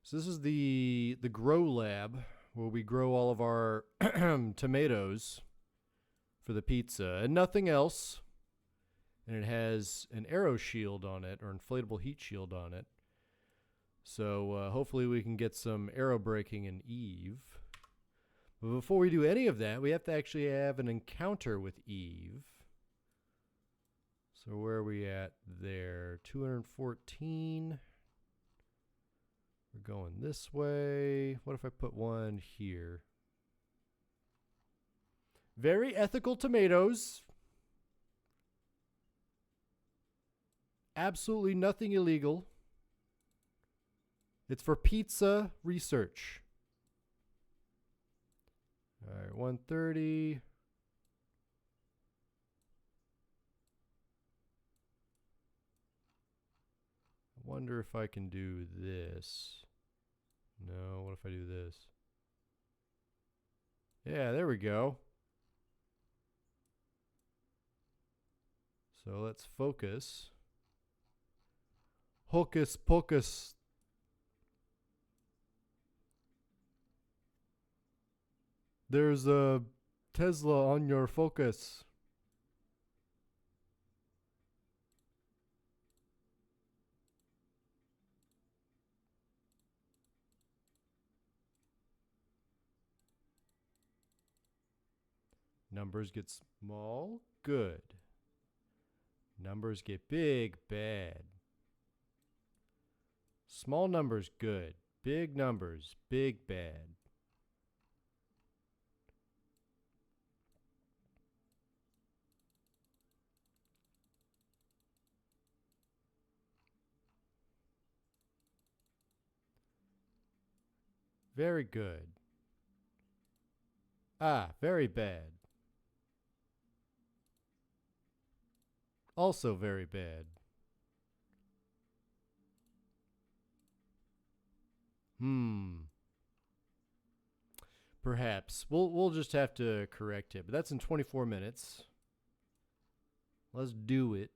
So this is the Grow Lab, where we grow all of our tomatoes for the pizza and nothing else. And it has an arrow shield on it, or inflatable heat shield on it. So hopefully we can get some arrow breaking in Eve. But before we do any of that, we have to actually have an encounter with Eve. So where are we at there? 214. We're going this way. What if I put one here? Very ethical tomatoes. Absolutely nothing illegal. It's for pizza research. All right, 130. I wonder if I can do this. No, what if I do this? Yeah, there we go. So let's focus. Hocus pocus. There's a Tesla on your focus. Numbers get small, good. Numbers get big, bad. Small numbers, good. Big numbers, big, bad. Very good. Ah, very bad. Also very bad. Perhaps. We'll just have to correct it. But that's in 24 minutes. Let's do it.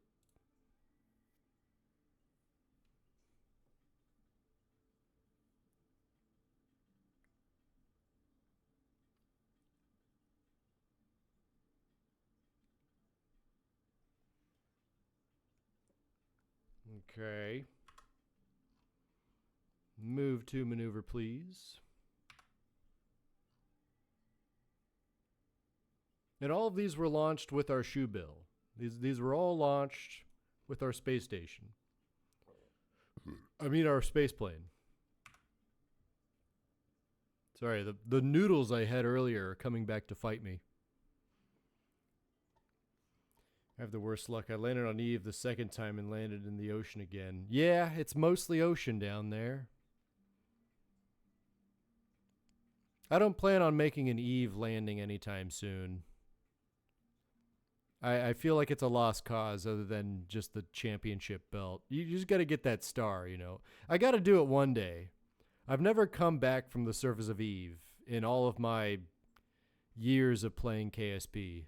Okay. Move to maneuver, please. And all of these were launched with our shoe bill. These were all launched with our space station. I mean our space plane. Sorry, the noodles I had earlier are coming back to fight me. I have the worst luck. I landed on Eve the second time and landed in the ocean again. Yeah, it's mostly ocean down there. I don't plan on making an Eve landing anytime soon. I feel like it's a lost cause other than just the championship belt. You just got to get that star, you know. I got to do it one day. I've never come back from the surface of Eve in all of my years of playing KSP.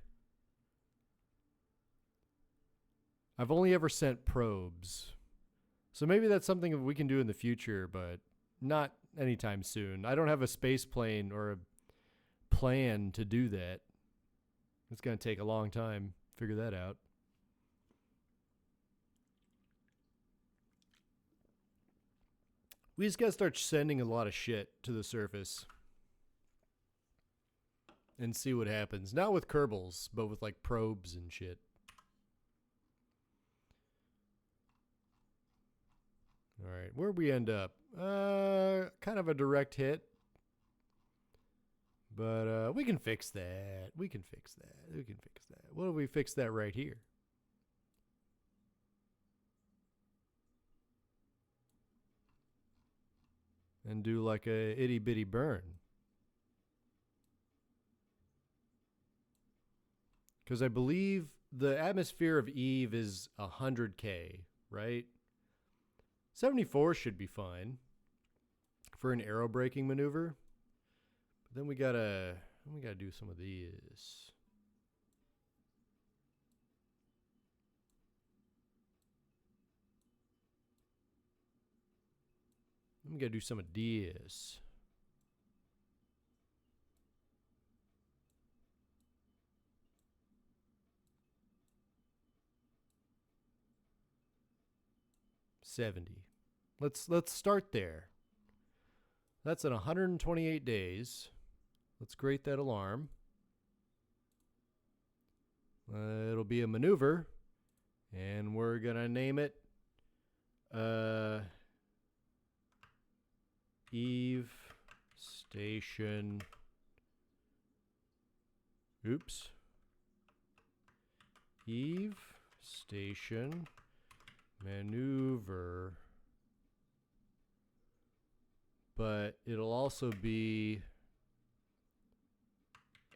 I've only ever sent probes. So maybe that's something we can do in the future, but not anytime soon. I don't have a space plane or a plan to do that. It's going to take a long time to figure that out. We just got to start sending a lot of shit to the surface and see what happens. Not with Kerbals, but with like probes and shit. All right, where'd we end up? Kind of a direct hit. But we can fix that. We can fix that. What if we fix that right here? And do like a itty bitty burn. Because I believe the atmosphere of Eve is 100K, right? 74 should be fine for an aero braking maneuver. But then we gotta do some of these. Then we gotta do some of these. $70. Let's start there. That's in 128 days. Let's grate that alarm. It'll be a maneuver, and we're gonna name it Eve Station. Oops. Eve Station Maneuver. But it'll also be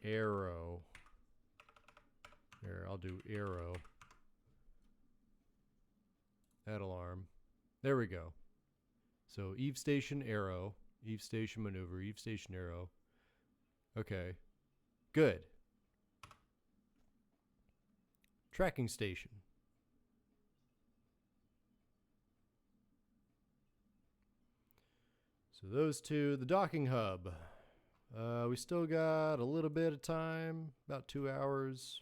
arrow. Here, I'll do arrow. That alarm. There we go. So Eve Station arrow, Eve Station maneuver, Eve Station arrow. Okay. Good. Tracking station. So those two, the docking hub. We still got a little bit of time, about 2 hours.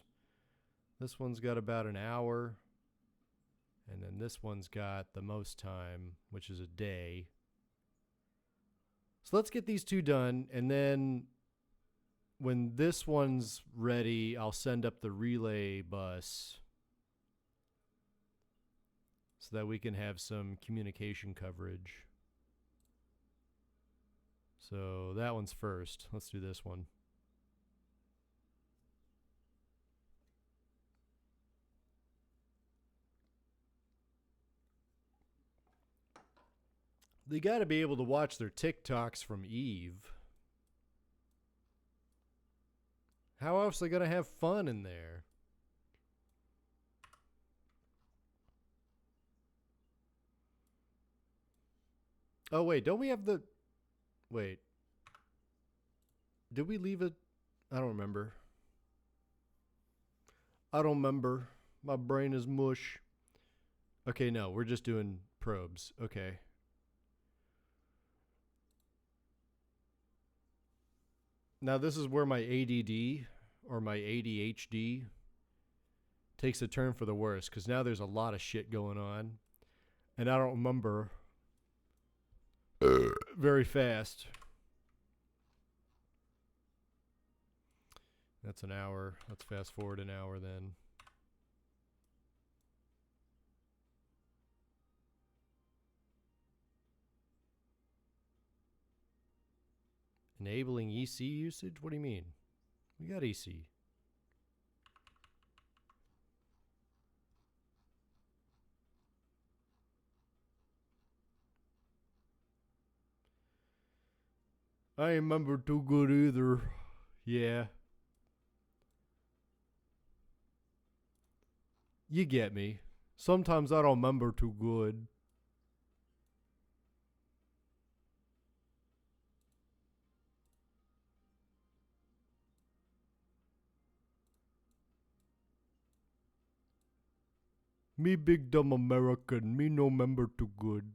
This one's got about an hour. And then this one's got the most time, which is a day. So let's get these two done. And then when this one's ready, I'll send up the relay bus so that we can have some communication coverage. So that one's first. Let's do this one. They got to be able to watch their TikToks from Eve. How else are they going to have fun in there? Oh, wait. Don't we have the... Wait. Did we leave it? I don't remember. I don't remember. My brain is mush. Okay, no, we're just doing probes. Okay. Now this is where my ADD or my ADHD takes a turn for the worse because now there's a lot of shit going on, and I don't remember very fast. That's an hour. Let's fast forward an hour then. Enabling EC usage? What do you mean? We got EC. I ain't remember too good either. Yeah. You get me. Sometimes I don't remember too good. Me big dumb American. Me no remember too good.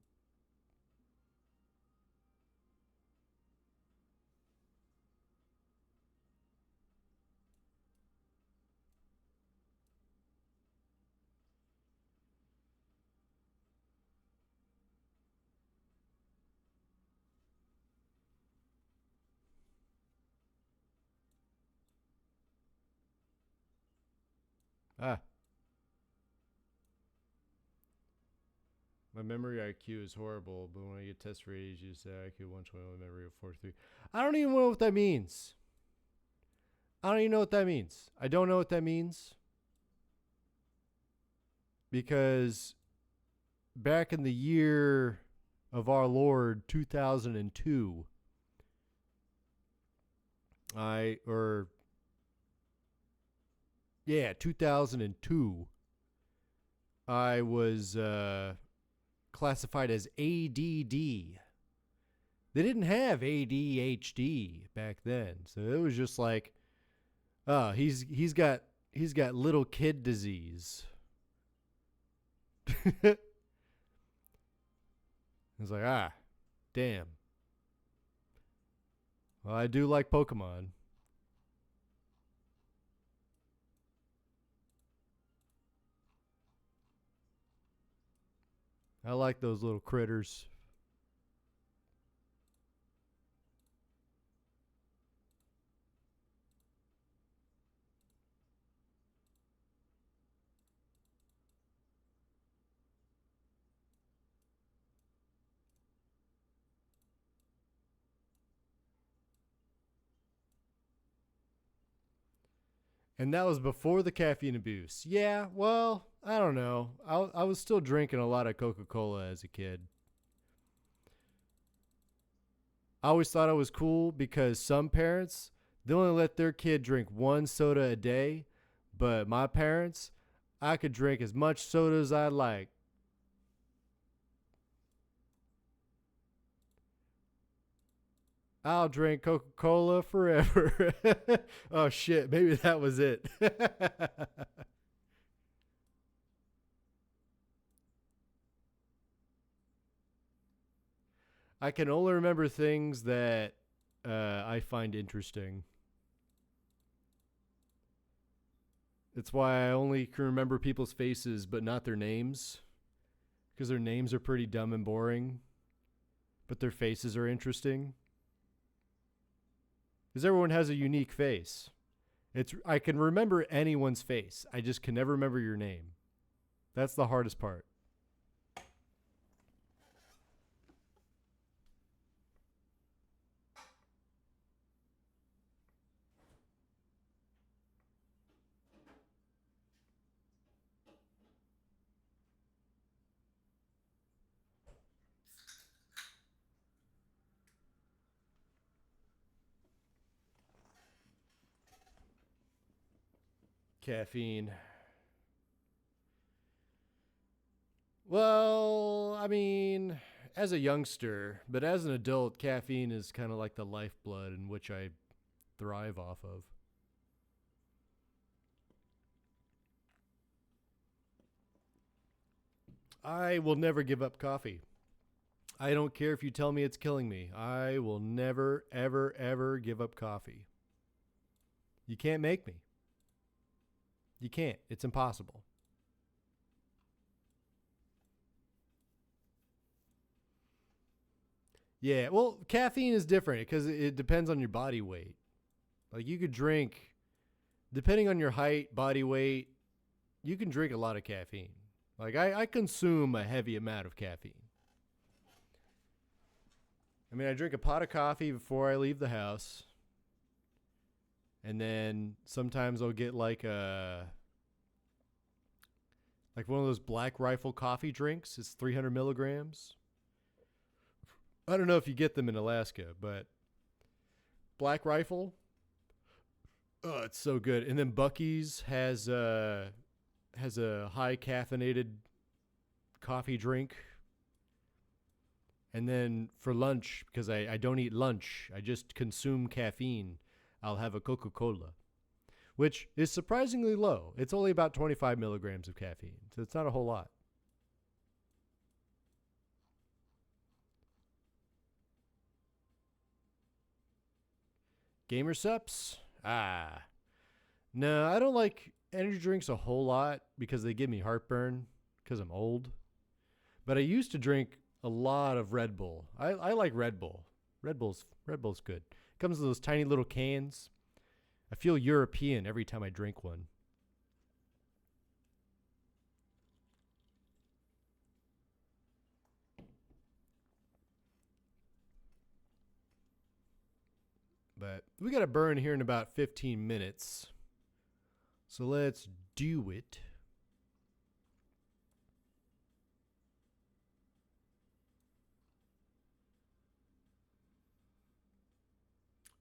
Ah. My memory IQ is horrible, but when I get test for age, you say IQ 120, memory of 43. I don't even know what that means. I don't even know what that means. I don't know what that means. Because back in the year of our Lord 2002, I, or, yeah, 2002, I was classified as ADD. They didn't have ADHD back then, so it was just like, oh, he's got little kid disease. It's like, ah, damn. Well, I do like Pokemon. I like those little critters. And that was before the caffeine abuse. Yeah, well, I don't know. I was still drinking a lot of Coca-Cola as a kid. I always thought it was cool because some parents, they only let their kid drink one soda a day. But my parents, I could drink as much soda as I like. I'll drink Coca-Cola forever. Oh shit, maybe that was it. I can only remember things that I find interesting. It's why I only can remember people's faces but not their names. Because their names are pretty dumb and boring, but their faces are interesting. Because everyone has a unique face. I can remember anyone's face. I just can never remember your name. That's the hardest part. Caffeine. Well, I mean, as a youngster, but as an adult, caffeine is kind of like the lifeblood in which I thrive off of. I will never give up coffee. I don't care if you tell me it's killing me. I will never, ever, ever give up coffee. You can't make me. You can't. It's impossible. Yeah, well, caffeine is different because it depends on your body weight. Like you could drink, depending on your height, body weight, you can drink a lot of caffeine. Like I consume a heavy amount of caffeine. I mean, I drink a pot of coffee before I leave the house. And then sometimes I'll get like one of those Black Rifle coffee drinks. It's 300 milligrams. I don't know if you get them in Alaska, but Black Rifle, oh, it's so good. And then Buc-ee's has a high caffeinated coffee drink. And then for lunch, because I don't eat lunch, I just consume caffeine, I'll have a Coca-Cola, which is surprisingly low. It's only about 25 milligrams of caffeine, so it's not a whole lot. Gamer Sups? Ah. No, I don't like energy drinks a whole lot because they give me heartburn because I'm old. But I used to drink a lot of Red Bull. I like Red Bull. Red Bull's good. It comes in those tiny little cans. I feel European every time I drink one. But we got to burn here in about 15 minutes. So let's do it.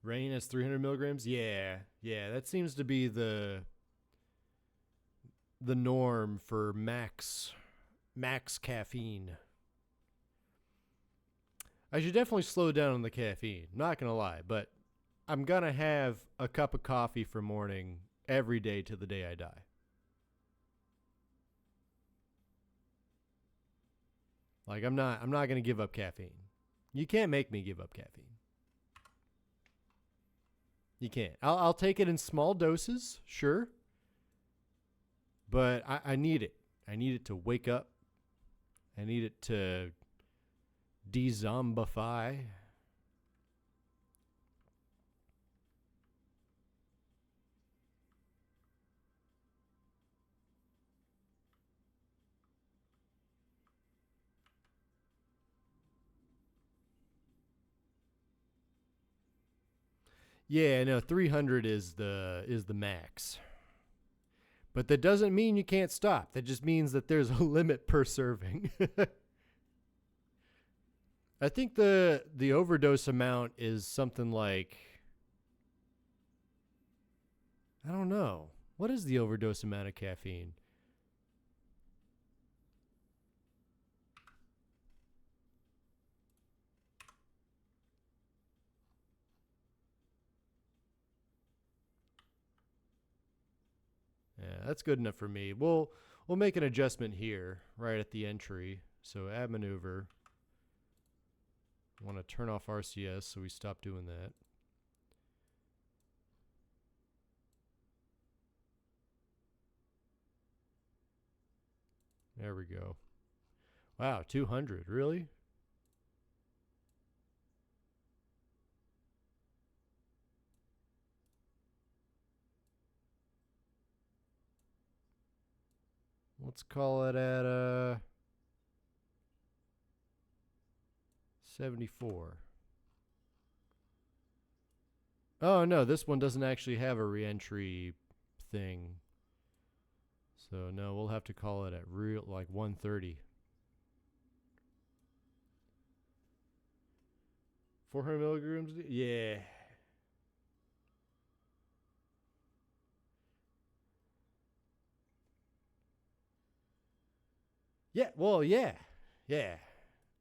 Rain has 300 milligrams? Yeah. That seems to be the norm for max caffeine. I should definitely slow down on the caffeine. Not going to lie, but I'm going to have a cup of coffee for morning every day to the day I die. Like I'm not going to give up caffeine. You can't make me give up caffeine. You can't. I'll take it in small doses, sure. But I need it. I need it to wake up. I need it to de-zombify. Yeah, no, 300 is the max. But that doesn't mean you can't stop. That just means that there's a limit per serving. I think the overdose amount is something like, I don't know. What is the overdose amount of caffeine? Yeah, that's good enough for me. We'll make an adjustment here right at the entry. So add maneuver. I want to turn off RCS so we stop doing that. There we go. Wow, 200, really? Let's call it at 74. Oh no, this one doesn't actually have a reentry thing. So no, we'll have to call it at real like 130. 400 milligrams? Yeah. Yeah, well, yeah. Yeah.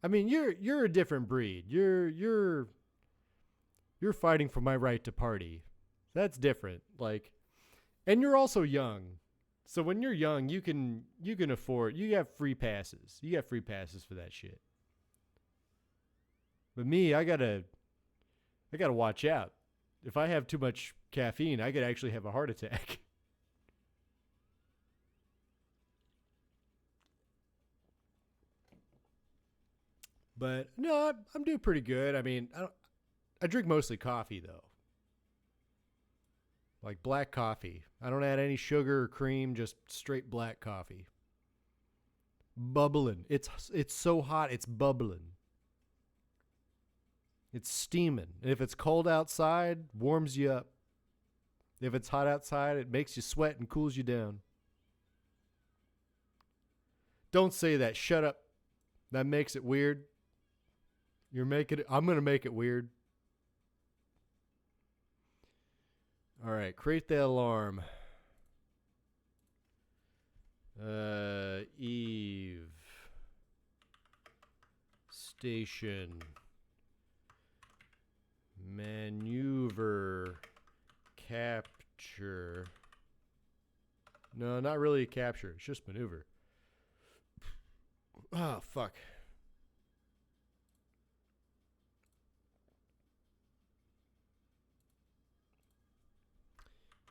I mean, you're a different breed. You're fighting for my right to party. That's different. Like, and you're also young. So when you're young, you can afford. You have free passes. You got free passes for that shit. But me, I gotta watch out. If I have too much caffeine, I could actually have a heart attack. But no, I'm doing pretty good. I mean, I drink mostly coffee though, like black coffee. I don't add any sugar or cream, just straight black coffee. Bubbling. It's so hot, it's bubbling. It's steaming. And if it's cold outside, warms you up. If it's hot outside, it makes you sweat and cools you down. Don't say that. Shut up. That makes it weird. I'm going to make it weird. All right, create the alarm. Eve. Station. Maneuver. Capture. No, not really a capture. It's just maneuver. Oh, fuck.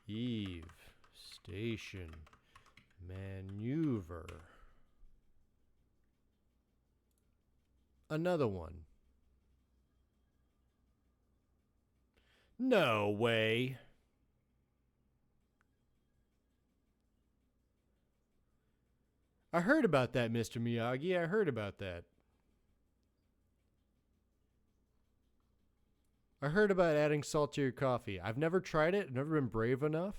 Eve. Station. Maneuver. Another one. No way. I heard about that, Mr. Miyagi. I heard about that. I heard about adding salt to your coffee. I've never tried it. I've never been brave enough.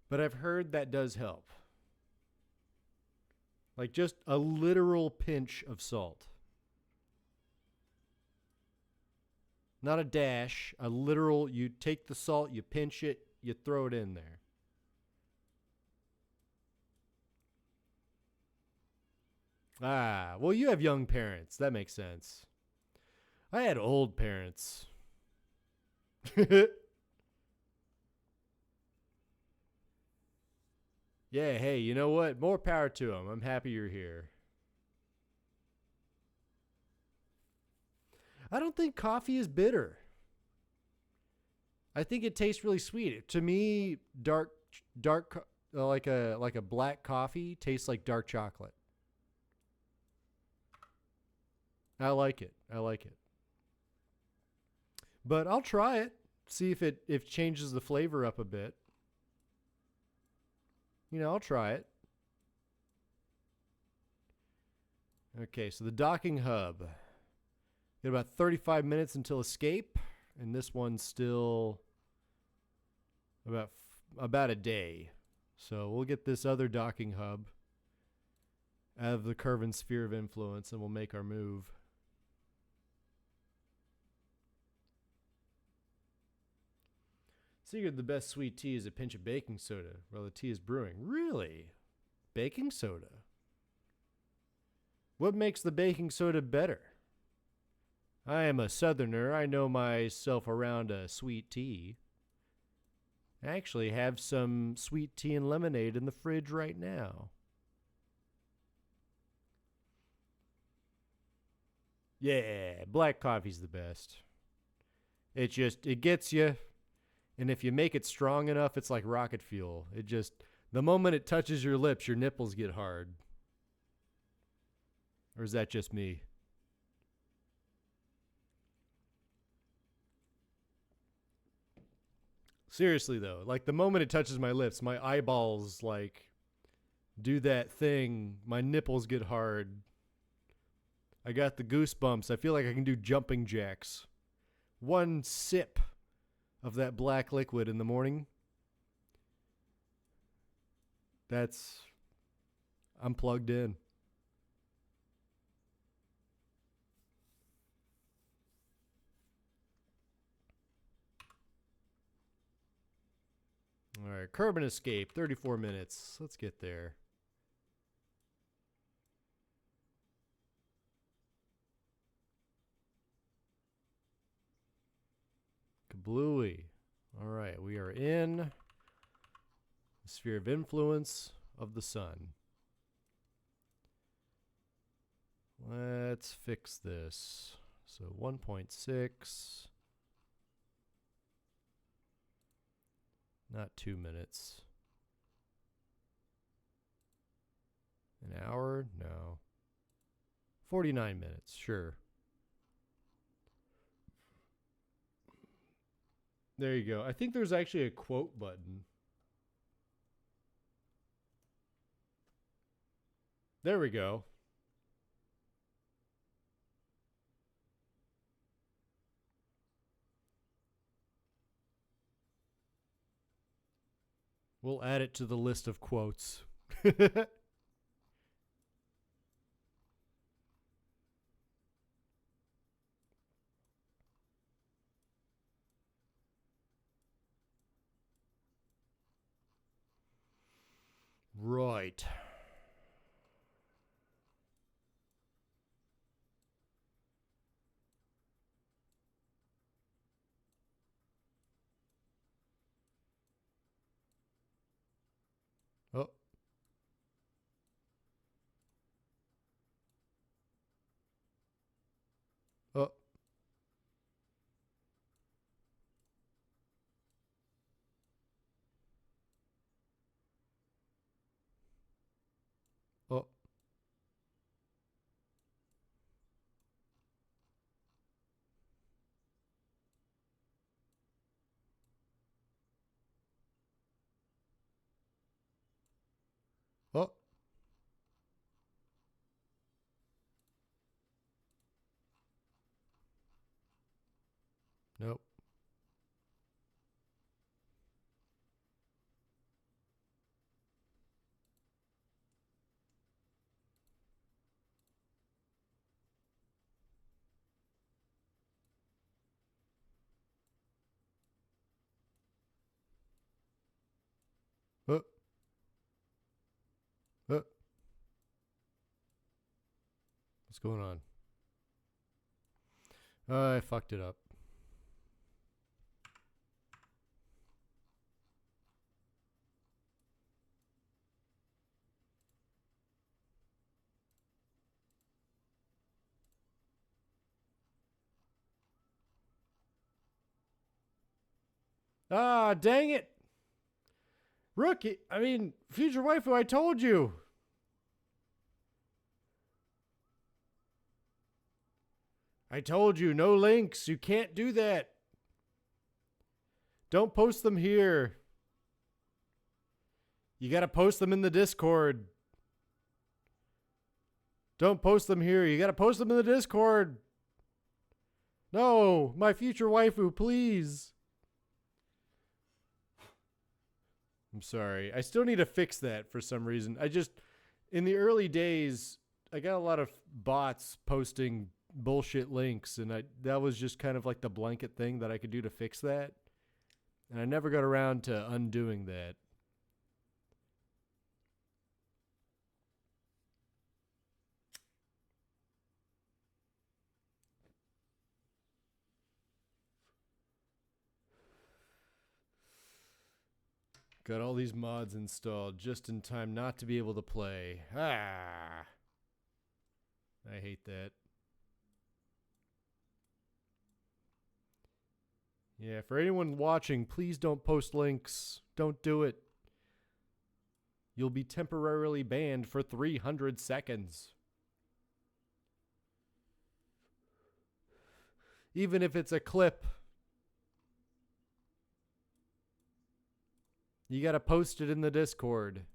But I've heard that does help. Like just a literal pinch of salt. Not a dash. A literal, you take the salt, you pinch it, you throw it in there. Ah, well, you have young parents. That makes sense. I had old parents. Yeah, hey, you know what? More power to them. I'm happy you're here. I don't think coffee is bitter. I think it tastes really sweet. To me, dark like a black coffee tastes like dark chocolate. I like it. I like it. But I'll try it. See if it changes the flavor up a bit. You know, I'll try it. Okay, so the docking hub. Got about 35 minutes until escape, and this one's still about a day. So we'll get this other docking hub out of the curving sphere of influence, and we'll make our move. Secret the best sweet tea is a pinch of baking soda while the tea is brewing. Really? Baking soda? What makes the baking soda better? I am a southerner. I know myself around a sweet tea. I actually have some sweet tea and lemonade in the fridge right now. Yeah, black coffee's the best. It gets you. And if you make it strong enough, it's like rocket fuel. The moment it touches your lips, your nipples get hard. Or is that just me? Seriously, though, like the moment it touches my lips, my eyeballs, like, do that thing. My nipples get hard. I got the goosebumps. I feel like I can do jumping jacks. One sip of that black liquid in the morning. I'm plugged in. All right, curb and escape, 34 minutes. Let's get there. Bluey. All right, we are in the sphere of influence of the sun. Let's fix this. So 1.6. Not 2 minutes. An hour? No. 49 minutes, sure. There you go. I think there's actually a quote button. There we go. We'll add it to the list of quotes. Right. Oh. Oh. Oh. Oh. Nope. Oh. Oh. What's going on? I fucked it up. Ah, dang it. Rookie, I mean, future waifu, I told you. I told you, no links. You can't do that. Don't post them here. You gotta post them in the Discord. Don't post them here. You gotta post them in the Discord. No, my future waifu, please. I'm sorry. I still need to fix that for some reason. In the early days, I got a lot of bots posting bullshit links, and that was just kind of like the blanket thing that I could do to fix that. And I never got around to undoing that. Got all these mods installed just in time not to be able to play. Ah! I hate that. Yeah, for anyone watching, please don't post links. Don't do it. You'll be temporarily banned for 300 seconds. Even if it's a clip. You gotta post it in the Discord.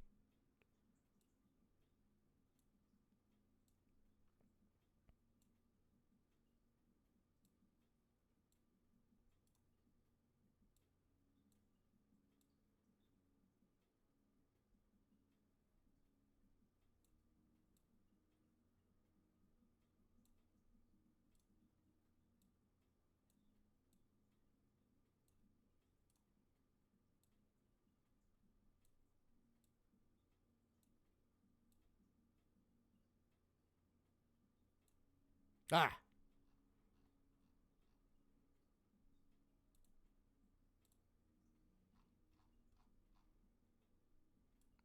Ah!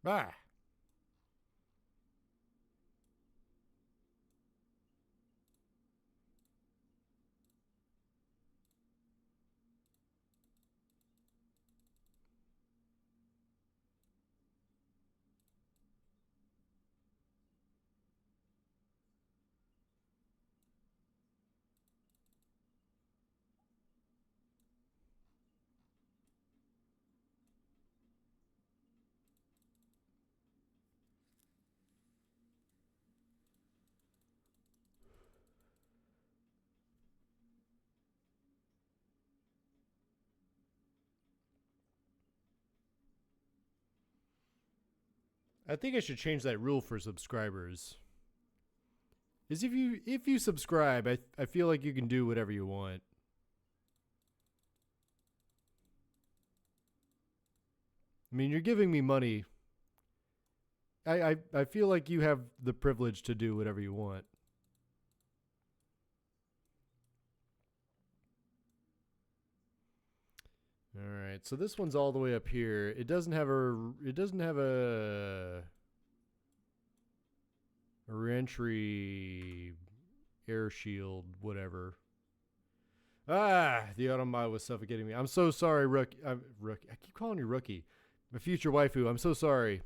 Ah. I think I should change that rule for subscribers. Is if you subscribe, I feel like you can do whatever you want. I mean, you're giving me money. I feel like you have the privilege to do whatever you want. All right, so this one's all the way up here. It doesn't have a reentry air shield, whatever. Ah, the automod was suffocating me. I'm so sorry, Rookie. Rookie. I keep calling you Rookie. My future waifu. I'm so sorry.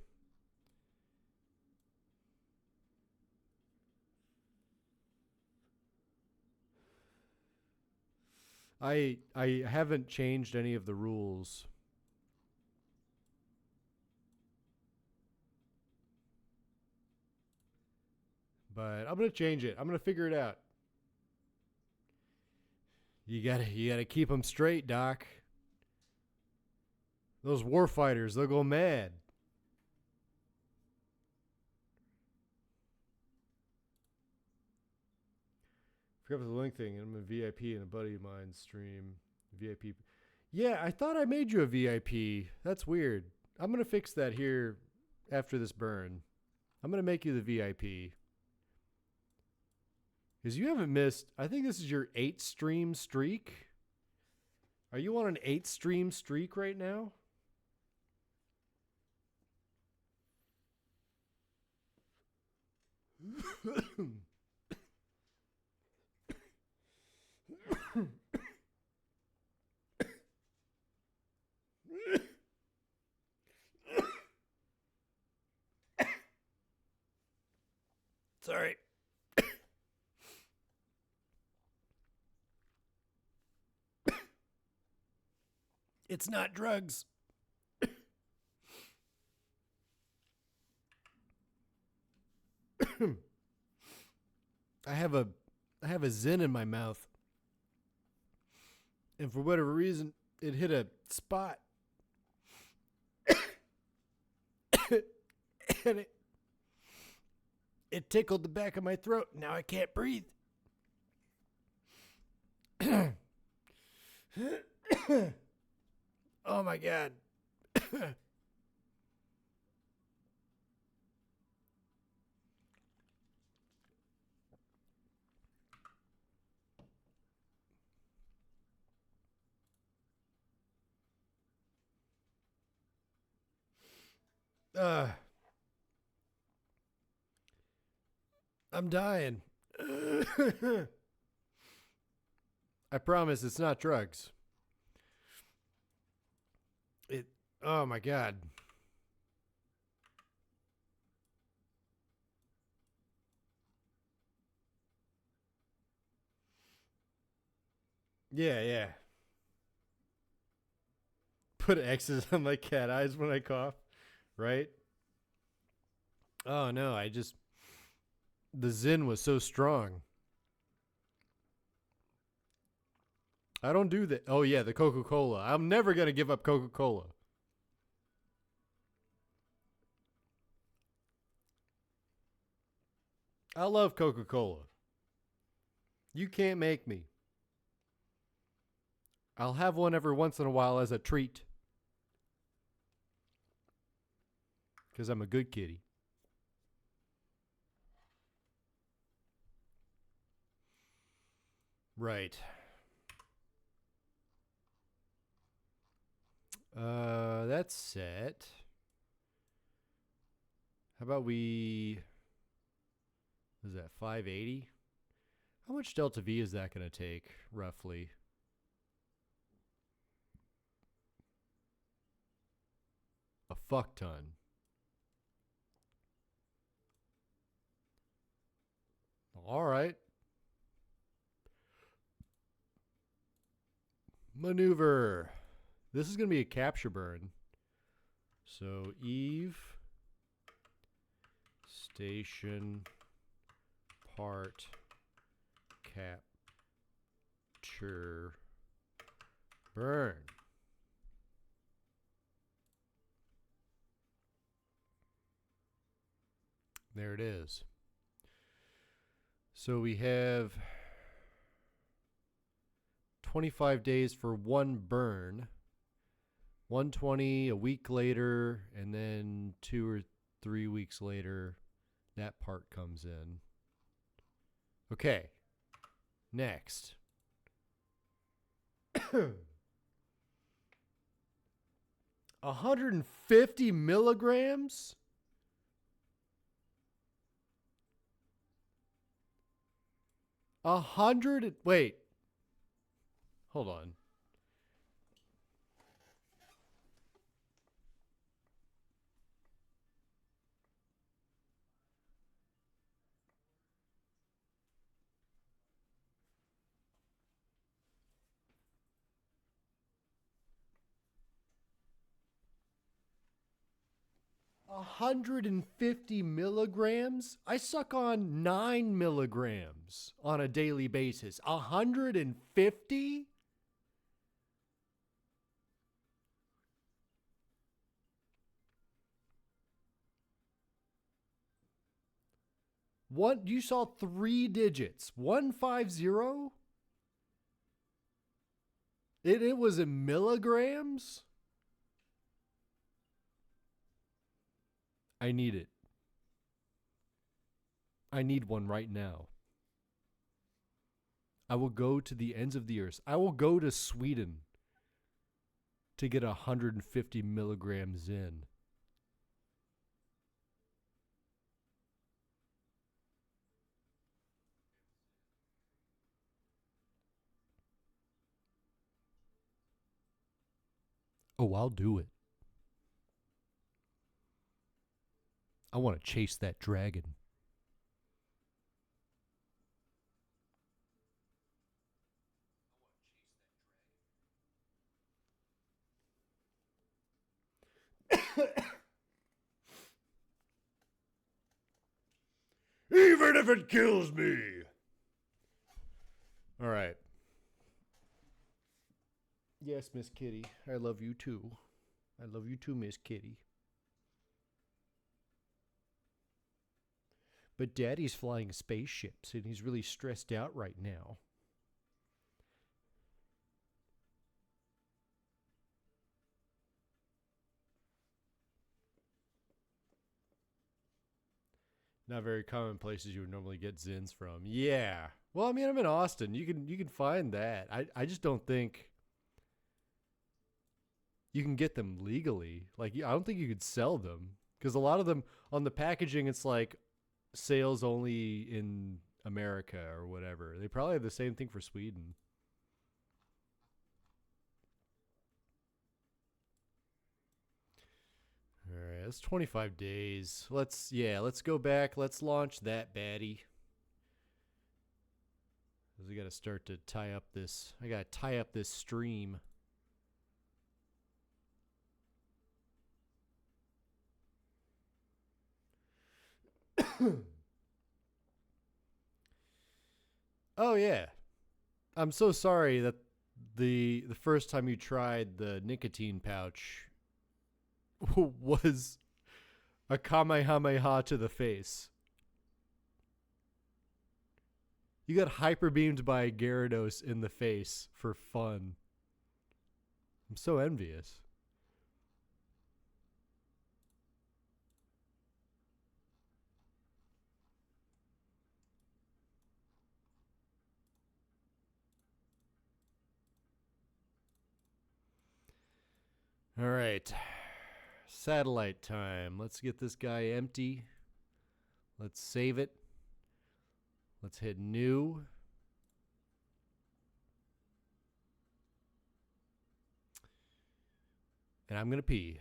I haven't changed any of the rules. But I'm gonna change it. I'm gonna figure it out. You gotta keep them straight, Doc. Those warfighters, they'll go mad. Forgot about the link thing. I'm a VIP in a buddy of mine's stream. VIP. Yeah, I thought I made you a VIP. That's weird. I'm gonna fix that here after this burn. I'm gonna make you the VIP. Because you haven't missed, I think this is your 8 stream streak. Are you on an 8 stream streak right now? Sorry. It's not drugs. I have a Zin in my mouth. And for whatever reason, it hit a spot. And it tickled the back of my throat. Now I can't breathe. Oh my God. I'm dying. I promise it's not drugs. Oh my God. Yeah, yeah. Put X's on my cat eyes when I cough, right? Oh no, the Zin was so strong. I don't do that. Oh yeah, the Coca-Cola. I'm never going to give up Coca-Cola. I love Coca-Cola. You can't make me. I'll have one every once in a while as a treat. Because I'm a good kitty. Right. That's set. How about we... Is that 580? How much delta V is that going to take, roughly? A fuck ton. All right. Maneuver. This is going to be a capture burn. So Eve, station, part, capture, burn. There it is. So we have 25 days for one burn, 120 a week later, and then 2 or 3 weeks later, that part comes in. Okay, next. 150 milligrams? Wait. Hold on. $150 milligrams? I suck on 9 milligrams on a daily basis. 150? What? You saw 3 digits. 150? It was in milligrams? I need it. I need one right now. I will go to the ends of the earth. I will go to Sweden to get 150 milligrams in. Oh, I'll do it. I want to chase that dragon. Even if it kills me. All right. Yes, Miss Kitty. I love you too. I love you too, Miss Kitty. But Daddy's flying spaceships and he's really stressed out right now. Not very common places you would normally get Zins from. Yeah. Well, I mean, I'm in Austin. You can find that. I just don't think you can get them legally. Like, I don't think you could sell them because a lot of them on the packaging, it's like sales only in America or whatever. They probably have the same thing for Sweden. All right, that's 25 days. Let's go back. Let's launch that baddie. Cause we got to start to tie up this. I got to tie up this stream. Oh yeah. I'm so sorry that the first time you tried the nicotine pouch was a Kamehameha to the face. You got hyperbeamed by a Gyarados in the face for fun. I'm so envious. All right. Satellite time. Let's get this guy empty. Let's save it. Let's hit new. And I'm going to pee.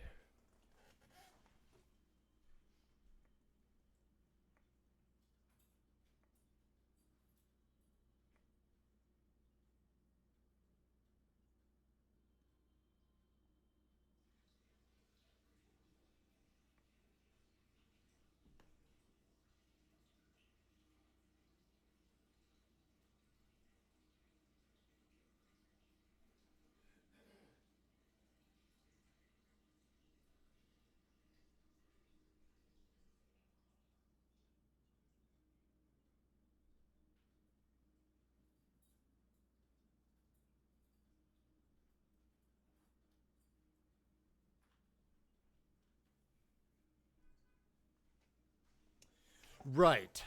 Right.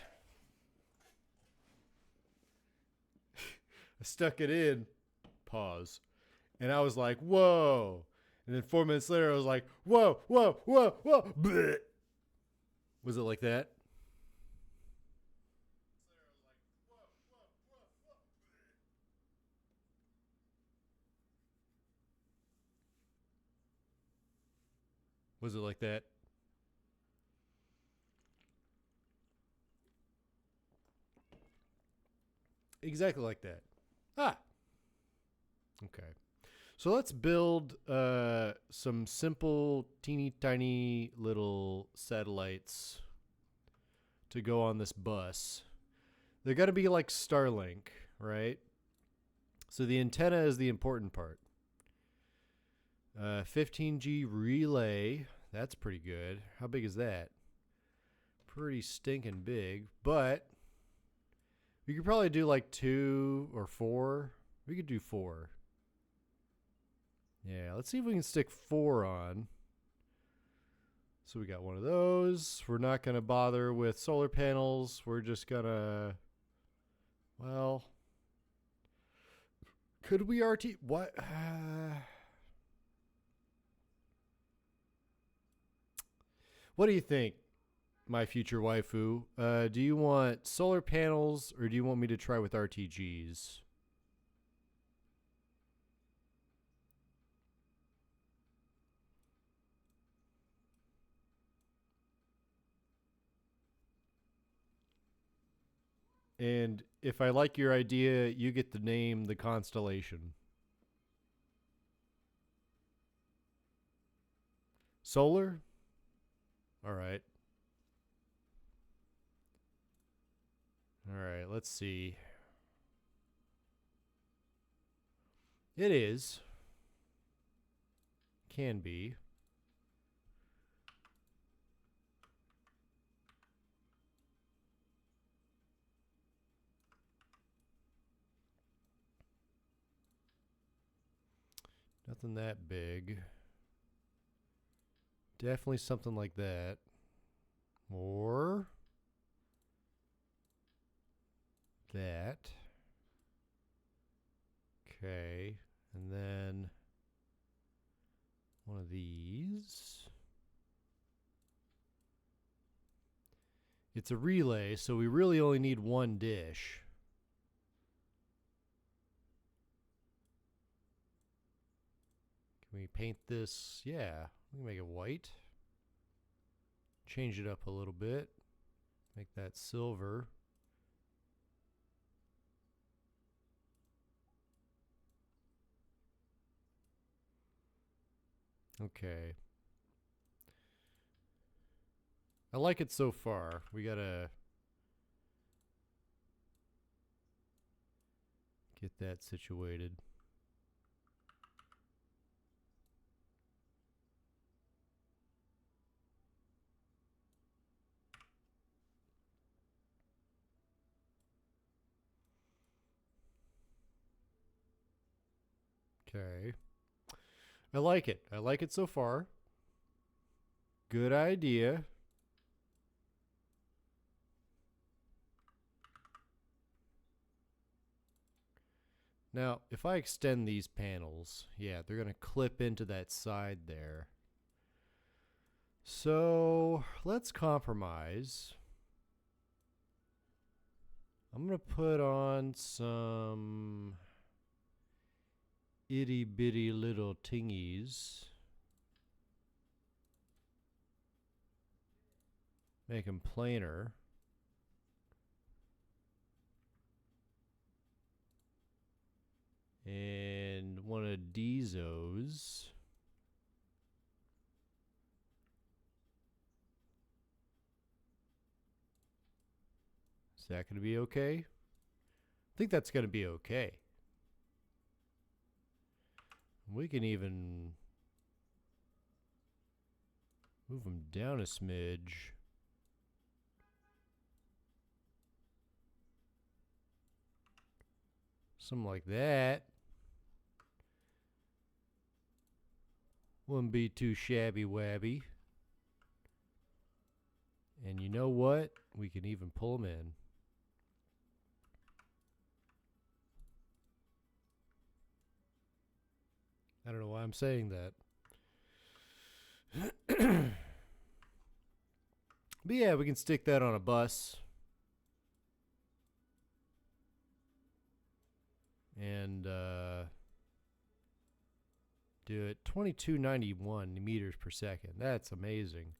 I stuck it in. Pause. And I was like, whoa. And then 4 minutes later, I was like, whoa, whoa, whoa, whoa. Bleh. Was it like that? Was it like that? Exactly like that. Ah. Okay. So let's build some simple, teeny tiny little satellites to go on this bus. They're got to be like Starlink, right? So the antenna is the important part. 15G relay. That's pretty good. How big is that? Pretty stinking big. But we could probably do like 2 or 4. We could do 4. Yeah, let's see if we can stick 4 on. So we got one of those. We're not going to bother with solar panels. We're just going to, well, could we RT? What? What do you think, my future waifu? Do you want solar panels or do you want me to try with RTGs? And if I like your idea, you get to name the constellation. Solar? All right. All right, let's see. It is. Can be. Nothing that big. Definitely something like that. Or that. Okay. And then one of these. It's a relay, so we really only need one dish. Can we paint this? Yeah, we can make it white. Change it up a little bit. Make that silver. Okay. I like it so far. We gotta get that situated. Okay. I like it. I like it so far. Good idea. Now, if I extend these panels, yeah, they're going to clip into that side there. So let's compromise. I'm going to put on some itty bitty little tingies. Make them plainer. And one of Dizos. Is that going to be okay? I think that's going to be okay. We can even move them down a smidge. Something like that. Wouldn't be too shabby wabby. And you know what? We can even pull them in. I don't know why I'm saying that. But yeah, we can stick that on a bus. And do it 2291 meters per second. That's amazing.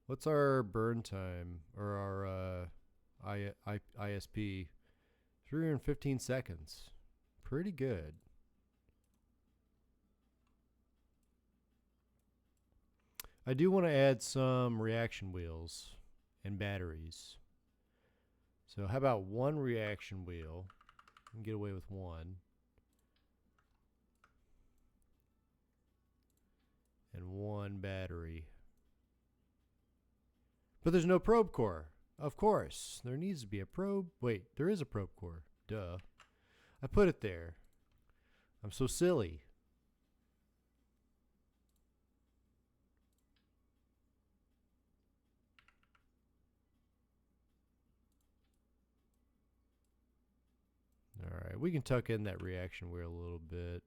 What's our burn time or our ISP? 315 seconds. Pretty good. I do want to add some reaction wheels and batteries. So how about one reaction wheel? I can get away with one. And one battery. But there's no probe core. Of course. There needs to be a probe. Wait, there is a probe core. Duh. I put it there. I'm so silly. Alright, we can tuck in that reaction wheel a little bit.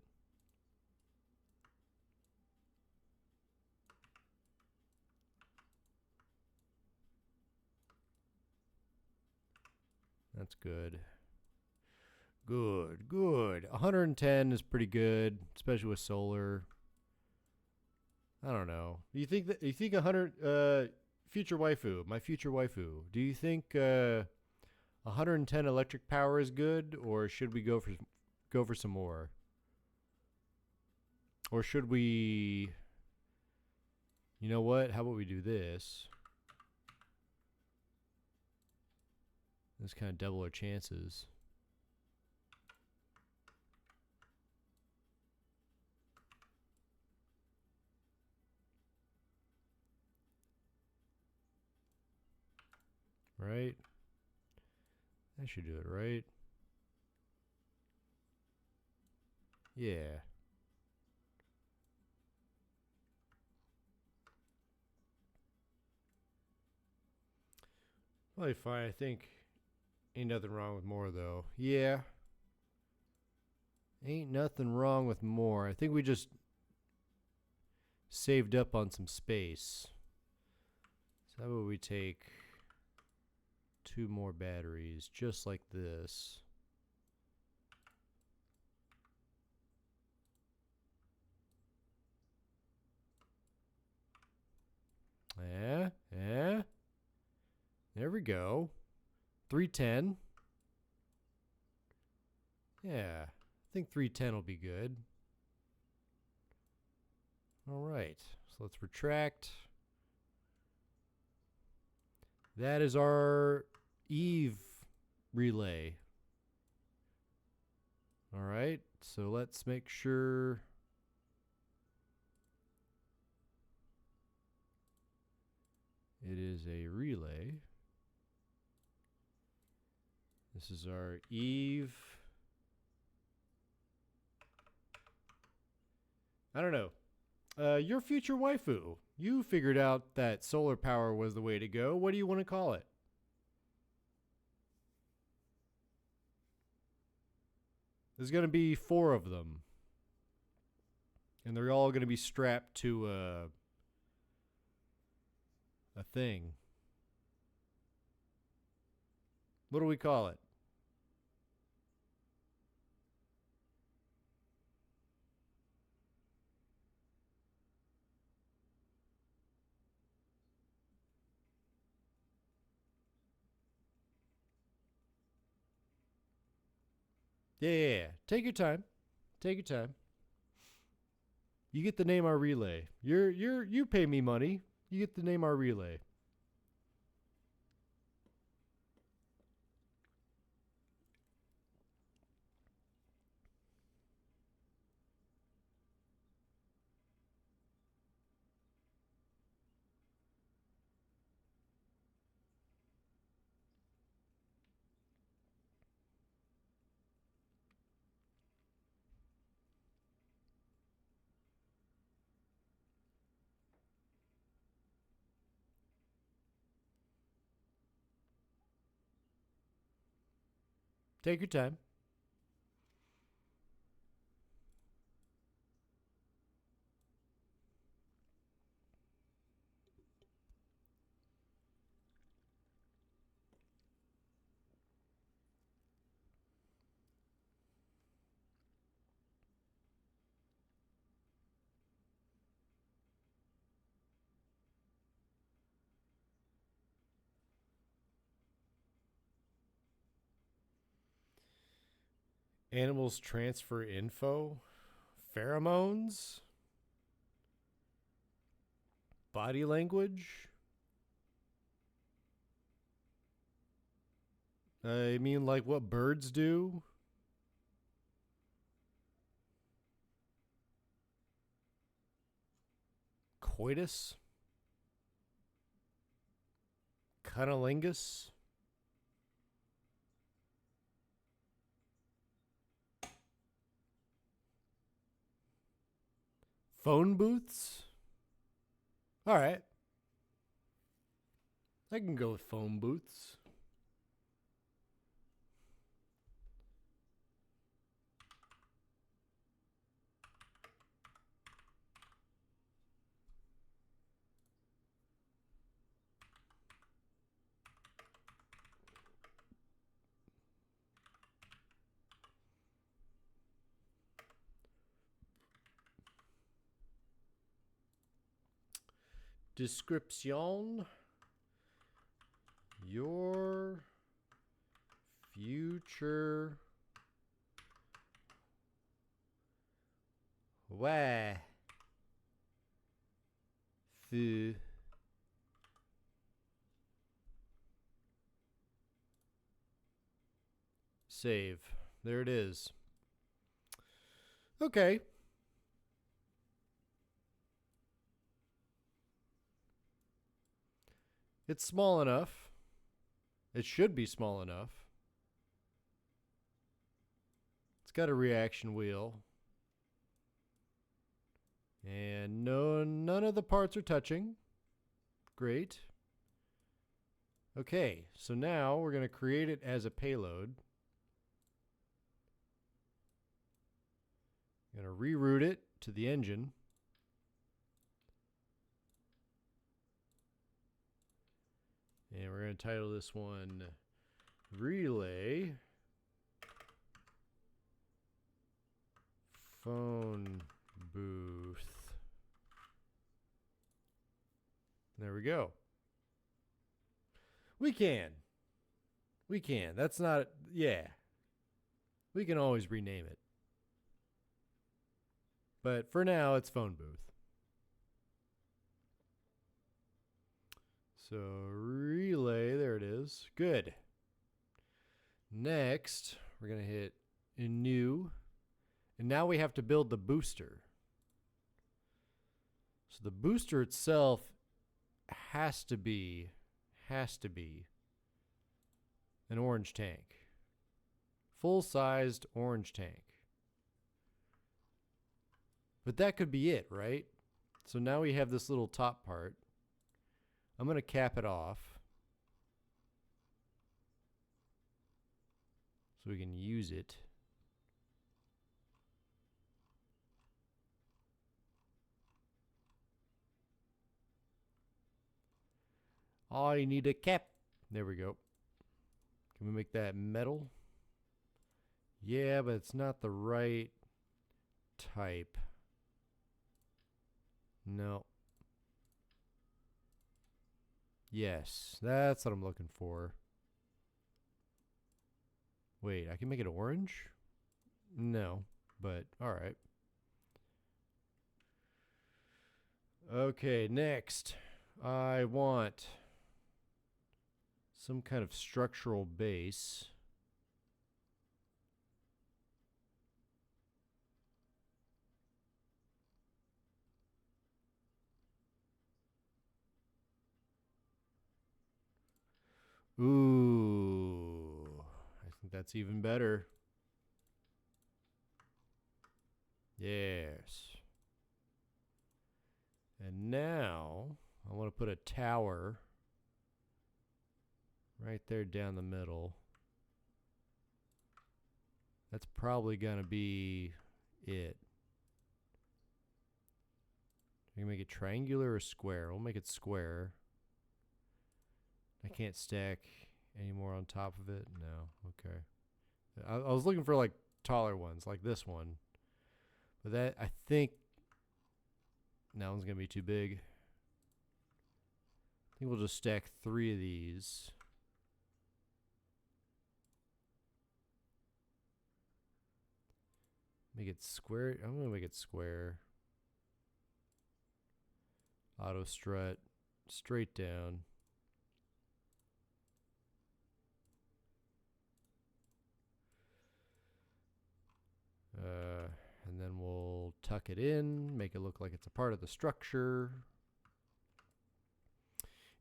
That's good. Good, good. 110 is pretty good, especially with solar. I don't know. You think 100 future waifu, my future waifu. Do you think 110 electric power is good, or should we go for some more? Or should we, you know what? How about we do this? This kind of double our chances. Right? That should do it, right? Yeah. Probably fine, I think. Ain't nothing wrong with more, though. Yeah. Ain't nothing wrong with more. I think we just saved up on some space. So how about we take 2 more batteries, just like this. Yeah, yeah. There we go. 310. Yeah, I think 310 will be good. All right, so let's retract. That is our Eve relay. All right, so let's make sure it is a relay. This is our Eve. I don't know. Your future waifu. You figured out that solar power was the way to go. What do you want to call it? There's going to be 4 of them. And they're all going to be strapped to thing. What do we call it? Yeah. Take your time. Take your time. You get to name our relay. You pay me money. You get to name our relay. Take your time. Animals transfer info. Pheromones. Body language. I mean, like what birds do. Coitus. Cunnilingus. Phone booths. All right. I can go with phone booths. Description. Your future wife. Save. There it is. Okay. It's small enough. It should be small enough. It's got a reaction wheel. And none of the parts are touching. Great. Okay, so now we're going to create it as a payload. I'm going to reroute it to the engine. And we're going to title this one Relay Phone Booth. There we go. We can. That's not, yeah. We can always rename it. But for now, it's phone booth. So relay, there it is. Good. Next, we're going to hit new. And now we have to build the booster. So the booster itself has to be an orange tank. Full-sized orange tank. But that could be it, right? So now we have this little top part. I'm going to cap it off so we can use it. I need a cap. There we go. Can we make that metal? Yeah, but it's not the right type. No. Yes, that's what I'm looking for. Wait, I can make it orange? No, but alright. Okay, next. I want some kind of structural base. Ooh, I think that's even better. Yes. And now I want to put a tower right there down the middle. That's probably going to be it. Are you going to make it triangular or square? We'll make it square. I can't stack any more on top of it. No. Okay. I was looking for like taller ones, like this one. But that, I think, that one's going to be too big. I think we'll just stack 3 of these. Make it square. I'm going to make it square. Auto strut. Straight down. And then we'll tuck it in, make it look like it's a part of the structure.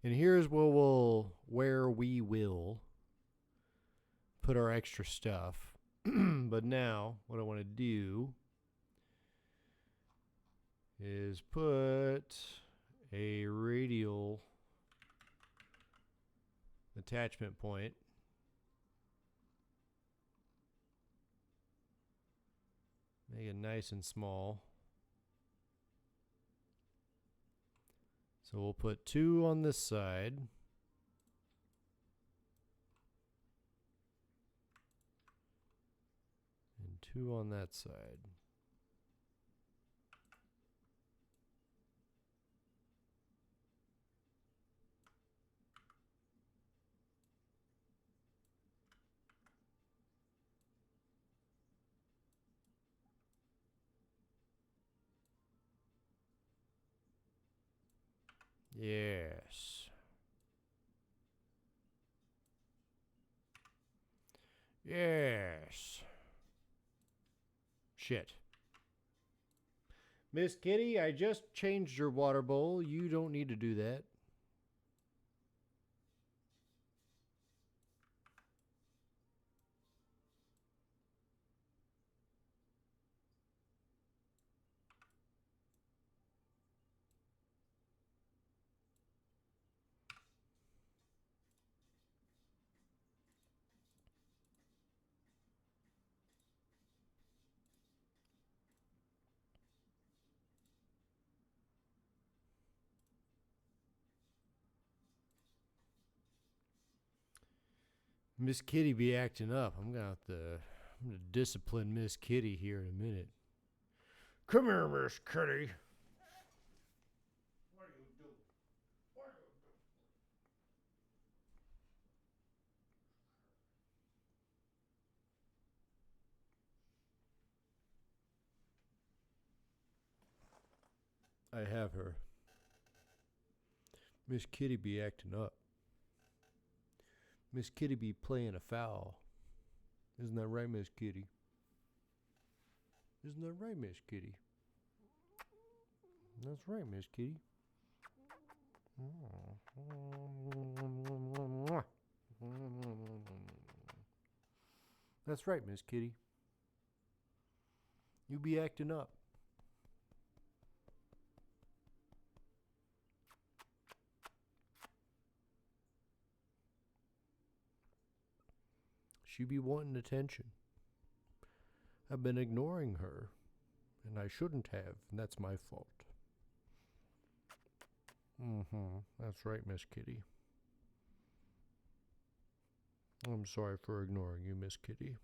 And here's where we will put our extra stuff. But now, what I want to do is put a radial attachment point. Make it nice and small. So we'll put 2 on this side. And 2 on that side. Yes. Yes. Shit. Miss Kitty, I just changed your water bowl. You don't need to do that. Miss Kitty be acting up. I'm gonna discipline Miss Kitty here in a minute. Come here, Miss Kitty. What are you doing? What are you doing? I have her. Miss Kitty be acting up. Miss Kitty be playing a foul. Isn't that right, Miss Kitty? Isn't that right, Miss Kitty? That's right, Miss Kitty. That's right, Miss Kitty. You be acting up. She be wanting attention. I've been ignoring her, and I shouldn't have, and that's my fault. That's right, Miss Kitty. I'm sorry for ignoring you, Miss Kitty.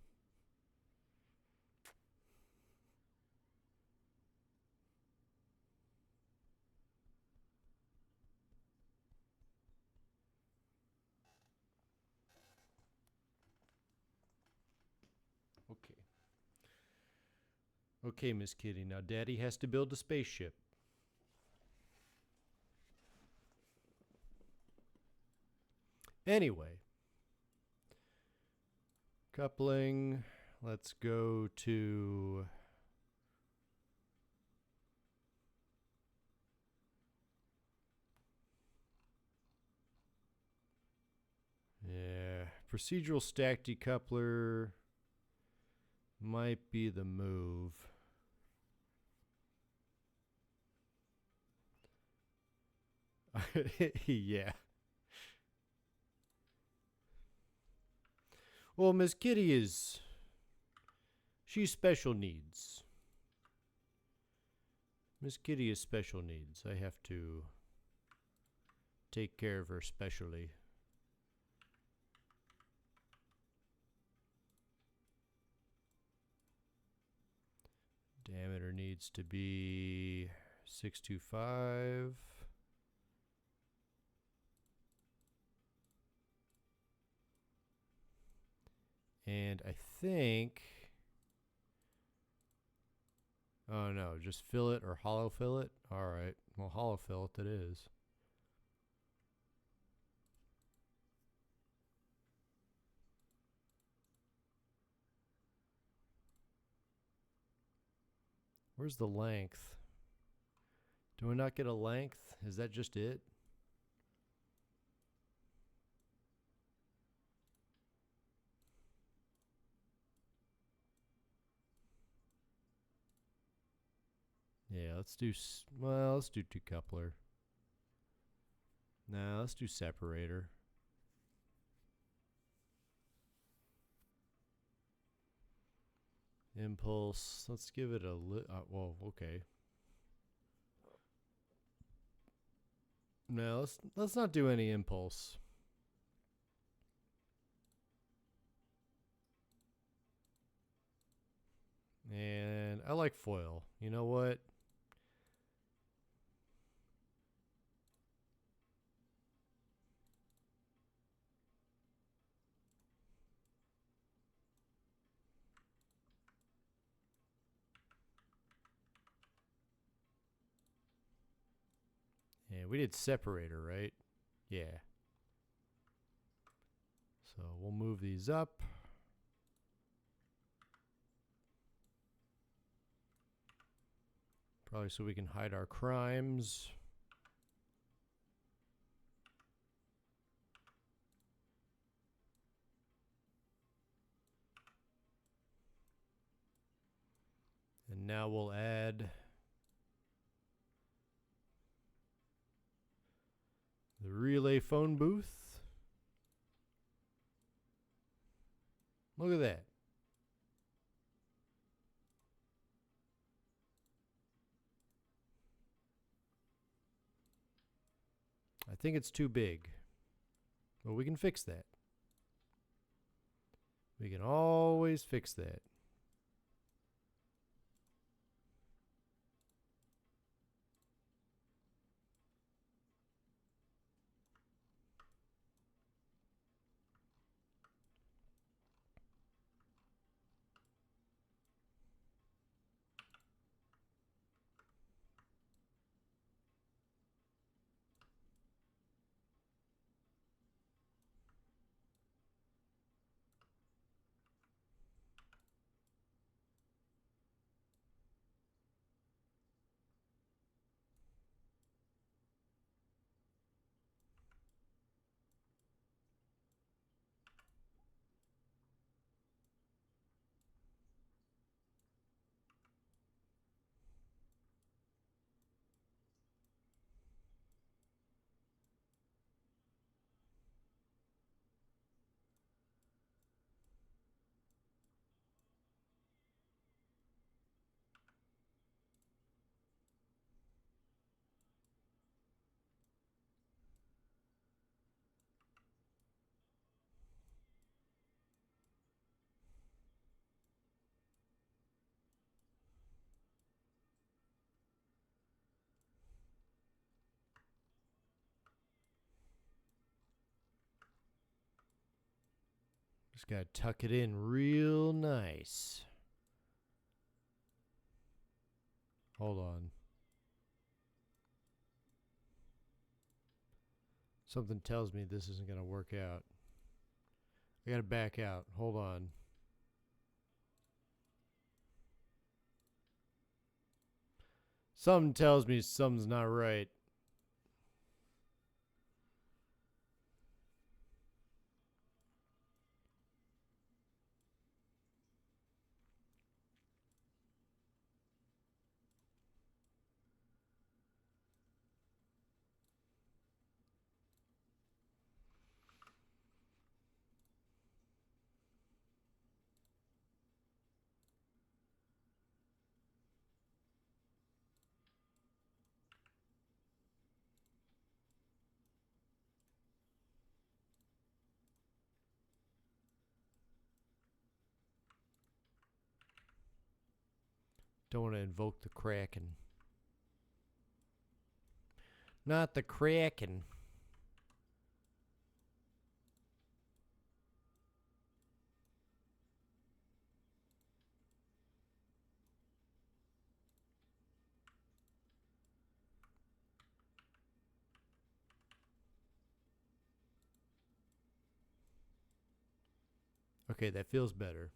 Okay. Okay, Miss Kitty. Now Daddy has to build a spaceship. Anyway. Coupling. Let's go to... Yeah. Procedural stack decoupler might be the move. Yeah. Well, Miss Kitty is... She's special needs. Miss Kitty is special needs. I have to take care of her specially. Diameter needs to be 625. And I think... Oh no, just fill it or hollow fill it? Alright, well hollow fill it is. Where's the length? Do I not get a length? Is that just it? Yeah, let's do, well, let's do decoupler. Nah, let's do separator. Impulse, let's give it a well, okay. No, let's not do any impulse. And I like foil. You know what? Yeah, we did separator, right? Yeah. So we'll move these up. Probably so we can hide our crimes. And now we'll add the relay phone booth. Look at that. I think it's too big. But we can fix that. We can always fix that. Just gotta tuck it in real nice. Hold on. Something tells me this isn't gonna work out. I gotta back out. Hold on. Something tells me something's not right. Don't want to invoke the Kraken. Not the Kraken. Okay, that feels better.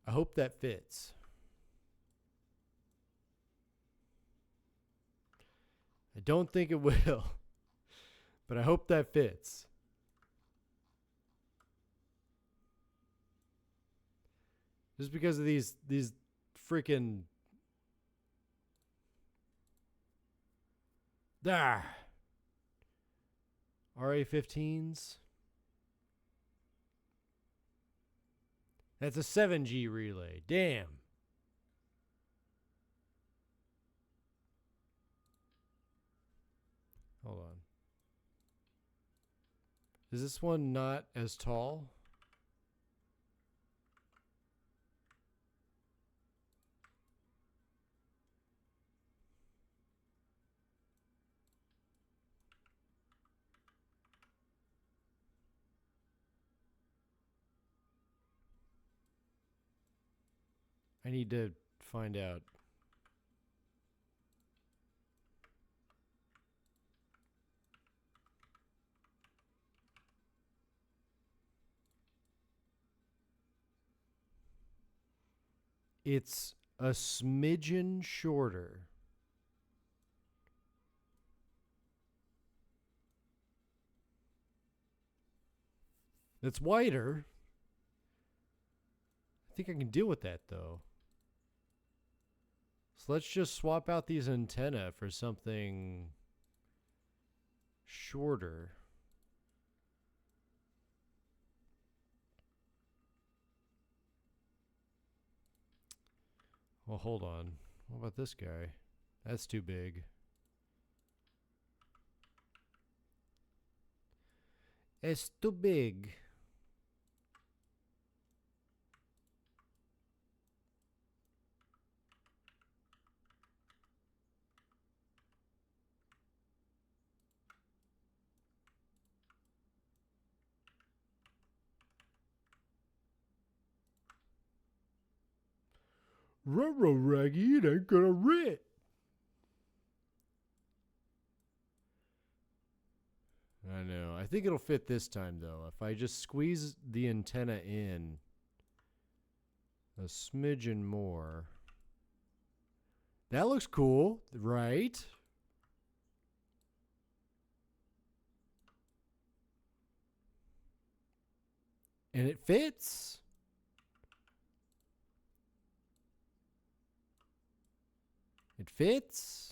I hope that fits. I don't think it will, but I hope that fits. Just because of these freaking RA15s. That's a 7G relay. Damn. Hold on. Is this one not as tall? I need to find out. It's a smidgen shorter. It's wider. I think I can deal with that though. So let's just swap out these antennae for something shorter. Well, hold on. What about this guy? That's too big. It's too big. Ruh-roh, Raggy, it ain't gonna rip. I know. I think it'll fit this time, though. If I just squeeze the antenna in a smidgen more. That looks cool, right? And it fits. It fits.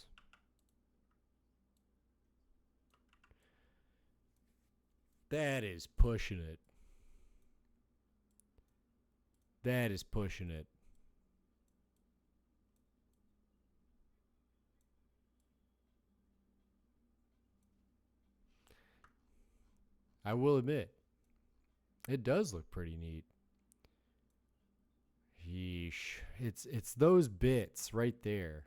That is pushing it. That is pushing it. I will admit, it does look pretty neat. Yeesh. It's those bits right there.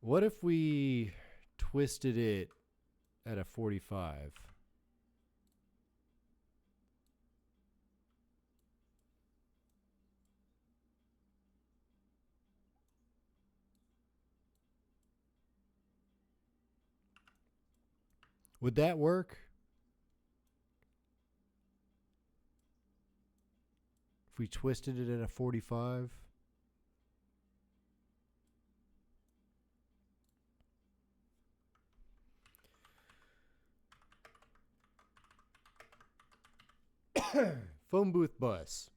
What if we twisted it at a 45? Would that work? If we twisted it at a 45? Phone booth bus.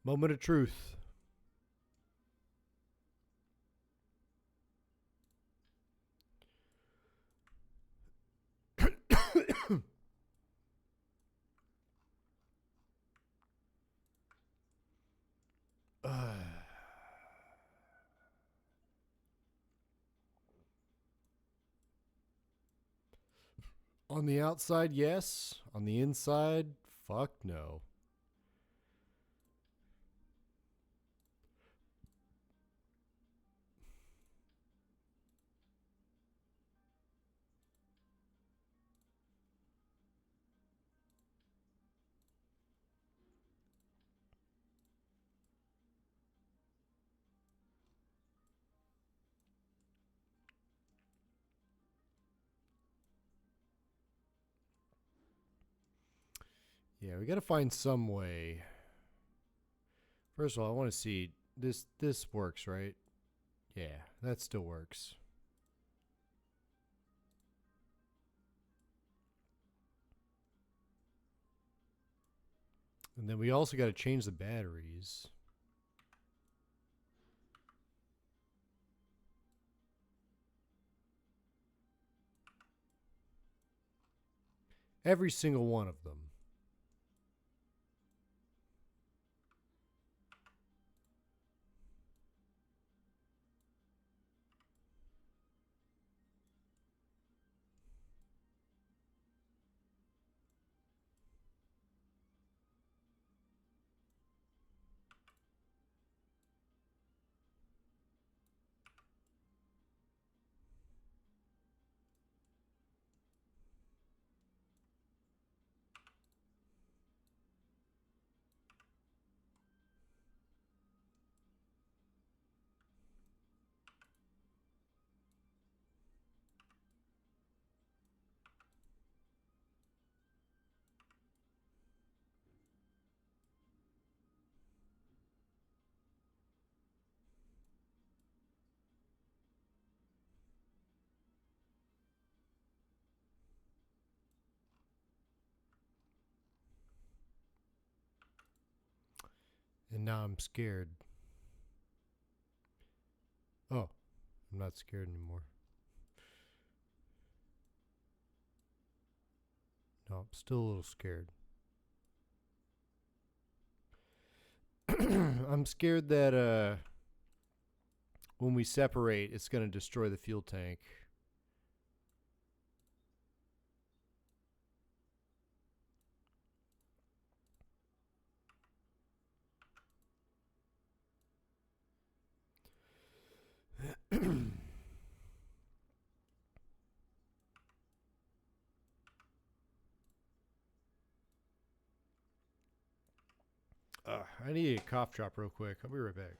Moment of truth. On the outside, yes. On the inside, fuck no. Yeah, we got to find some way. First of all, I want to see this works, right? Yeah, that still works. And then we also got to change the batteries. Every single one of them. And now I'm scared. Oh, I'm not scared anymore. No, I'm still a little scared. I'm scared that when we separate, it's going to destroy the fuel tank. I need a cough drop real quick. I'll be right back.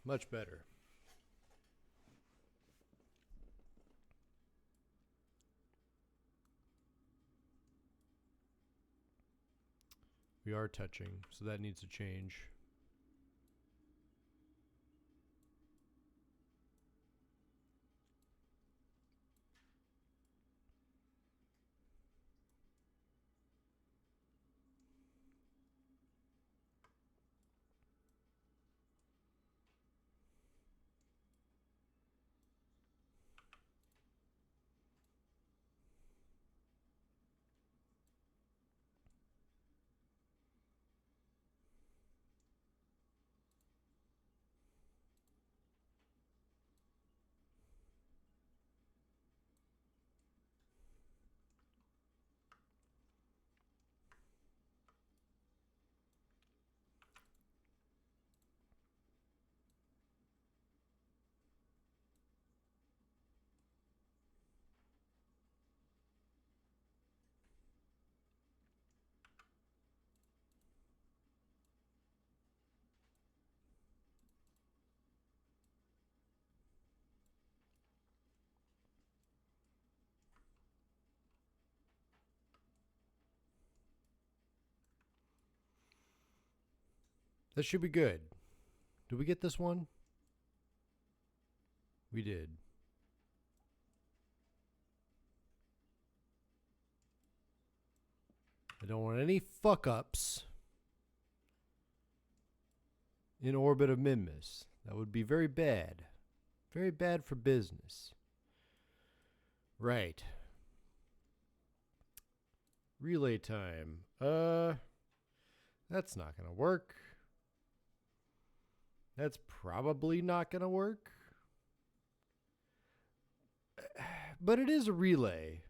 Much better. We are touching, so that needs to change. That should be good. Did we get this one? We did. I don't want any fuck-ups in orbit of Minmus. That would be very bad. Very bad for business. Right. Relay time. That's not going to work. That's probably not going to work. But it is a relay.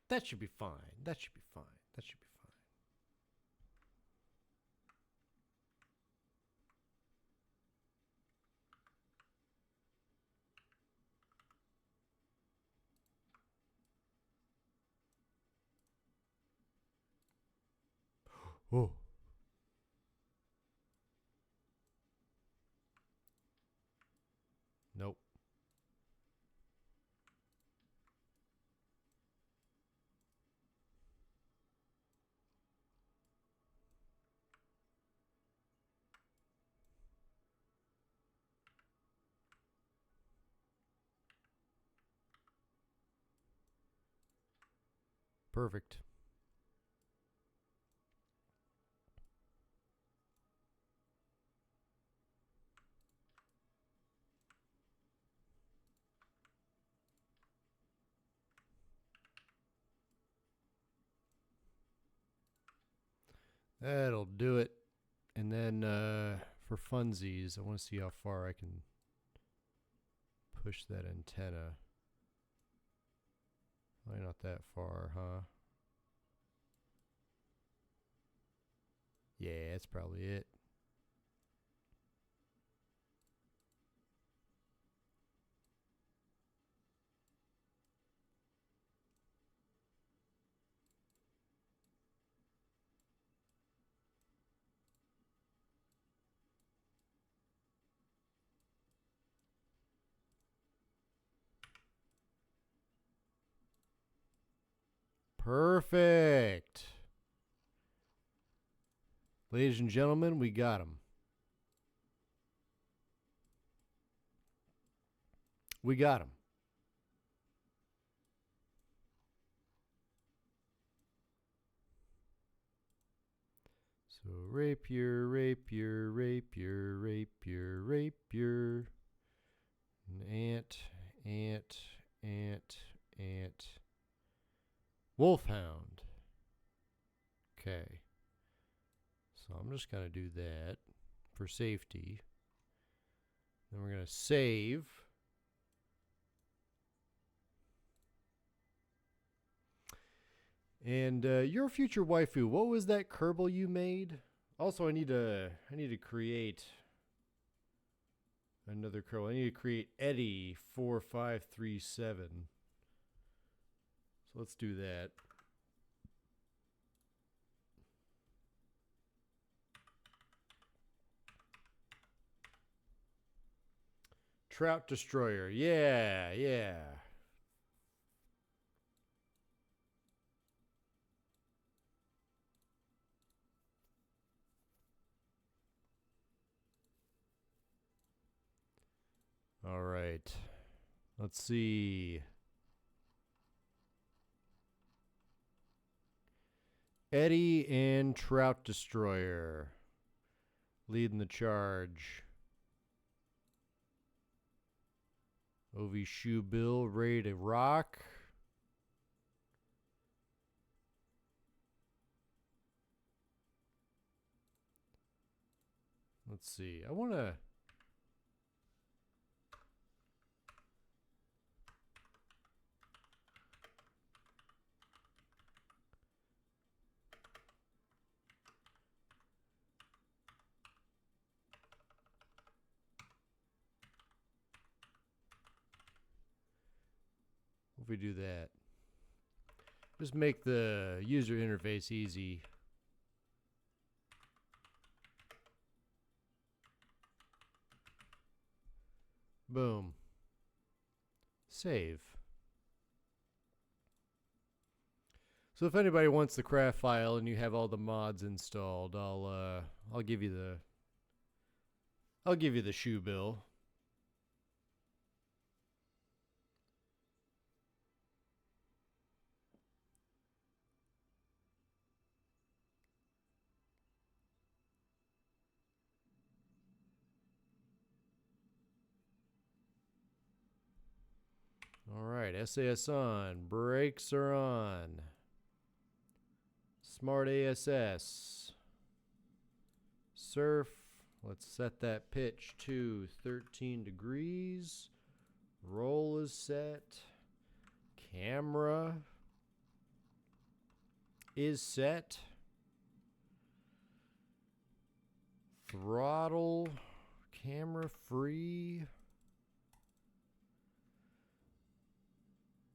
That should be fine. That should be fine. That should be fine. Oh. Nope. Perfect. That'll do it. And then for funsies, I want to see how far I can push that antenna. Probably not that far, huh? Yeah, that's probably it. Perfect. Ladies and gentlemen, we got him. We got him. So rapier, rapier, rapier, rapier, rapier. Ant, ant, ant, ant. Wolfhound. Okay. So I'm just going to do that for safety. Then we're going to save. And your future waifu, what was that Kerbal you made? Also, I need to create another Kerbal. I need to create Eddie 4537. So let's do that. Trout Destroyer. Yeah, yeah. All right. Let's see. Eddie and Trout Destroyer leading the charge. Ovi Shoe Bill ready to rock. Let's see. I want to... If we do that, just make the user interface easy. Boom. Save. So if anybody wants the craft file and you have all the mods installed, I'll give you the shoe bill. All right, SAS on, brakes are on. Smart ASS. Surf. Let's set that pitch to 13 degrees. Roll is set. Camera is set. Throttle. Camera free.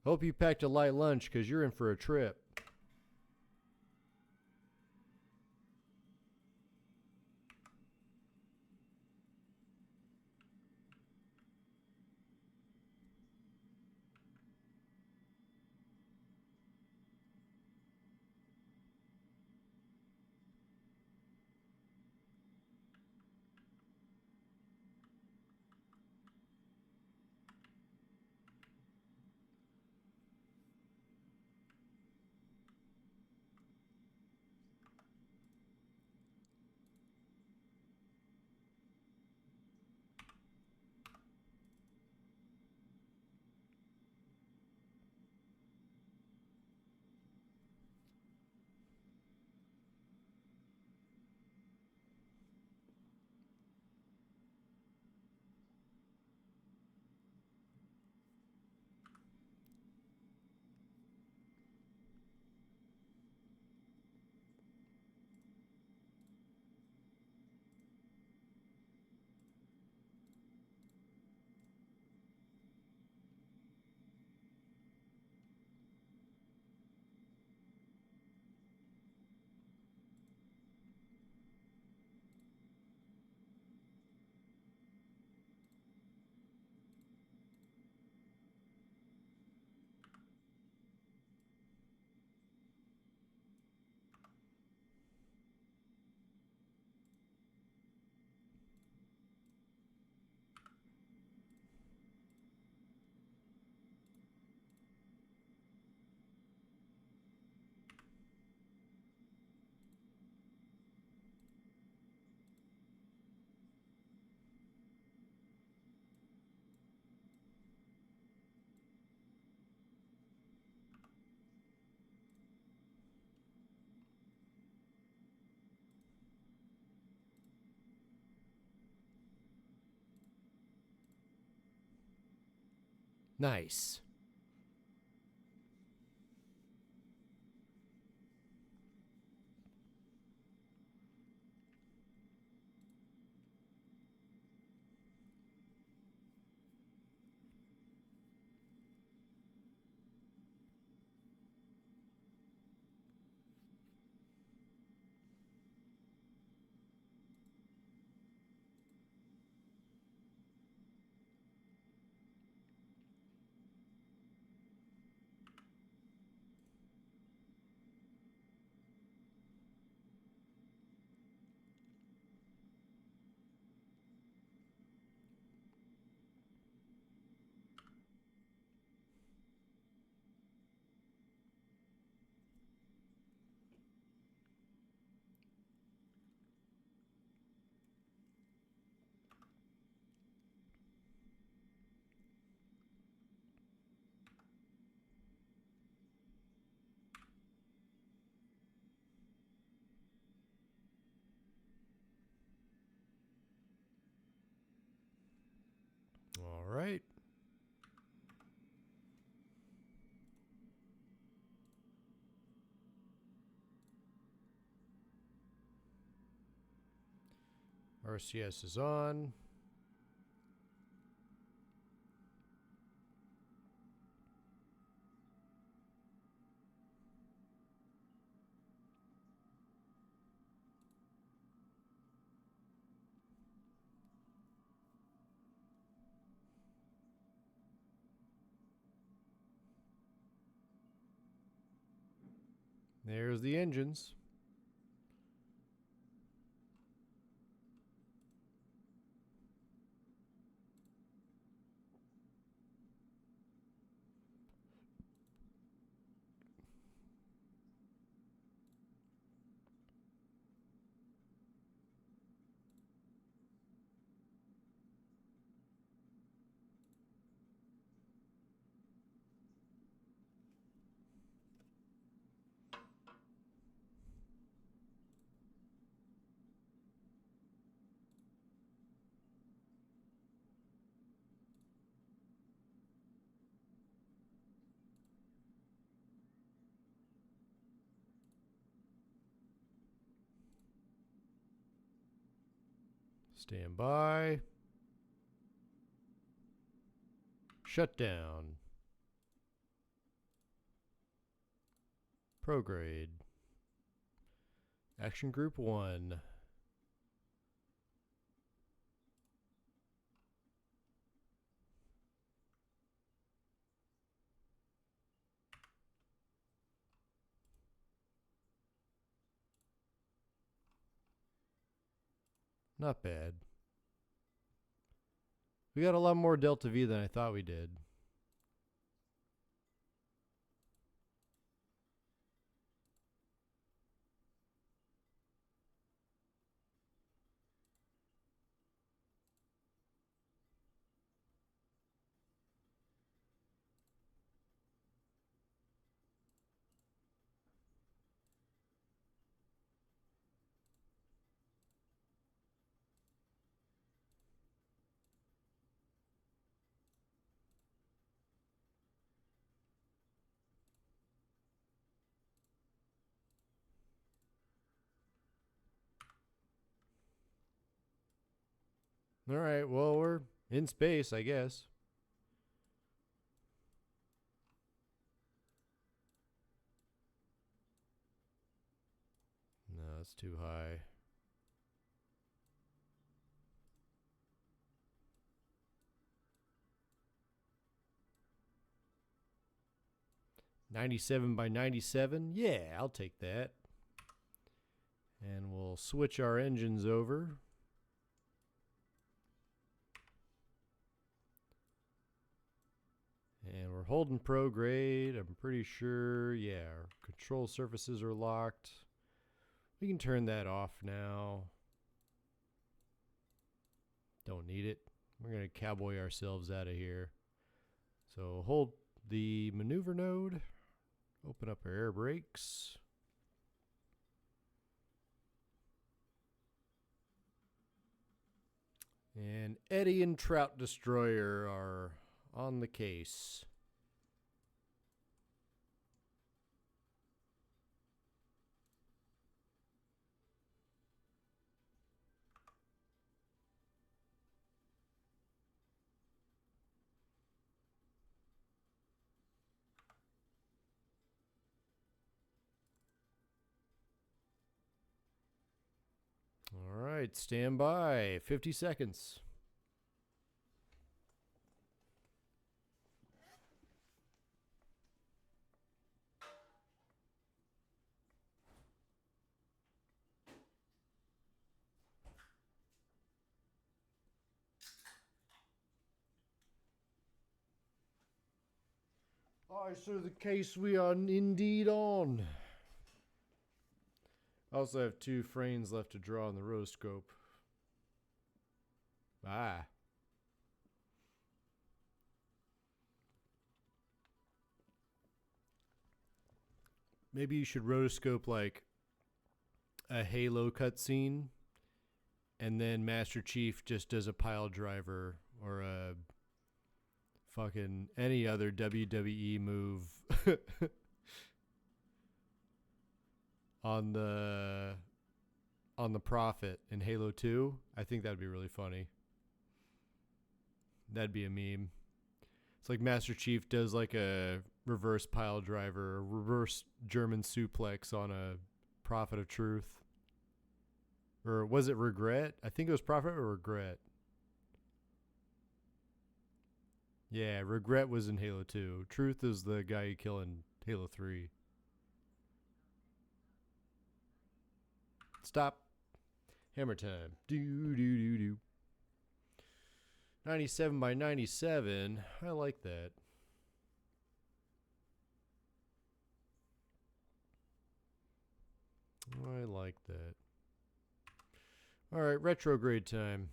Hope you packed a light lunch because you're in for a trip. Nice. All right. RCS is on. There's the engines. Stand by. Shutdown. Prograde. Action Group 1. Not bad. We got a lot more Delta V than I thought we did. All right, well, we're in space, I guess. No, it's too high. $97 by $97. Yeah, I'll take that. And we'll switch our engines over. And we're holding prograde. I'm pretty sure, yeah, our control surfaces are locked. We can turn that off now. Don't need it. We're going to cowboy ourselves out of here. So hold the maneuver node. Open up our air brakes. And Eddie and Trout Destroyer are on the case. All right, stand by. 50 seconds. I so the case we are indeed on. I also have 2 frames left to draw on the rotoscope. Ah. Maybe you should rotoscope like a Halo cutscene, and then Master Chief just does a pile driver or a fucking any other WWE move on the Prophet in Halo 2. I think that'd be really funny. That'd be a meme. It's like Master Chief does like a reverse pile driver, or reverse German suplex on a Prophet of Truth. Or was it Regret? I think it was Prophet or Regret. Yeah, Regret was in Halo 2. Truth is the guy you kill in Halo 3. Stop. Hammer time. Do, do, do, do. 97 by 97. I like that. I like that. All right, retrograde time.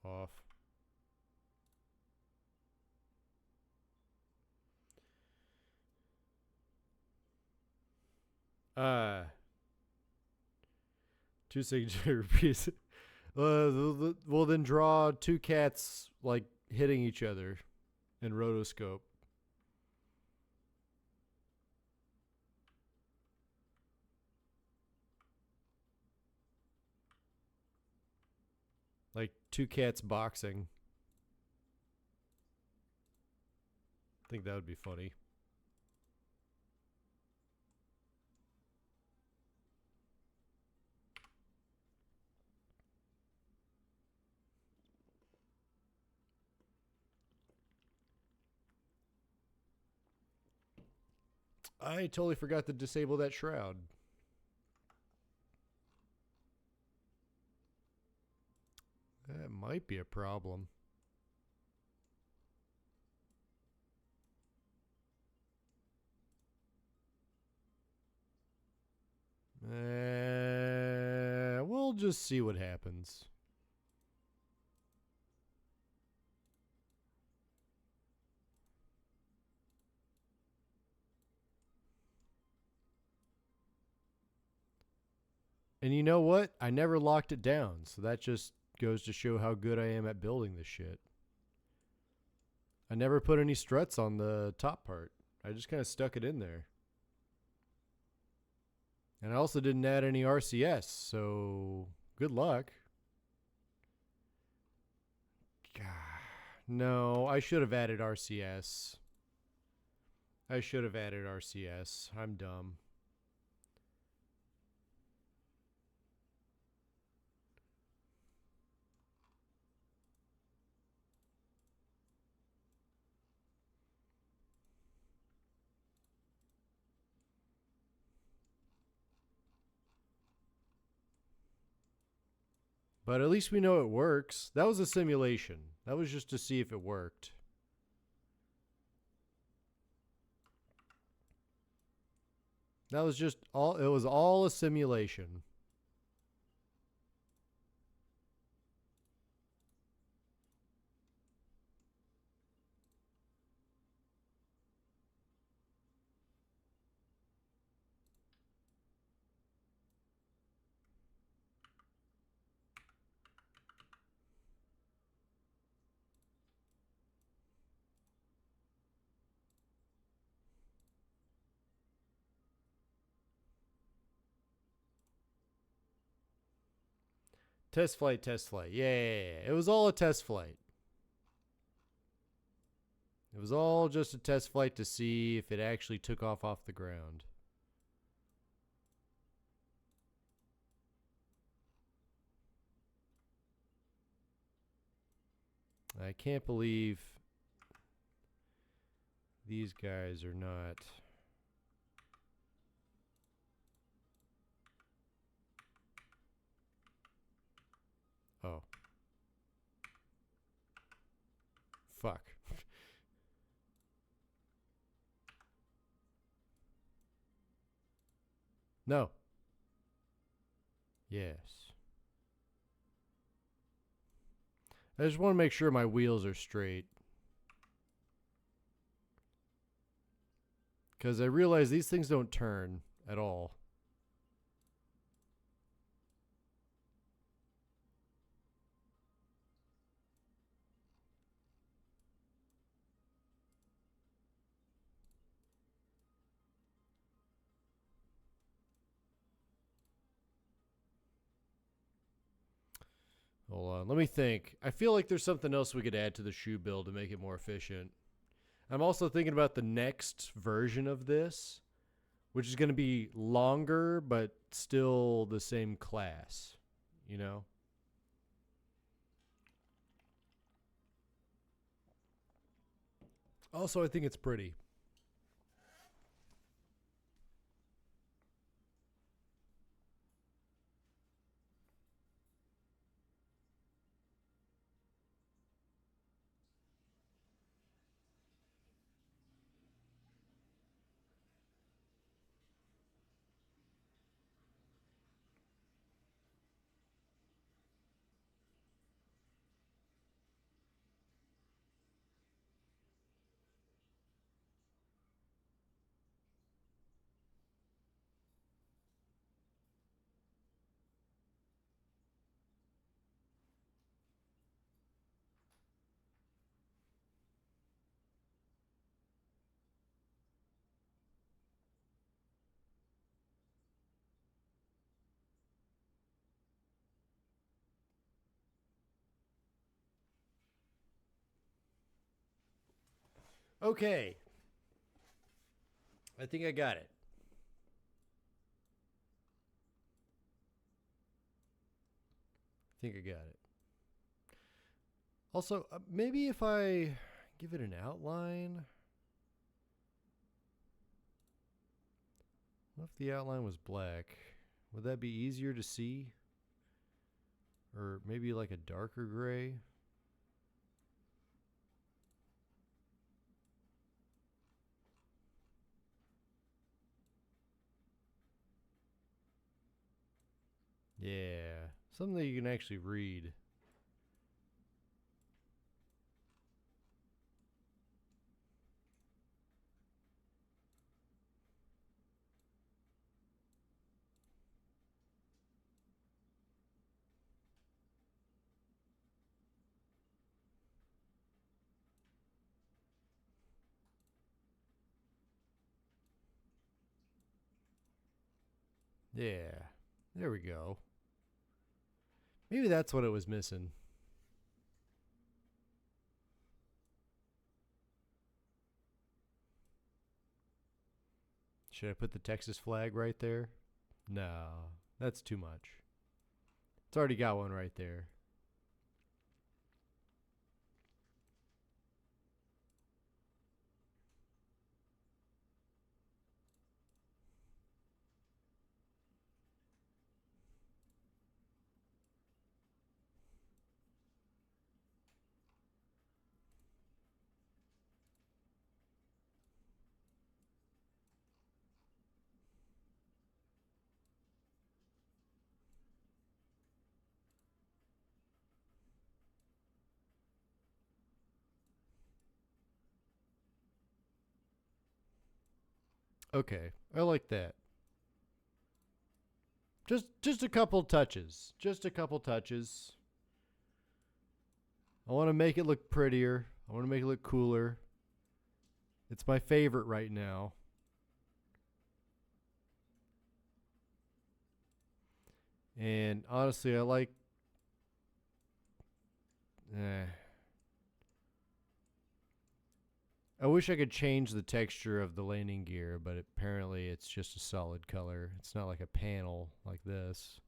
Off. Two signature pieces. Well, then draw 2 cats like hitting each other in rotoscope. Like 2 cats boxing. I think that would be funny. I totally forgot to disable that shroud. That might be a problem. We'll just see what happens. And you know what? I never locked it down, so that just goes to show how good I am at building this shit. I never put any struts on the top part. I just kind of stuck it in there. And I also didn't add any RCS, so good luck. God, no, I should have added RCS. I should have added RCS. I'm dumb. But at least we know it works. That was a simulation. That was just to see if it worked. That was just all. It was all a simulation. Test flight, test flight. Yeah. It was all a test flight. It was all just a test flight to see if it actually took off the ground. I can't believe these guys are not. Oh. Fuck. No. Yes. I just want to make sure my wheels are straight. Because I realize these things don't turn at all. Hold on. Let me think. I feel like there's something else we could add to the shoe build to make it more efficient. I'm also thinking about the next version of this, which is going to be longer, but still the same class, you know? Also, I think it's pretty. Okay. I think I got it. I think I got it. Also, maybe if I give it an outline. What if the outline was black? Would that be easier to see? Or maybe like a darker gray? Yeah. Something that you can actually read. Yeah. There we go. Maybe that's what it was missing. Should I put the Texas flag right there? No, that's too much. It's already got one right there. Okay, I like that. Just a couple touches. Just a couple touches. I want to make it look prettier. I want to make it look cooler. It's my favorite right now. And honestly, I like. Eh. I wish I could change the texture of the landing gear, but apparently it's just a solid color. It's not like a panel like this.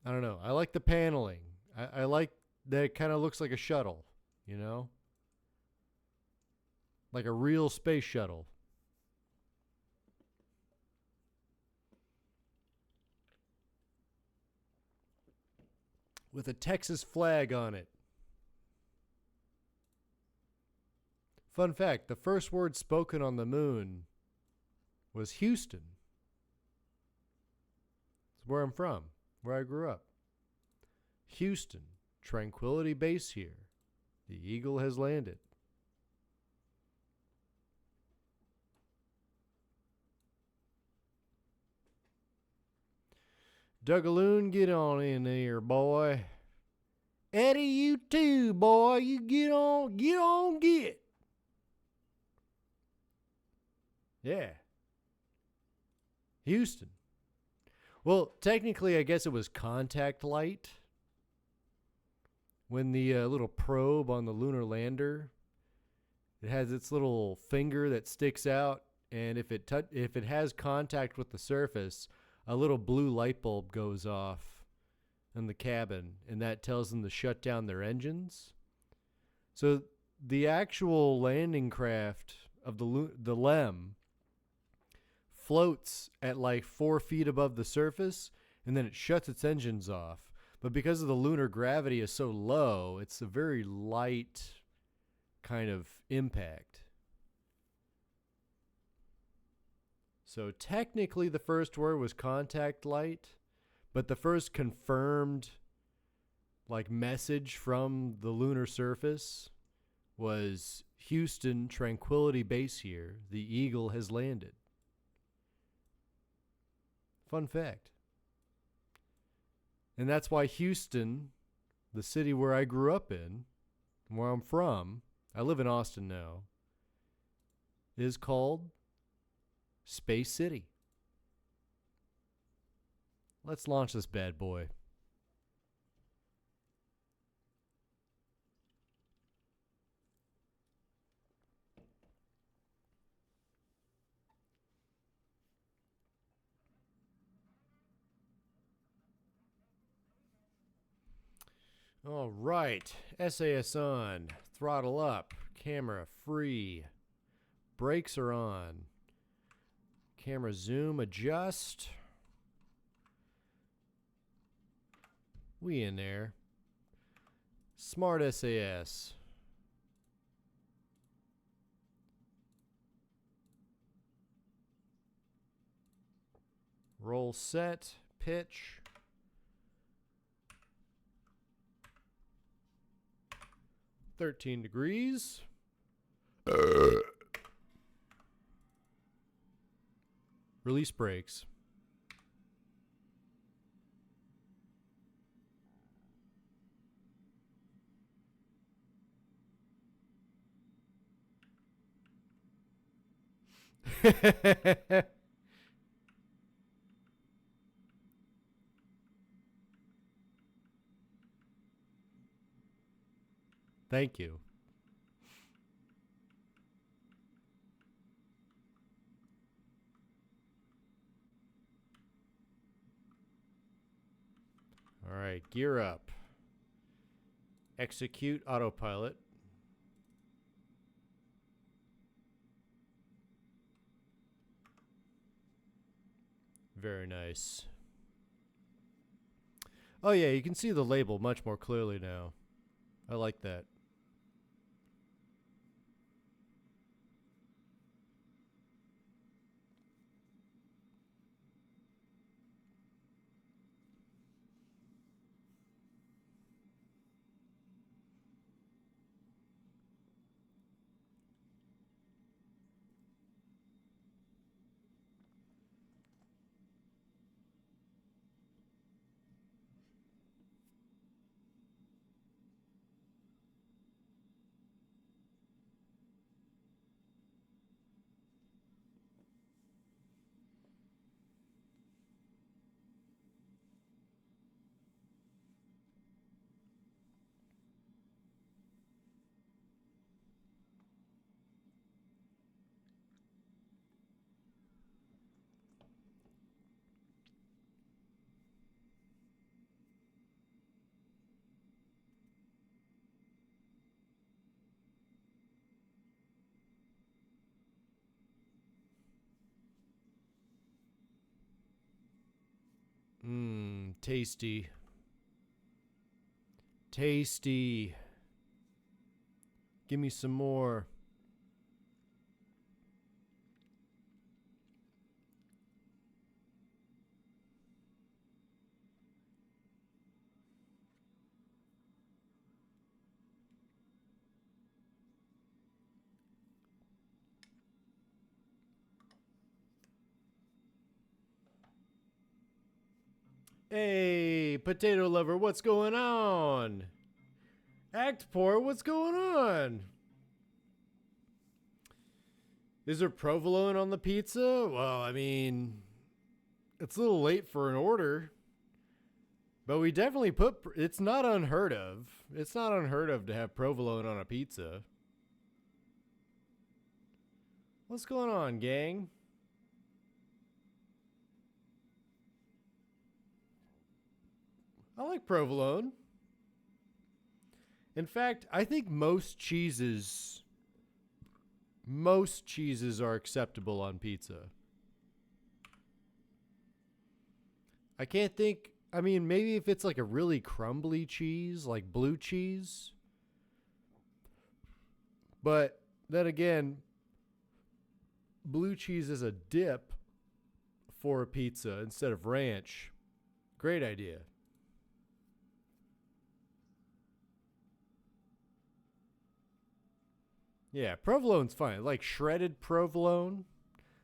I don't know. I like the paneling. I like that it kind of looks like a shuttle, you know? Like a real space shuttle. With a Texas flag on it. Fun fact, the first word spoken on the moon was Houston. It's where I'm from, where I grew up. Houston, tranquility base here. The eagle has landed. Dougaloon, get on in there, boy. Eddie, you too, boy. You get. Yeah. Houston. Well, technically, I guess it was contact light when the little probe on the lunar lander, it has its little finger that sticks out, and if it has contact with the surface, a little blue light bulb goes off in the cabin, and that tells them to shut down their engines. So the actual landing craft of the LEM floats at like 4 feet above the surface, and then it shuts its engines off. But because of the lunar gravity is so low, it's a very light kind of impact. So technically the first word was contact light, but the first confirmed like message from the lunar surface was Houston, tranquility base here. The eagle has landed. Fun fact. And that's why Houston, the city where I grew up in, where I'm from, I live in Austin now, is called Space City. Let's launch this bad boy. All right, SAS on, throttle up, camera free, brakes are on, camera zoom adjust. We in there. Smart SAS. Roll set, pitch. $13. Release brakes. Thank you. All right, gear up. Execute autopilot. Very nice. Oh yeah, you can see the label much more clearly now. I like that. Mmm, tasty. Tasty. Give me some more. Hey, potato lover, what's going on? Act poor, what's going on? Is there provolone on the pizza? Well, I mean, it's a little late for an order. But we definitely put, it's not unheard of. It's not unheard of to have provolone on a pizza. What's going on, gang? I like provolone. In fact, I think most cheeses are acceptable on pizza. I can't think, I mean, maybe if it's like a really crumbly cheese, like blue cheese. But then again, blue cheese is a dip for a pizza instead of ranch. Great idea. Yeah, provolone's fine. Like shredded provolone,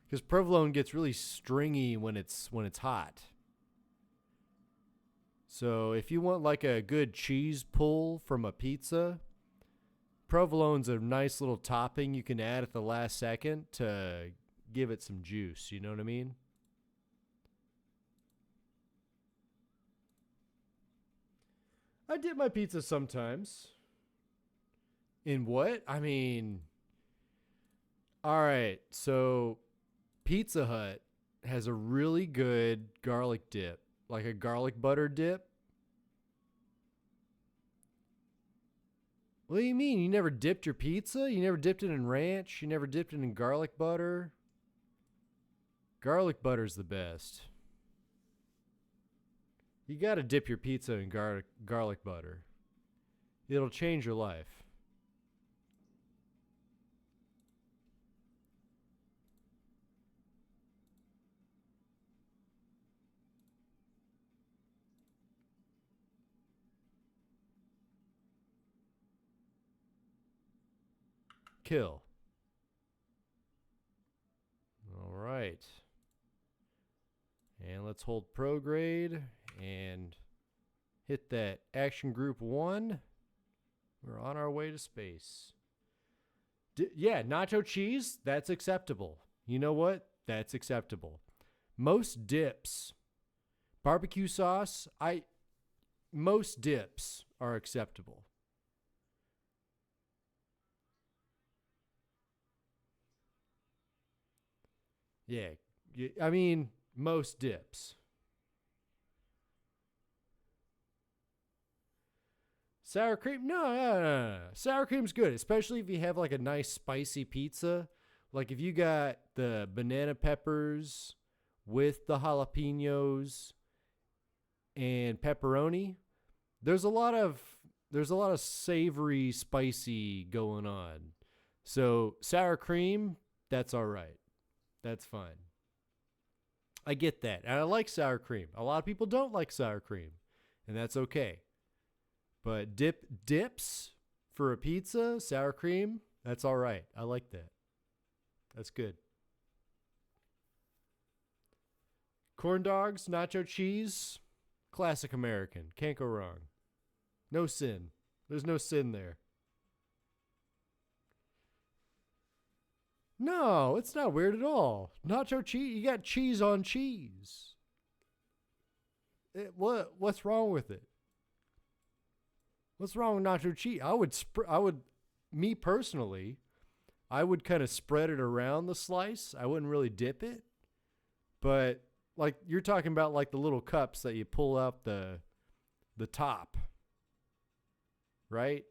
because provolone gets really stringy when it's hot. So if you want like a good cheese pull from a pizza, provolone's a nice little topping you can add at the last second to give it some juice. You know what I mean? I dip my pizza sometimes. In what? I mean, all right. So Pizza Hut has a really good garlic dip, like a garlic butter dip. What do you mean? You never dipped your pizza? You never dipped it in ranch? You never dipped it in garlic butter? Garlic butter's the best. You got to dip your pizza in garlic butter. It'll change your life. Kill. All right. And let's hold prograde and hit that action group 1. We're on our way to space. Yeah, nacho cheese, that's acceptable. You know what? That's acceptable. Most dips, barbecue sauce, most dips are acceptable. Yeah, I mean, most dips. Sour cream? No. Sour cream's good, especially if you have like a nice spicy pizza. Like if you got the banana peppers with the jalapenos and pepperoni, there's a lot of savory, spicy going on. So sour cream, that's all right. That's fine. I get that. And I like sour cream. A lot of people don't like sour cream, and that's okay. But dips for a pizza, sour cream, that's all right. I like that. That's good. Corn dogs, nacho cheese, classic American. Can't go wrong. No sin. There's no sin there. No, it's not weird at all. Nacho cheese, you got cheese on cheese. What's wrong with it? What's wrong with nacho cheese? Me personally, I would kind of spread it around the slice. I wouldn't really dip it. But like you're talking about like the little cups that you pull out the top, right?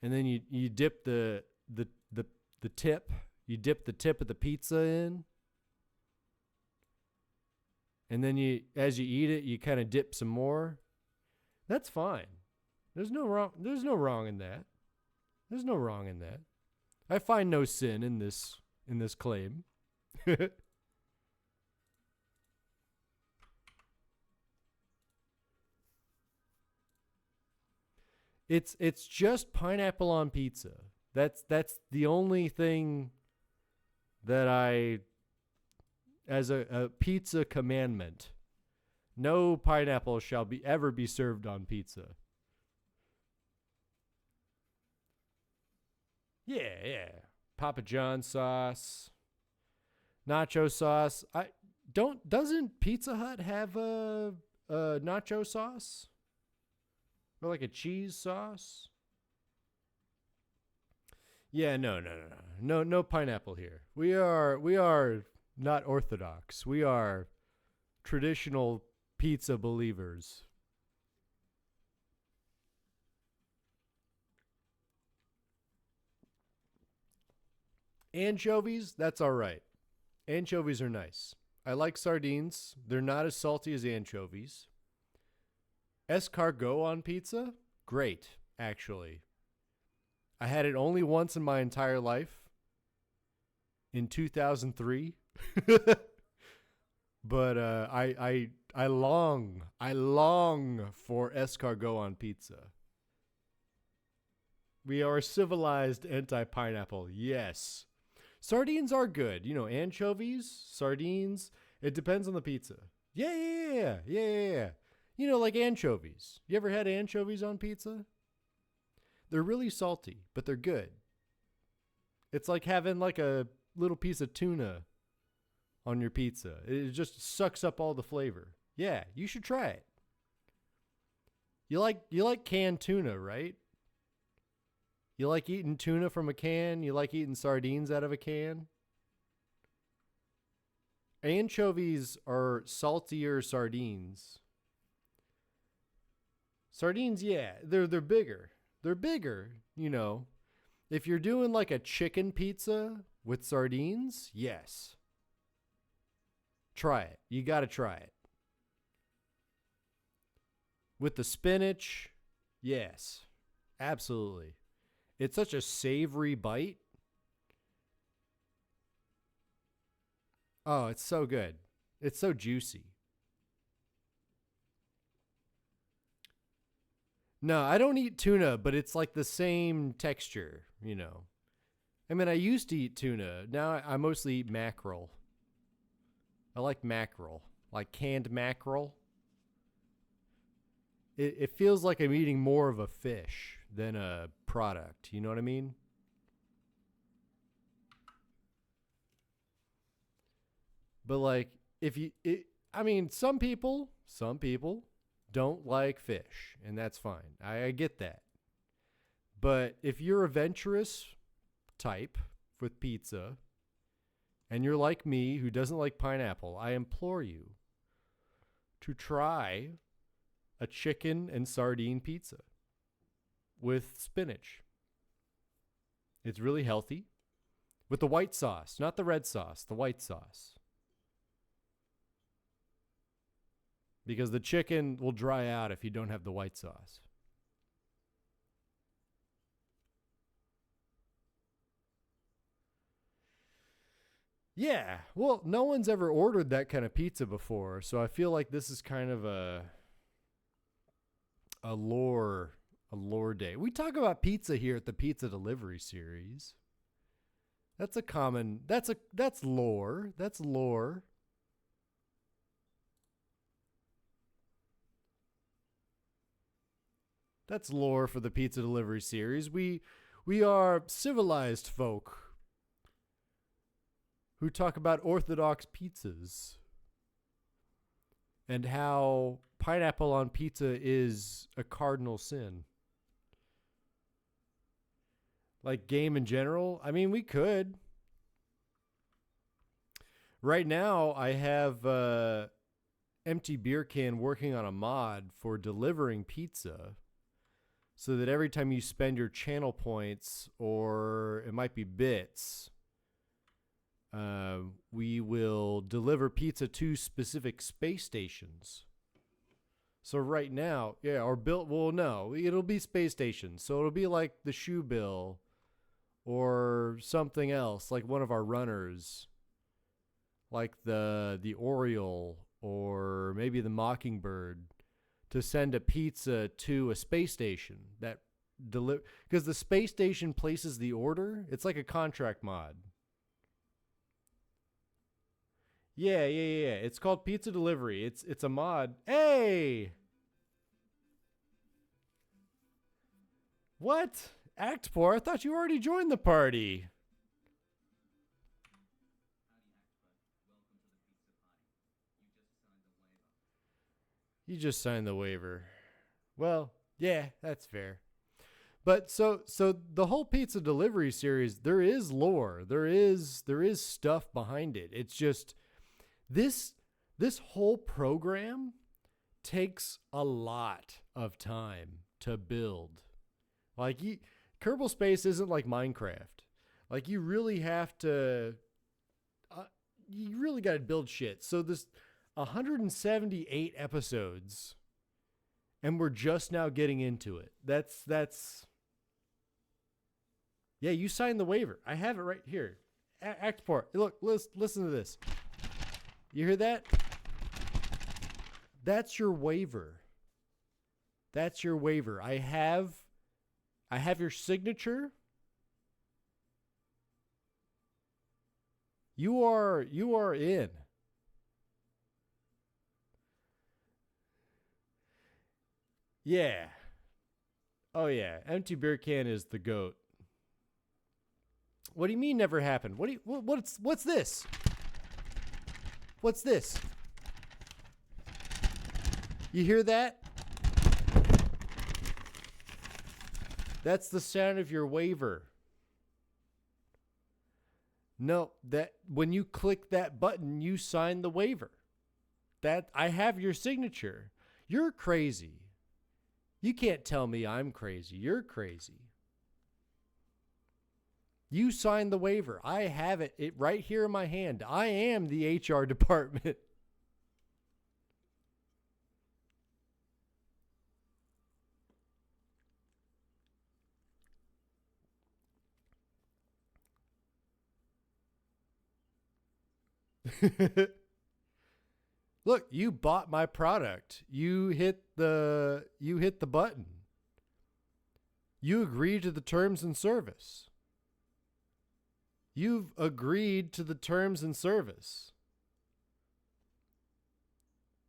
And then you dip the tip. You dip the tip of the pizza in. And then as you eat it, you kind of dip some more. That's fine. There's no wrong in that. There's no wrong in that. I find no sin in this claim. It's just pineapple on pizza. That's the only thing that I, as a pizza commandment. No pineapple shall ever be served on pizza. Yeah. Papa John sauce, nacho sauce. Doesn't Pizza Hut have a nacho sauce? Or like a cheese sauce? Yeah, no pineapple here. We are not orthodox. We are traditional pizza believers. Anchovies, that's all right. Anchovies are nice. I like sardines. They're not as salty as anchovies. Escargot on pizza? Great, actually. I had it only once in my entire life. In 2003. But I long for escargot on pizza. We are civilized anti-pineapple. Yes. Sardines are good. Anchovies, sardines. It depends on the pizza. Yeah. Like anchovies. You ever had anchovies on pizza? They're really salty, but they're good. It's like having like a little piece of tuna on your pizza. It just sucks up all the flavor. Yeah, you should try it. You like canned tuna, right? You like eating tuna from a can? You like eating sardines out of a can? Anchovies are saltier sardines. Sardines, yeah, they're bigger. They're bigger, If you're doing like a chicken pizza with sardines, yes. Try it. You got to try it. With the spinach, yes. Absolutely. It's such a savory bite. Oh, it's so good. It's so juicy. No, I don't eat tuna, but it's like the same texture, I mean, I used to eat tuna. Now I mostly eat mackerel. I like mackerel, like canned mackerel. It feels like I'm eating more of a fish than a product. You know what I mean? But like, some people don't like fish, and that's fine. I get that. But if you're a adventurous type with pizza, and you're like me who doesn't like pineapple, I implore you to try a chicken and sardine pizza with spinach. It's really healthy. With the white sauce, not the red sauce, the white sauce. Because the chicken will dry out if you don't have the white sauce. Yeah, well, no one's ever ordered that kind of pizza before, so I feel like this is kind of a lore day. We talk about pizza here at the Pizza Delivery series. That's lore. That's lore. That's lore for the Pizza Delivery series. We are civilized folk who talk about orthodox pizzas and how pineapple on pizza is a cardinal sin. Like game in general? I mean, we could. Right now, I have empty beer can working on a mod for delivering pizza so that every time you spend your channel points, or it might be bits, we will deliver pizza to specific space stations. So right now, yeah, or built, well, no, it'll be space stations. So it'll be like the Shoe Bill or something else, like one of our runners, like the Oriole or maybe the Mockingbird, to send a pizza to a space station that because the space station places the order. It's like a contract mod. Yeah. It's called Pizza Delivery. It's a mod. Hey! What? Act 4? I thought you already joined the party. You just signed the waiver. Well, yeah, that's fair. But so the whole Pizza Delivery series, there is lore. There is stuff behind it. It's just this whole program takes a lot of time to build. Like Kerbal Space isn't like Minecraft. Like you really have to you really got to build shit. So this 178 episodes, and we're just now getting into it. That's yeah, you signed the waiver. I have it right here. Act 4. Look, listen to this. You hear that? That's your waiver. That's your waiver. I have your signature. You are in. Yeah. Oh yeah. Empty beer can is the GOAT. What do you mean never happened? What's this? What's this? You hear that? That's the sound of your waiver. No, that when you click that button, you sign the waiver. That I have your signature. You're crazy. You can't tell me I'm crazy. You're crazy. You signed the waiver. I have it right here in my hand. I am the HR department. Look, you bought my product. You hit the button. You agreed to the terms and service. You've agreed to the terms and service.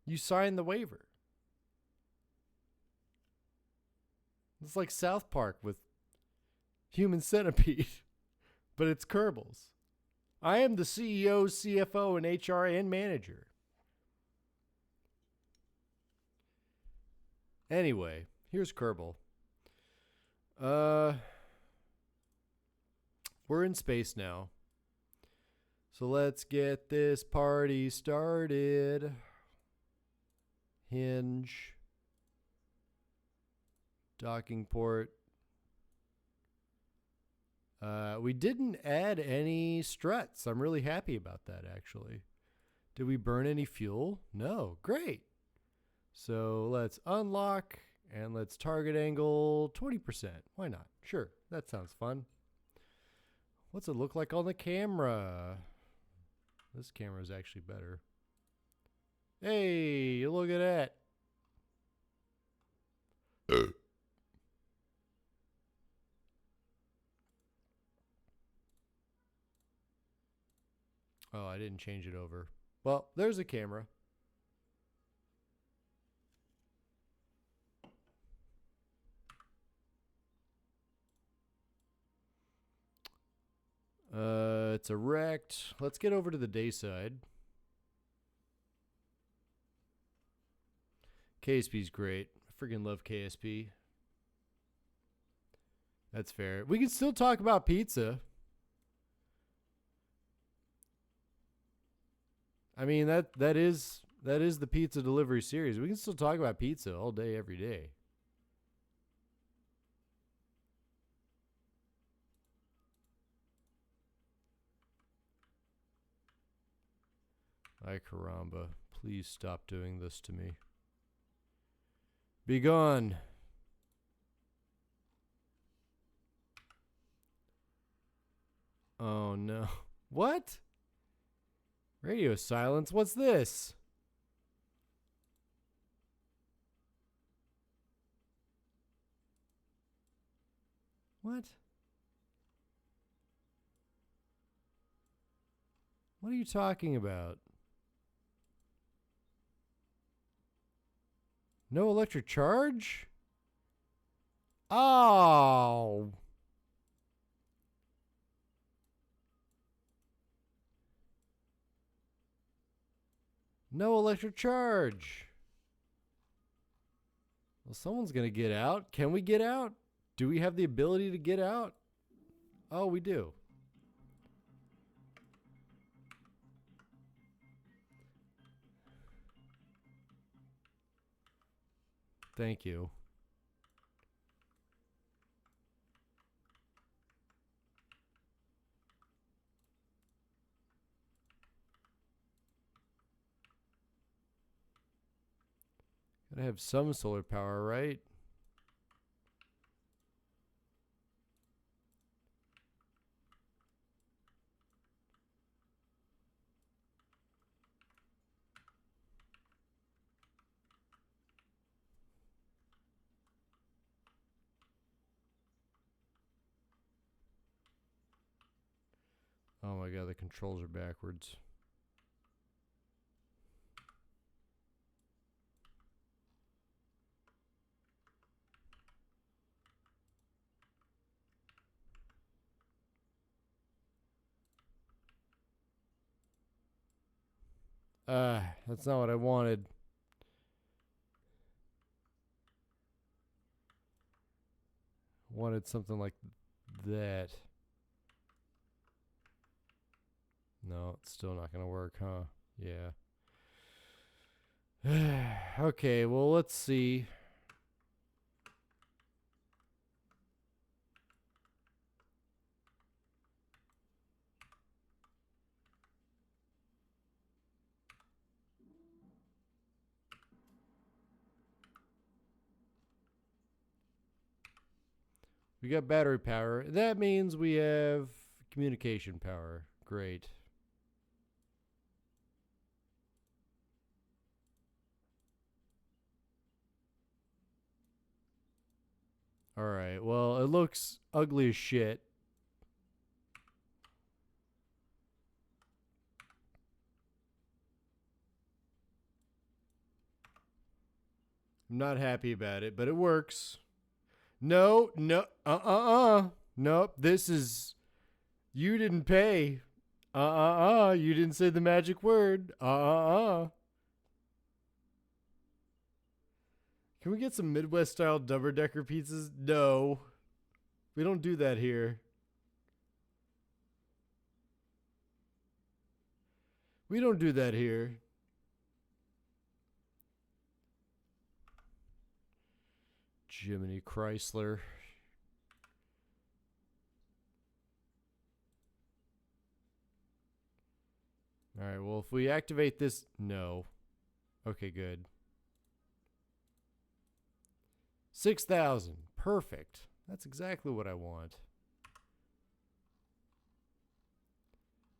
You signed the waiver. It's like South Park with Human Centipede, but it's Kerbals. I am the CEO, CFO, and HR and manager. Anyway, here's Kerbal. We're in space now. So let's get this party started. Hinge. Docking port. We didn't add any struts. I'm really happy about that, actually. Did we burn any fuel? No. Great. So let's unlock and let's target angle 20%. Why not? Sure. That sounds fun. What's it look like on the camera? This camera is actually better. Hey, look at that. Oh, I didn't change it over. Well, there's a camera. It's erect. Let's get over to the day side. KSP's great. I freaking love KSP. That's fair. We can still talk about pizza. I mean that is the pizza delivery series. We can still talk about pizza all day, every day. Ay caramba. Please stop doing this to me. Be gone. Oh no. What? Radio silence? What's this? What? What are you talking about? No electric charge? Oh. No electric charge. Well, someone's going to get out. Can we get out? Do we have the ability to get out? Oh, we do. Thank you. Gotta have some solar power, right? Oh my god, the controls are backwards. That's not what I wanted. Wanted something like that. No, it's still not gonna work, huh? Yeah. Okay, well, let's see. We got battery power. That means we have communication power. Great. Alright, well, it looks ugly as shit. I'm not happy about it, but it works. No. Nope, this is... You didn't pay. You didn't say the magic word. Can we get some Midwest-style double-decker pizzas? No. We don't do that here. We don't do that here. Jiminy Chrysler. All right, well, if we activate this, no. Okay, good. 6,000. Perfect. That's exactly what I want.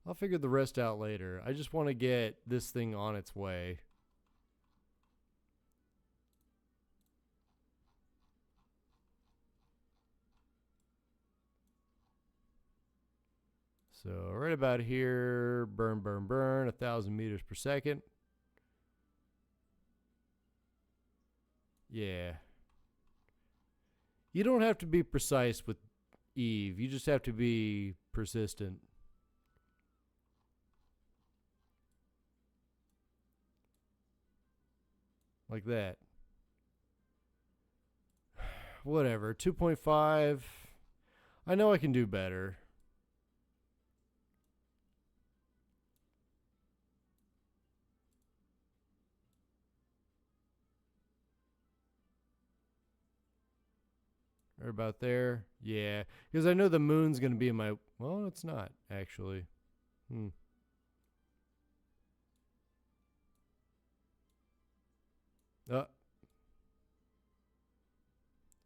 I'll figure the rest out later. I just want to get this thing on its way. So right about here, burn, burn, burn, 1,000 meters per second. Yeah. You don't have to be precise with Eve. You just have to be persistent. Like that. Whatever. 2.5. I know I can do better. Or about there. Yeah. Because I know the moon's going to be in my... Well, it's not, actually.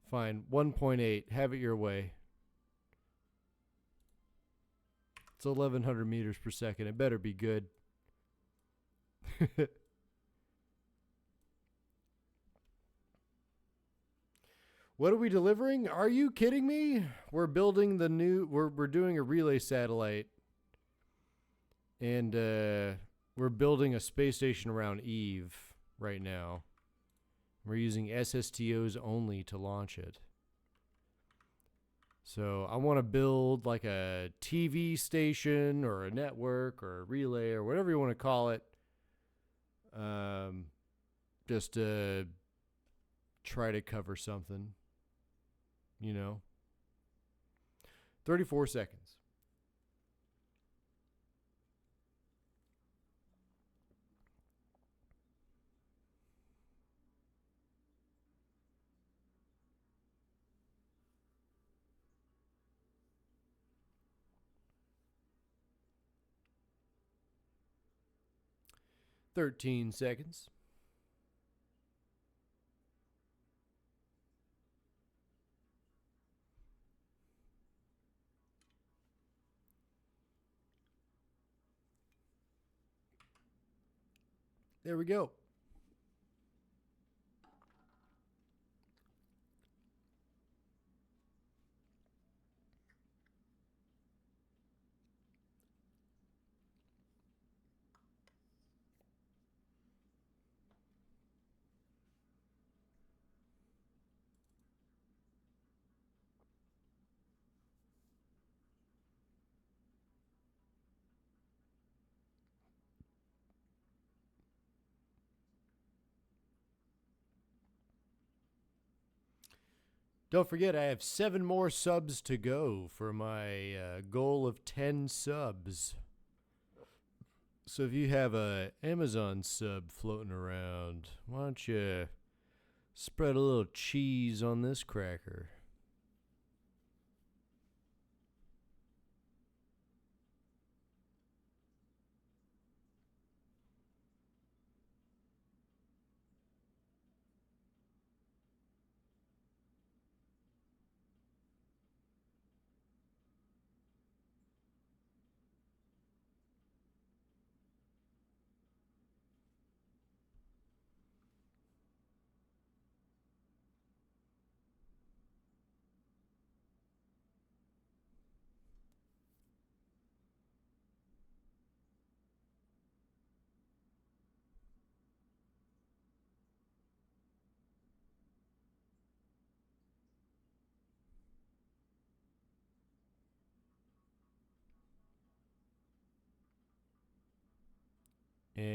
Fine. 1.8. Have it your way. It's 1,100 meters per second. It better be good. What are we delivering? Are you kidding me? We're building the new... We're doing a relay satellite. And we're building a space station around Eve right now. We're using SSTOs only to launch it. So I want to build like a TV station or a network or a relay or whatever you want to call it. Just to try to cover something, you know. 34 seconds. Thirteen seconds. There we go. Don't forget, I have 7 more subs to go for my goal of 10 subs. So if you have a Amazon sub floating around, why don't you spread a little cheese on this cracker? And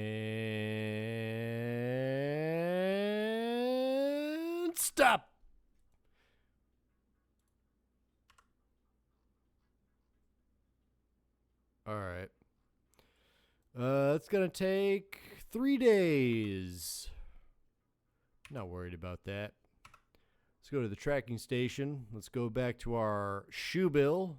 stop. All right. It's going to take 3 days. Not worried about that. Let's go to the tracking station. Let's go back to our shoe bill.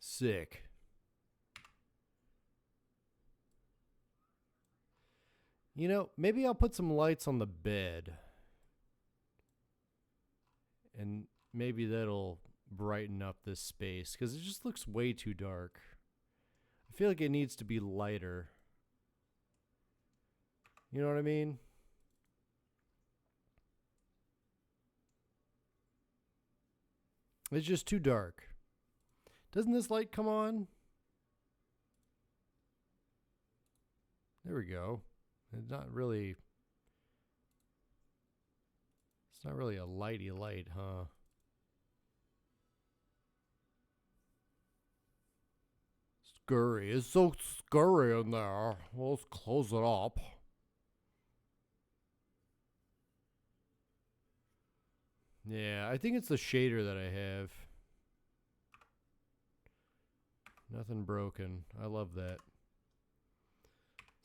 Sick. You know, maybe I'll put some lights on the bed. And maybe that'll brighten up this space because it just looks way too dark. I feel like it needs to be lighter. You know what I mean? It's just too dark. Doesn't this light come on? There we go. It's not really a lighty light, huh? Scurry. It's so scurry in there. Let's close it up. Yeah, I think it's the shader that I have. Nothing broken. I love that.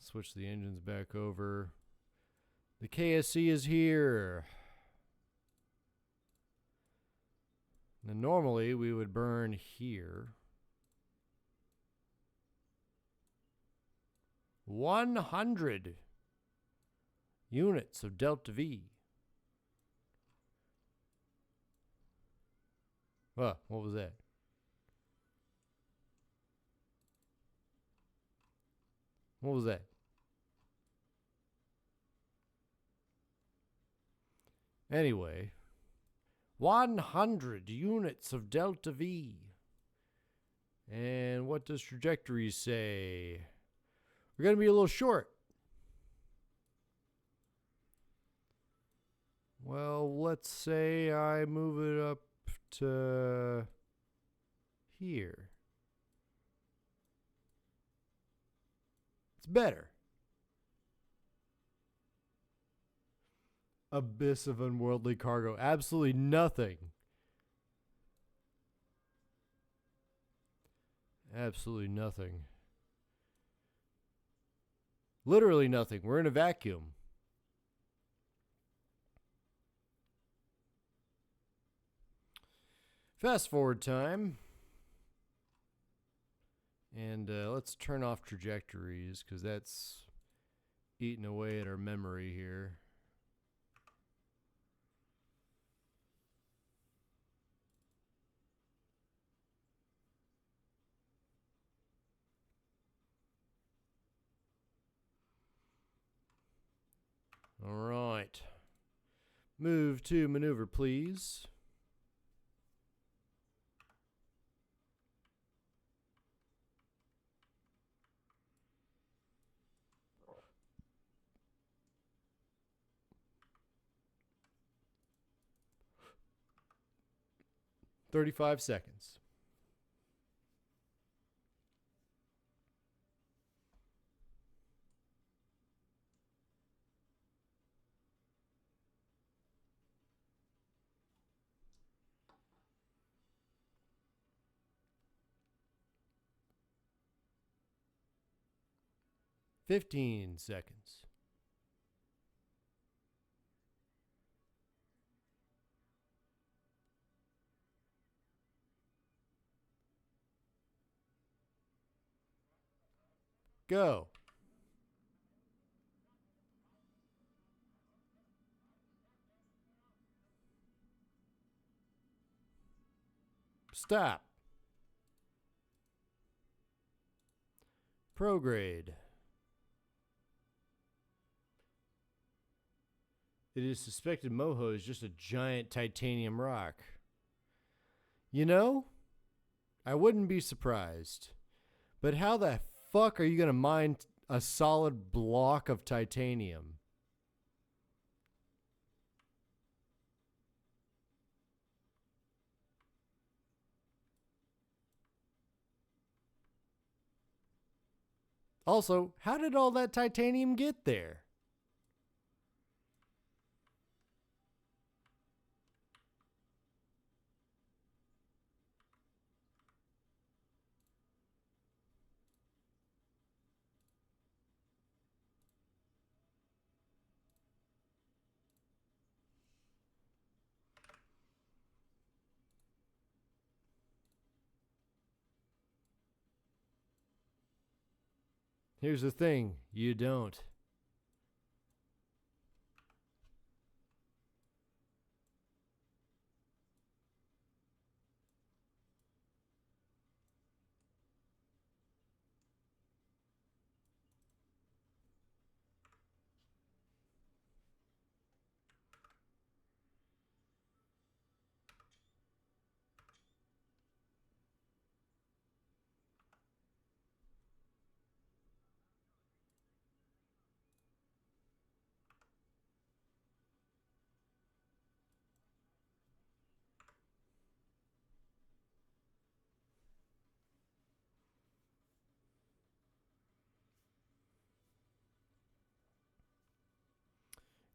Switch the engines back over. The KSC is here. Now normally we would burn here. 100 units of Delta V. What was that? What was that? Anyway, 100 units of Delta V. And what does trajectory say? We're going to be a little short. Well, let's say I move it up to here. It's better. Abyss of unworldly cargo. Absolutely nothing. Absolutely nothing. Literally nothing. We're in a vacuum. Fast forward time. And let's turn off trajectories because that's eating away at our memory here. All right. Move to maneuver, please. $35 seconds. $15 seconds. Go. Stop. Prograde. It is suspected Moho is just a giant titanium rock. You know, I wouldn't be surprised. But how the fuck are you going to mine a solid block of titanium? Also, how did all that titanium get there? Here's the thing, you don't.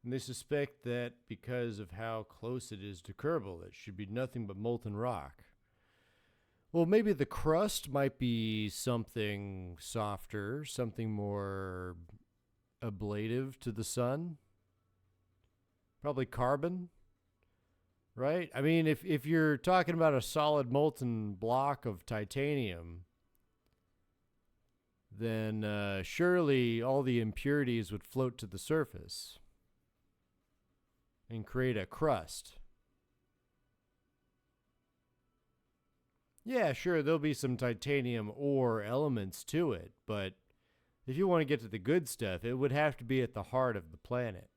And they suspect that because of how close it is to Kerbal, it should be nothing but molten rock. Well, maybe the crust might be something softer, something more ablative to the sun. Probably carbon, right? I mean, if you're talking about a solid molten block of titanium, then surely all the impurities would float to the surface and create a crust. Yeah, sure, there'll be some titanium ore elements to it, but if you want to get to the good stuff, it would have to be at the heart of the planet.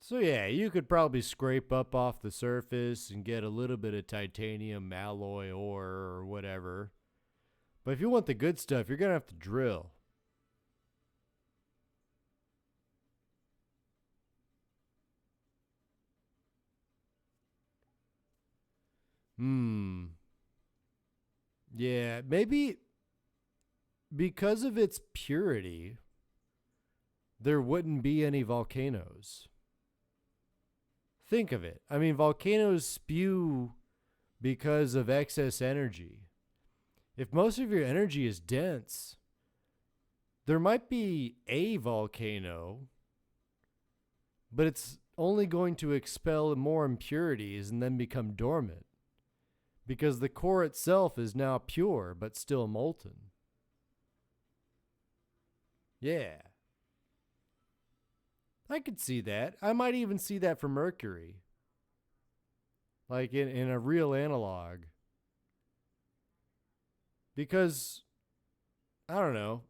So yeah, you could probably scrape up off the surface and get a little bit of titanium alloy ore or whatever. But if you want the good stuff, you're going to have to drill. Hmm. Yeah, maybe because of its purity, there wouldn't be any volcanoes. Think of it. I mean, volcanoes spew because of excess energy. If most of your energy is dense, there might be a volcano, but it's only going to expel more impurities and then become dormant because the core itself is now pure but still molten. Yeah, I could see that. I might even see that for Mercury, like in a real analog. Because, I don't know,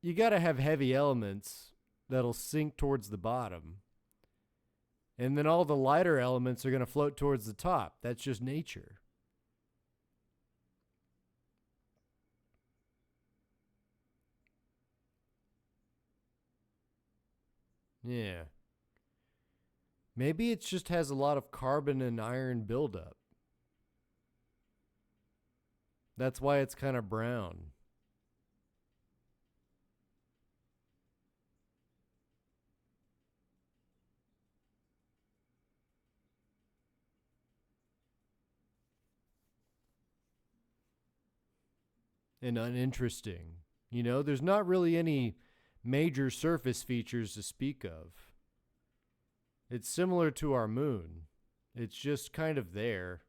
you got to have heavy elements that'll sink towards the bottom. And then all the lighter elements are going to float towards the top. That's just nature. Yeah. Maybe it just has a lot of carbon and iron buildup. That's why it's kind of brown. And uninteresting. You know, there's not really any major surface features to speak of. It's similar to our moon. It's just kind of there.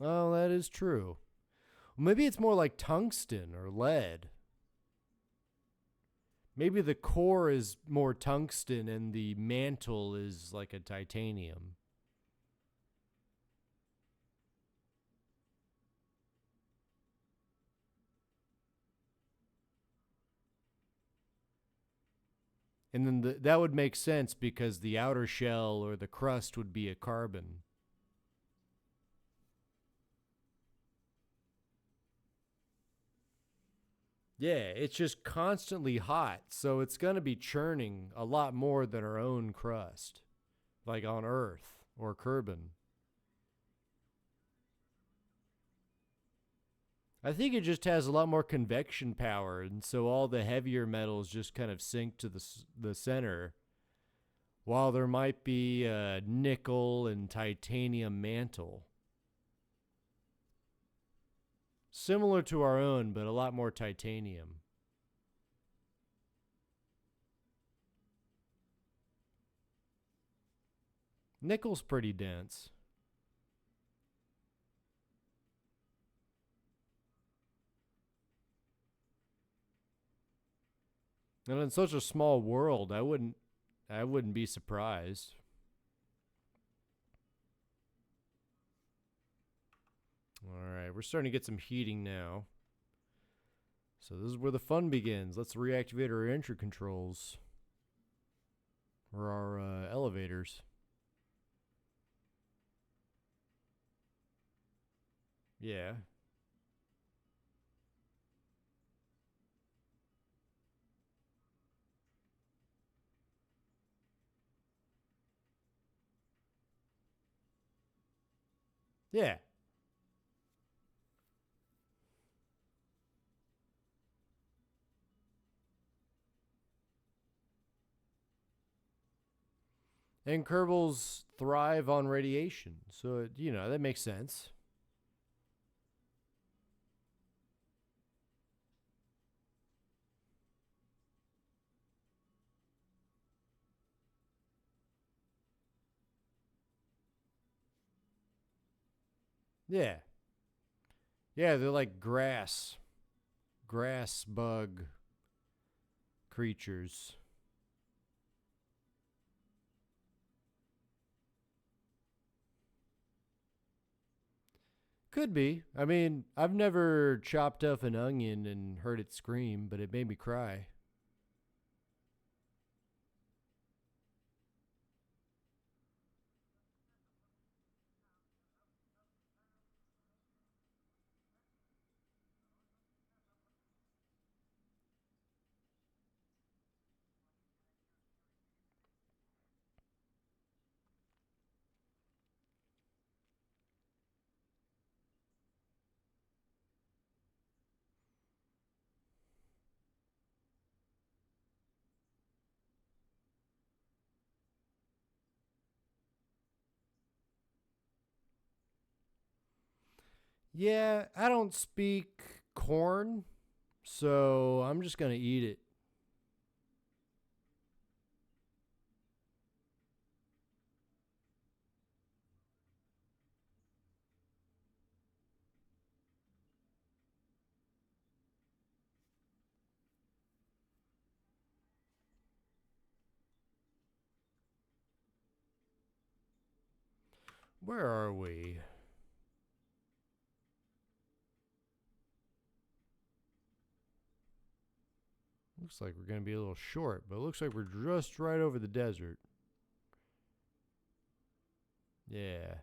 Oh, that is true. Maybe it's more like tungsten or lead. Maybe the core is more tungsten and the mantle is like a titanium. And then that would make sense because the outer shell or the crust would be a carbon. Yeah, it's just constantly hot, so it's going to be churning a lot more than our own crust, like on Earth or Kerbin. I think it just has a lot more convection power, and so all the heavier metals just kind of sink to the center, while there might be a nickel and titanium mantle. Similar to our own, but a lot more titanium. Nickel's pretty dense. And in such a small world, I wouldn't be surprised. All right, we're starting to get some heating now. So this is where the fun begins. Let's reactivate our entry controls. Or our elevators. Yeah. Yeah. And Kerbals thrive on radiation. So, that makes sense. Yeah. Yeah, they're like grass bug creatures. Could be. I mean, I've never chopped up an onion and heard it scream, but it made me cry. Yeah, I don't speak corn, so I'm just going to eat it. Where are we? Looks like we're going to be a little short, but it looks like we're just right over the desert. Yeah.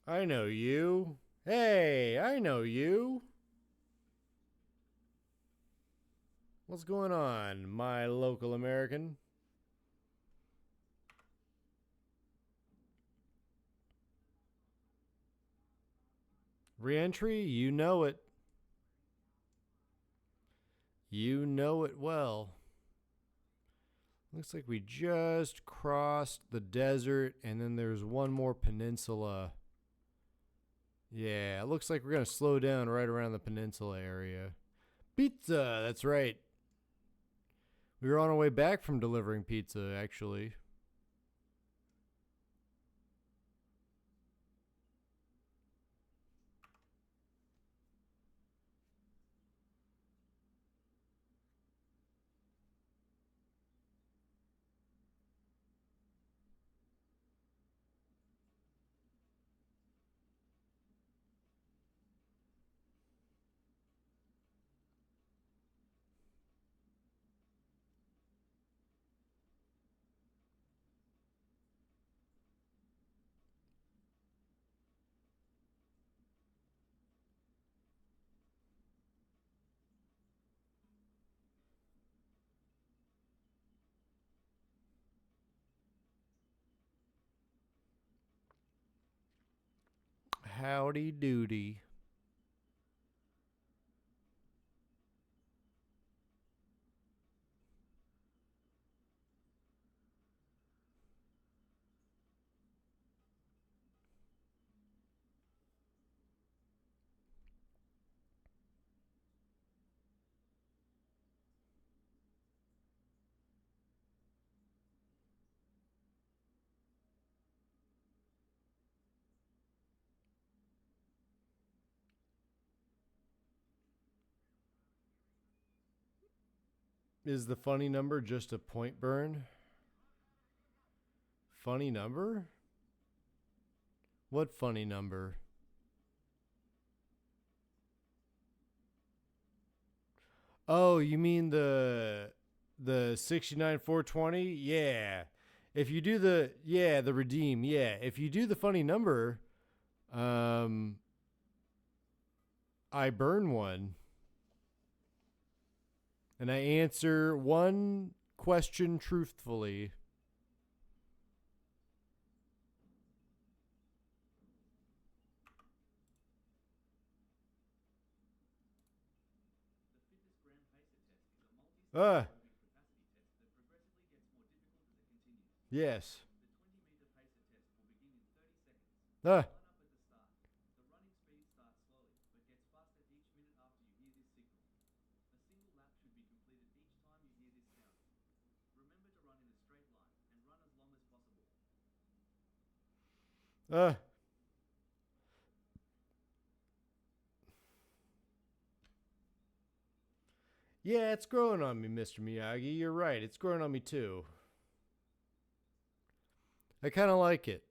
I know you. Hey, I know you. What's going on, my local American? Reentry, you know it. You know it well. Looks like we just crossed the desert, and then there's one more peninsula. Yeah, it looks like we're going to slow down right around the peninsula area. Pizza, that's right. We were on our way back from delivering pizza, actually. Howdy doody. Is the funny number just a point burn? Funny number? What funny number? Oh, you mean the 69 420? Yeah. If you do the redeem, yeah. If you do the funny number, um I burn one and I answer one question truthfully. Ah, yes. Ah. Ah. Yeah, it's growing on me, Mr. Miyagi. You're right. It's growing on me too. I kind of like it.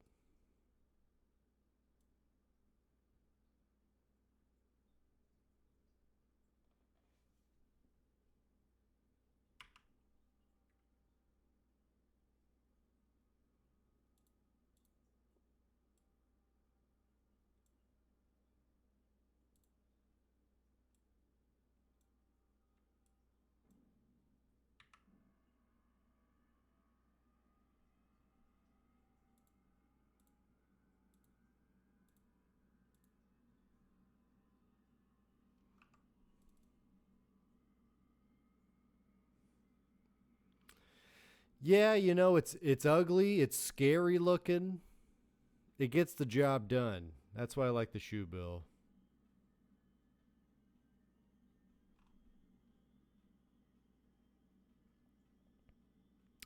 Yeah, you know, it's ugly, it's scary looking. It gets the job done. That's why I like the shoe bill.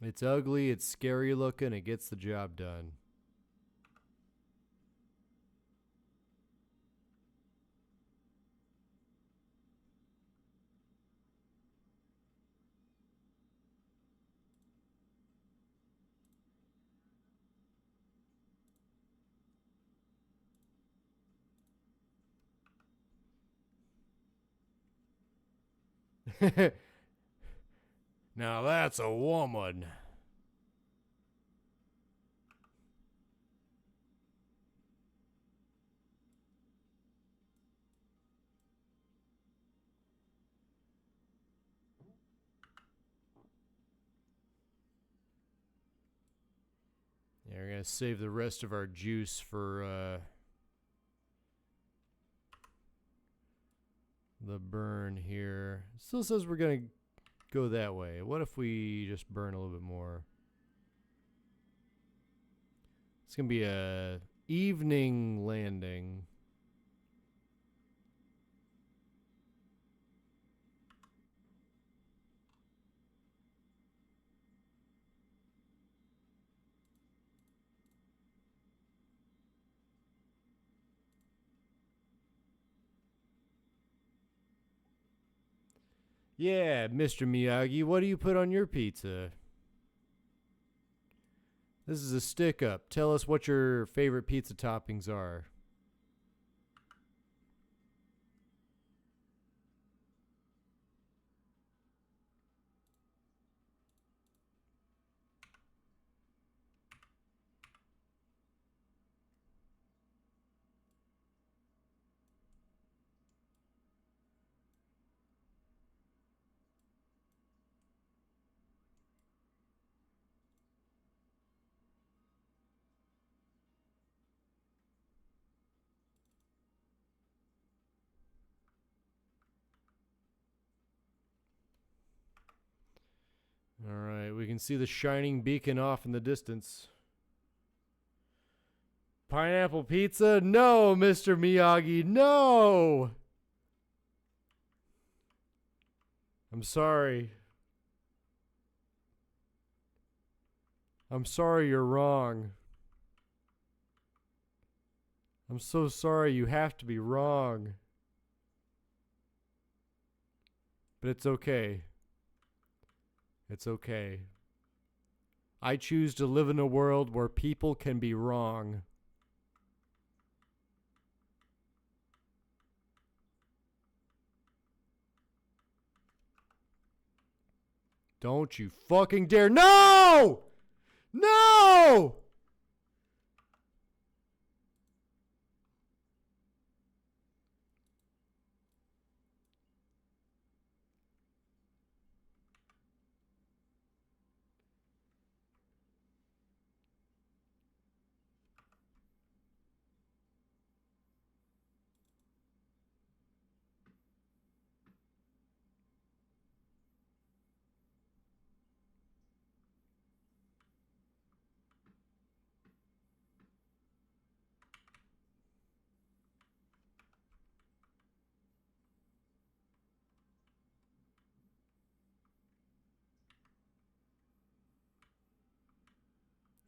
It's ugly, it's scary looking, it gets the job done. Now that's a woman. Yeah, we're gonna save the rest of our juice for the burn here. Still says we're going to go that way. What if we just burn a little bit more? It's going to be a evening landing. Yeah, Mr. Miyagi, what do you put on your pizza? This is a stick up. Tell us what your favorite pizza toppings are. All right, we can see the shining beacon off in the distance. Pineapple pizza? No, Mr. Miyagi, no! I'm sorry. I'm sorry you're wrong. I'm so sorry you have to be wrong. But it's okay. It's okay. I choose to live in a world where people can be wrong. Don't you fucking dare. No! No!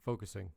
Focusing.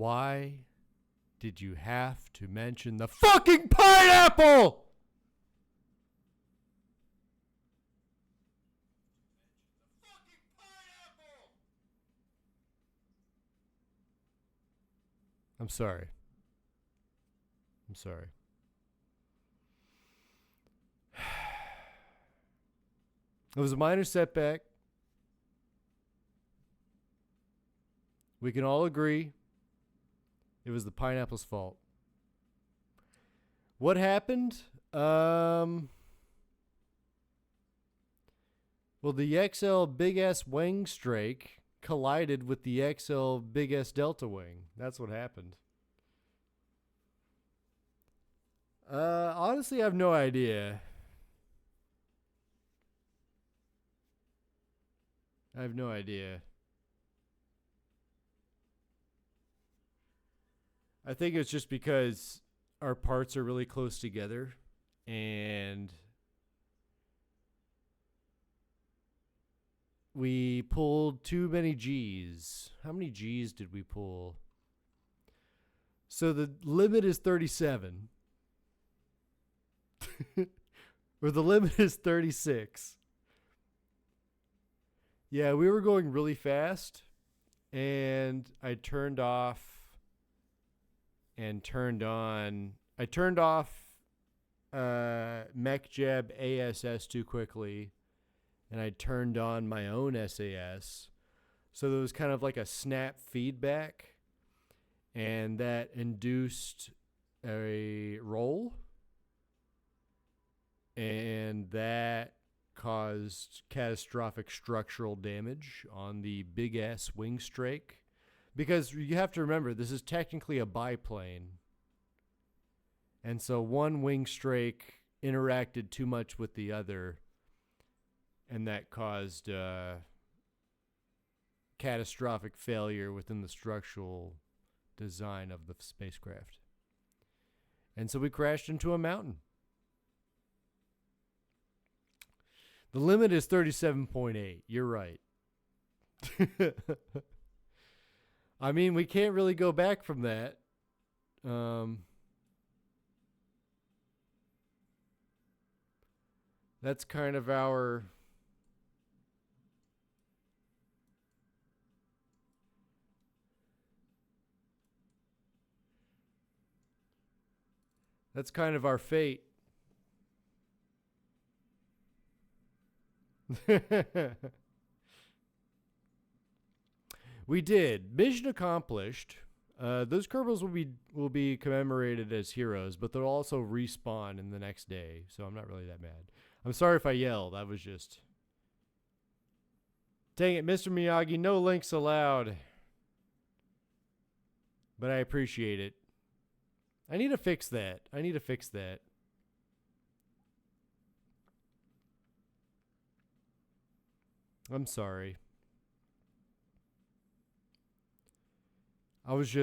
Why did you have to mention the fucking pineapple? I'm sorry. I'm sorry. It was a minor setback. We can all agree it was the pineapple's fault. What happened? Well, the XL Big S Wing Strike collided with the XL Big S Delta Wing. That's what happened. Honestly, I have no idea. I have no idea. I think it's just because our parts are really close together, and we pulled too many G's. How many G's did we pull? So the limit is 37. Or the limit is 36. Yeah, we were going really fast, and I turned off and turned on. I turned off Mech Jeb ASS too quickly, and I turned on my own SAS. So there was kind of like a snap feedback, and that induced a roll, and that caused catastrophic structural damage on the big ass wing strake. Because you have to remember, this is technically a biplane. And so one wing strake interacted too much with the other, and that caused catastrophic failure within the structural design of the spacecraft. And so we crashed into a mountain. The limit is 37.8. You're right. I mean, we can't really go back from that. That's kind of our... That's kind of our fate. We did. Mission accomplished. Those Kerbals will be commemorated as heroes, but they'll also respawn in the next day, so I'm not really that mad. I'm sorry if I yelled. I was just... Dang it, Mr. Miyagi, no links allowed. But I appreciate it. I need to fix that. I'm sorry. I was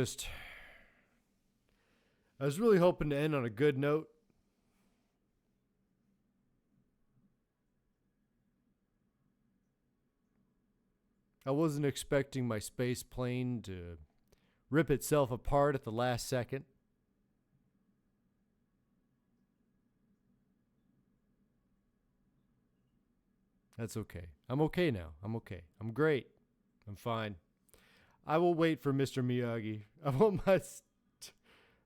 really hoping to end on a good note. I wasn't expecting my space plane to rip itself apart at the last second. That's okay. I'm okay now. I'm okay. I'm great. I'm fine. I will wait for Mr. Miyagi. I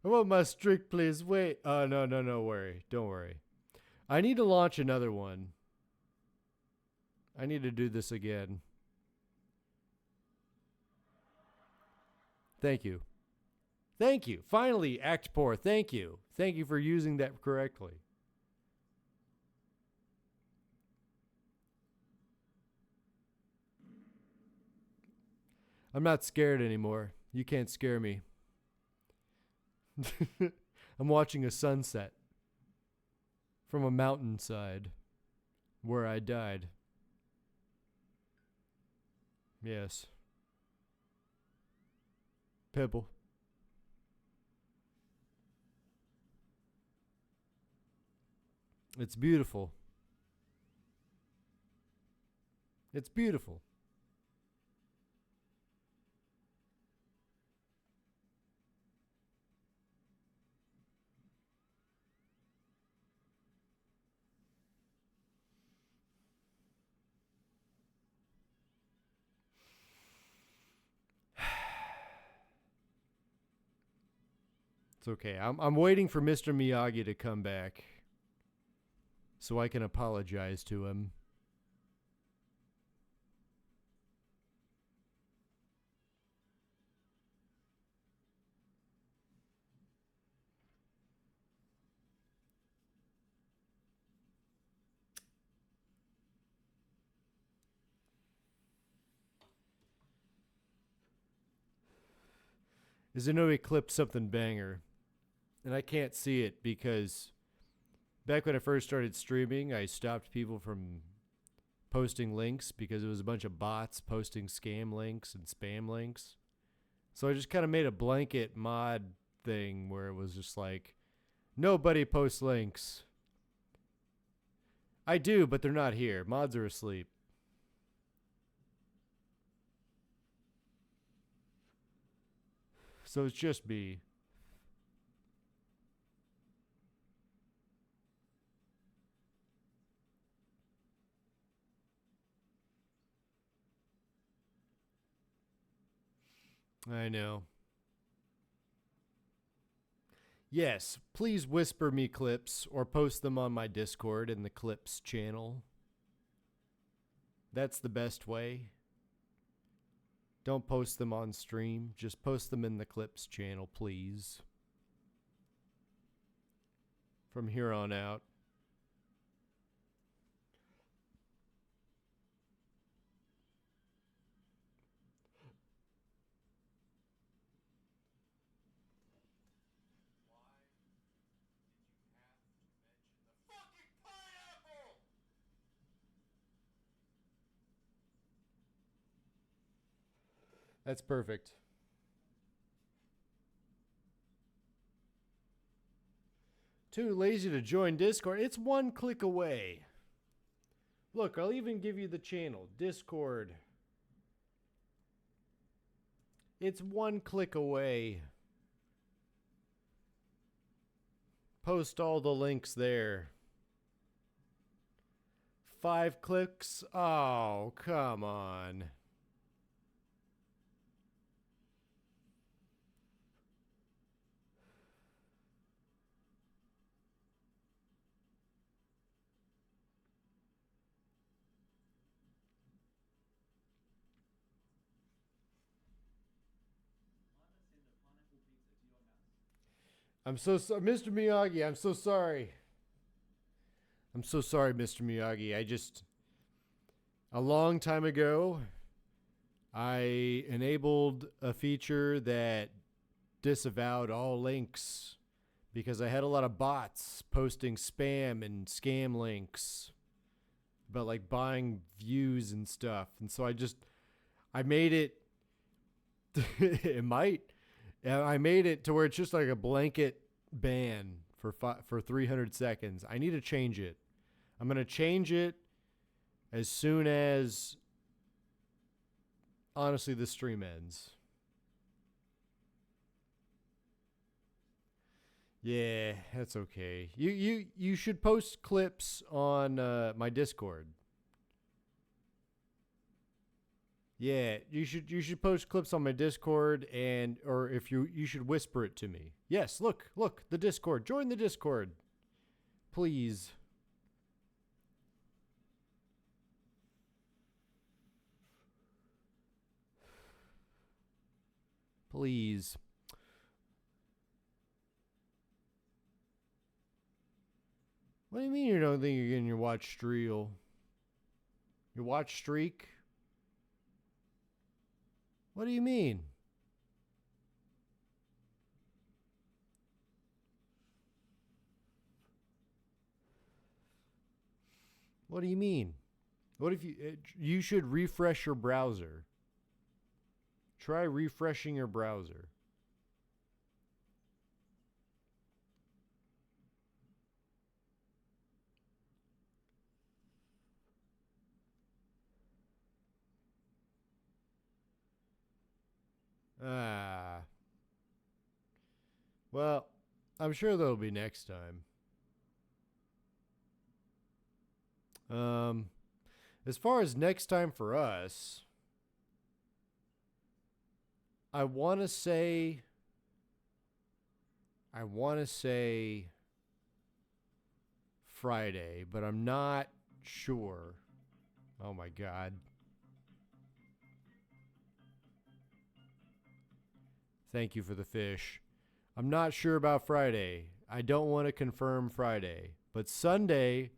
want my strict, please. Wait. No, worry. Don't worry. I need to launch another one. I need to do this again. Thank you. Thank you. Finally, Act Poor. Thank you. Thank you for using that correctly. I'm not scared anymore. You can't scare me. I'm watching a sunset from a mountainside where I died. Yes. Pebble. It's beautiful. It's beautiful. It's okay. I'm waiting for Mr. Miyagi to come back so I can apologize to him. Is there no Eclipse something banger? And I can't see it because back when I first started streaming, I stopped people from posting links because it was a bunch of bots posting scam links and spam links. So I just kind of made a blanket mod thing where it was just like, Nobody posts links. I do, but they're not here. Mods are asleep. So it's just me. I know. Yes, please whisper me clips or post them on my Discord in the clips channel. That's the best way. Don't post them on stream. Just post them in the clips channel, please. From here on out. That's perfect. Too lazy to join Discord. It's one click away. Look, I'll even give you the channel. Discord. It's one click away. Post all the links there. 5 clicks? Oh, come on. I'm so sorry, Mr. Miyagi. I'm so sorry. I'm so sorry, Mr. Miyagi. A long time ago, I enabled a feature that disavowed all links because I had a lot of bots posting spam and scam links about like buying views and stuff. And so I made it, I made it to where it's just like a blanket ban for 300 seconds. I need to change it. I'm going to change it as soon as, honestly, the stream ends. Yeah, that's okay. You should post clips on my Discord. Yeah, you should post clips on my Discord, or if you should whisper it to me. Yes, look, the Discord. Join the Discord. Please. Please. What do you mean you don't think you're getting your watch streak? Your watch streak? What do you mean? What do you mean? What if you should refresh your browser? Try refreshing your browser. Well, I'm sure there'll be next time. As far as next time for us, I want to say Friday, but I'm not sure. Oh my God. Thank you for the fish. I'm not sure about Friday. I don't want to confirm Friday. But Sunday,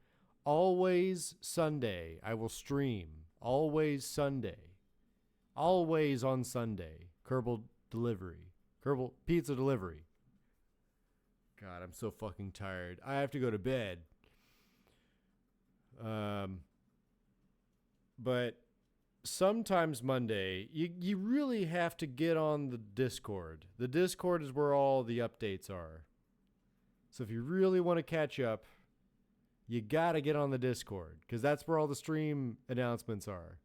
always Sunday, I will stream. Always Sunday. Always on Sunday. Kerbal delivery. Kerbal pizza delivery. God, I'm so fucking tired. I have to go to bed. But sometimes Monday, you really have to get on the Discord. The Discord is where all the updates are. So if you really want to catch up, you got to get on the Discord because that's where all the stream announcements are.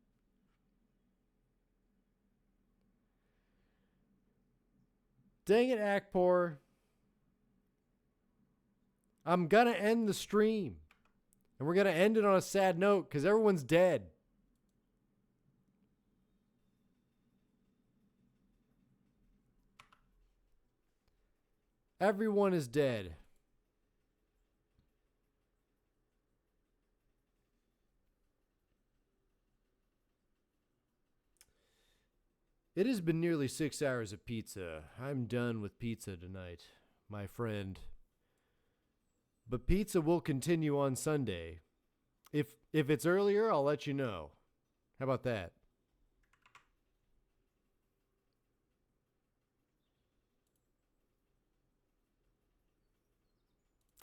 Dang it, Akpor. I'm going to end the stream. And we're going to end it on a sad note because everyone's dead. Everyone is dead. It has been nearly 6 hours of pizza. I'm done with pizza tonight, my friend. But pizza will continue on Sunday. If it's earlier, I'll let you know. How about that?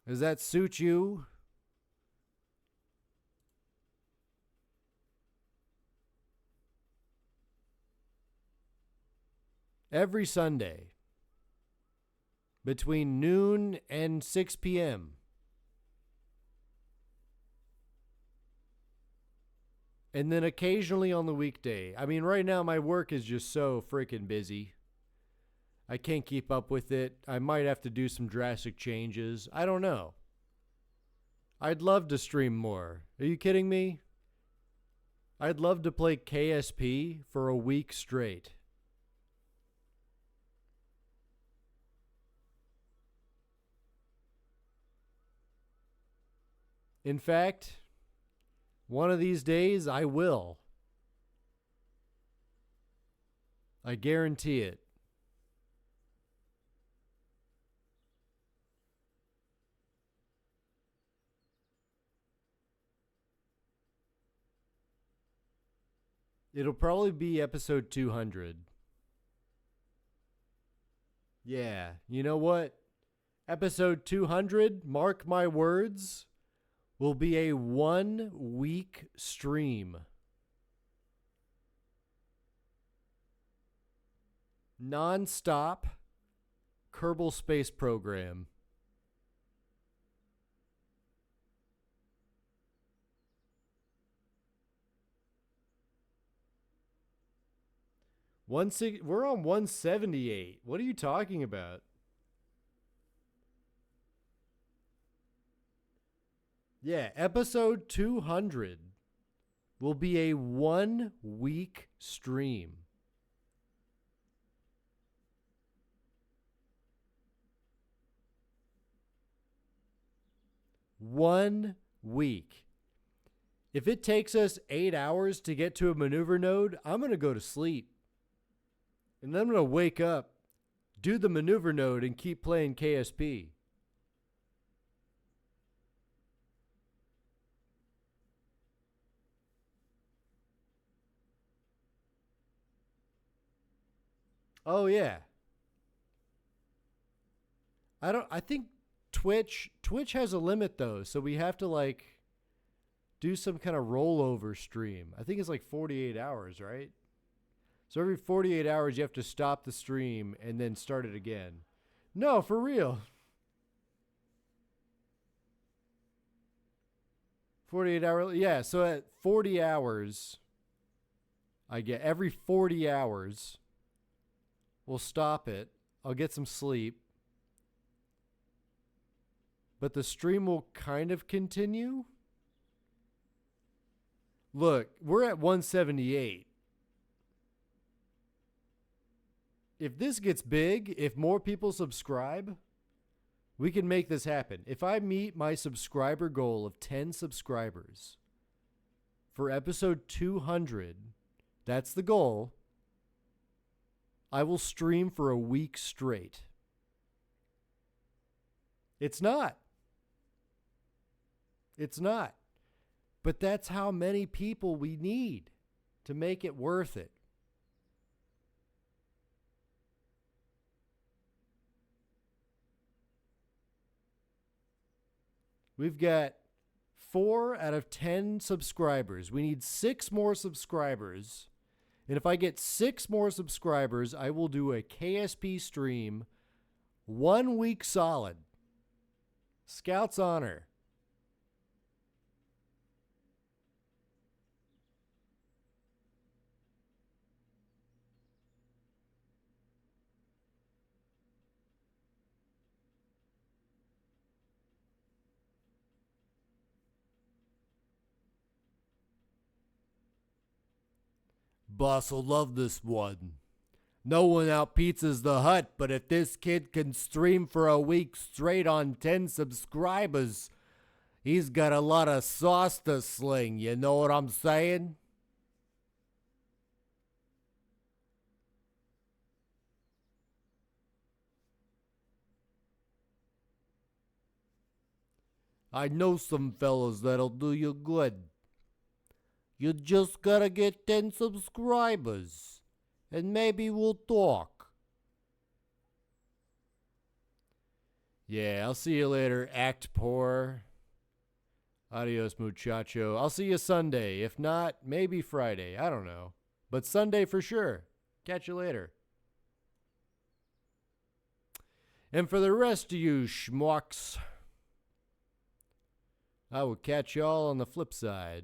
Does that suit you? Every Sunday, between noon and 6 p.m. And then occasionally on the weekday. I mean, right now my work is just so freaking busy. I can't keep up with it. I might have to do some drastic changes. I don't know. I'd love to stream more. Are you kidding me? I'd love to play KSP for a week straight. In fact, one of these days I will. I guarantee it. It'll probably be episode 200. Yeah, you know what? Episode 200, mark my words, will be a 1 week stream. Non-stop Kerbal Space Program. We're on 178. What are you talking about? Yeah, episode 200 will be a 1 week stream. One week. If it takes us 8 hours to get to a maneuver node, I'm going to go to sleep. And then I'm going to wake up, do the maneuver node, and keep playing KSP. Oh, yeah. I think Twitch has a limit, though, so we have to, do some kind of rollover stream. I think it's 48 hours, right? So every 48 hours, you have to stop the stream and then start it again. No, for real. 48 hours. Yeah, so at 40 hours, I get every 40 hours, we'll stop it. I'll get some sleep. But the stream will kind of continue. Look, we're at 178. If this gets big, if more people subscribe, we can make this happen. If I meet my subscriber goal of 10 subscribers for episode 200, that's the goal, I will stream for a week straight. It's not. It's not. But that's how many people we need to make it worth it. We've got 4 out of 10 subscribers. We need 6 more subscribers. And if I get 6 more subscribers, I will do a KSP stream 1 week solid. Scout's honor. Boss will love this one. No one out pizzas the hut, but if this kid can stream for a week straight on 10 subscribers, he's got a lot of sauce to sling, you know what I'm saying? I know some fellas that'll do you good. You just gotta get 10 subscribers, and maybe we'll talk. Yeah, I'll see you later, act poor. Adios, muchacho. I'll see you Sunday. If not, maybe Friday. I don't know. But Sunday for sure. Catch you later. And for the rest of you schmucks, I will catch y'all on the flip side.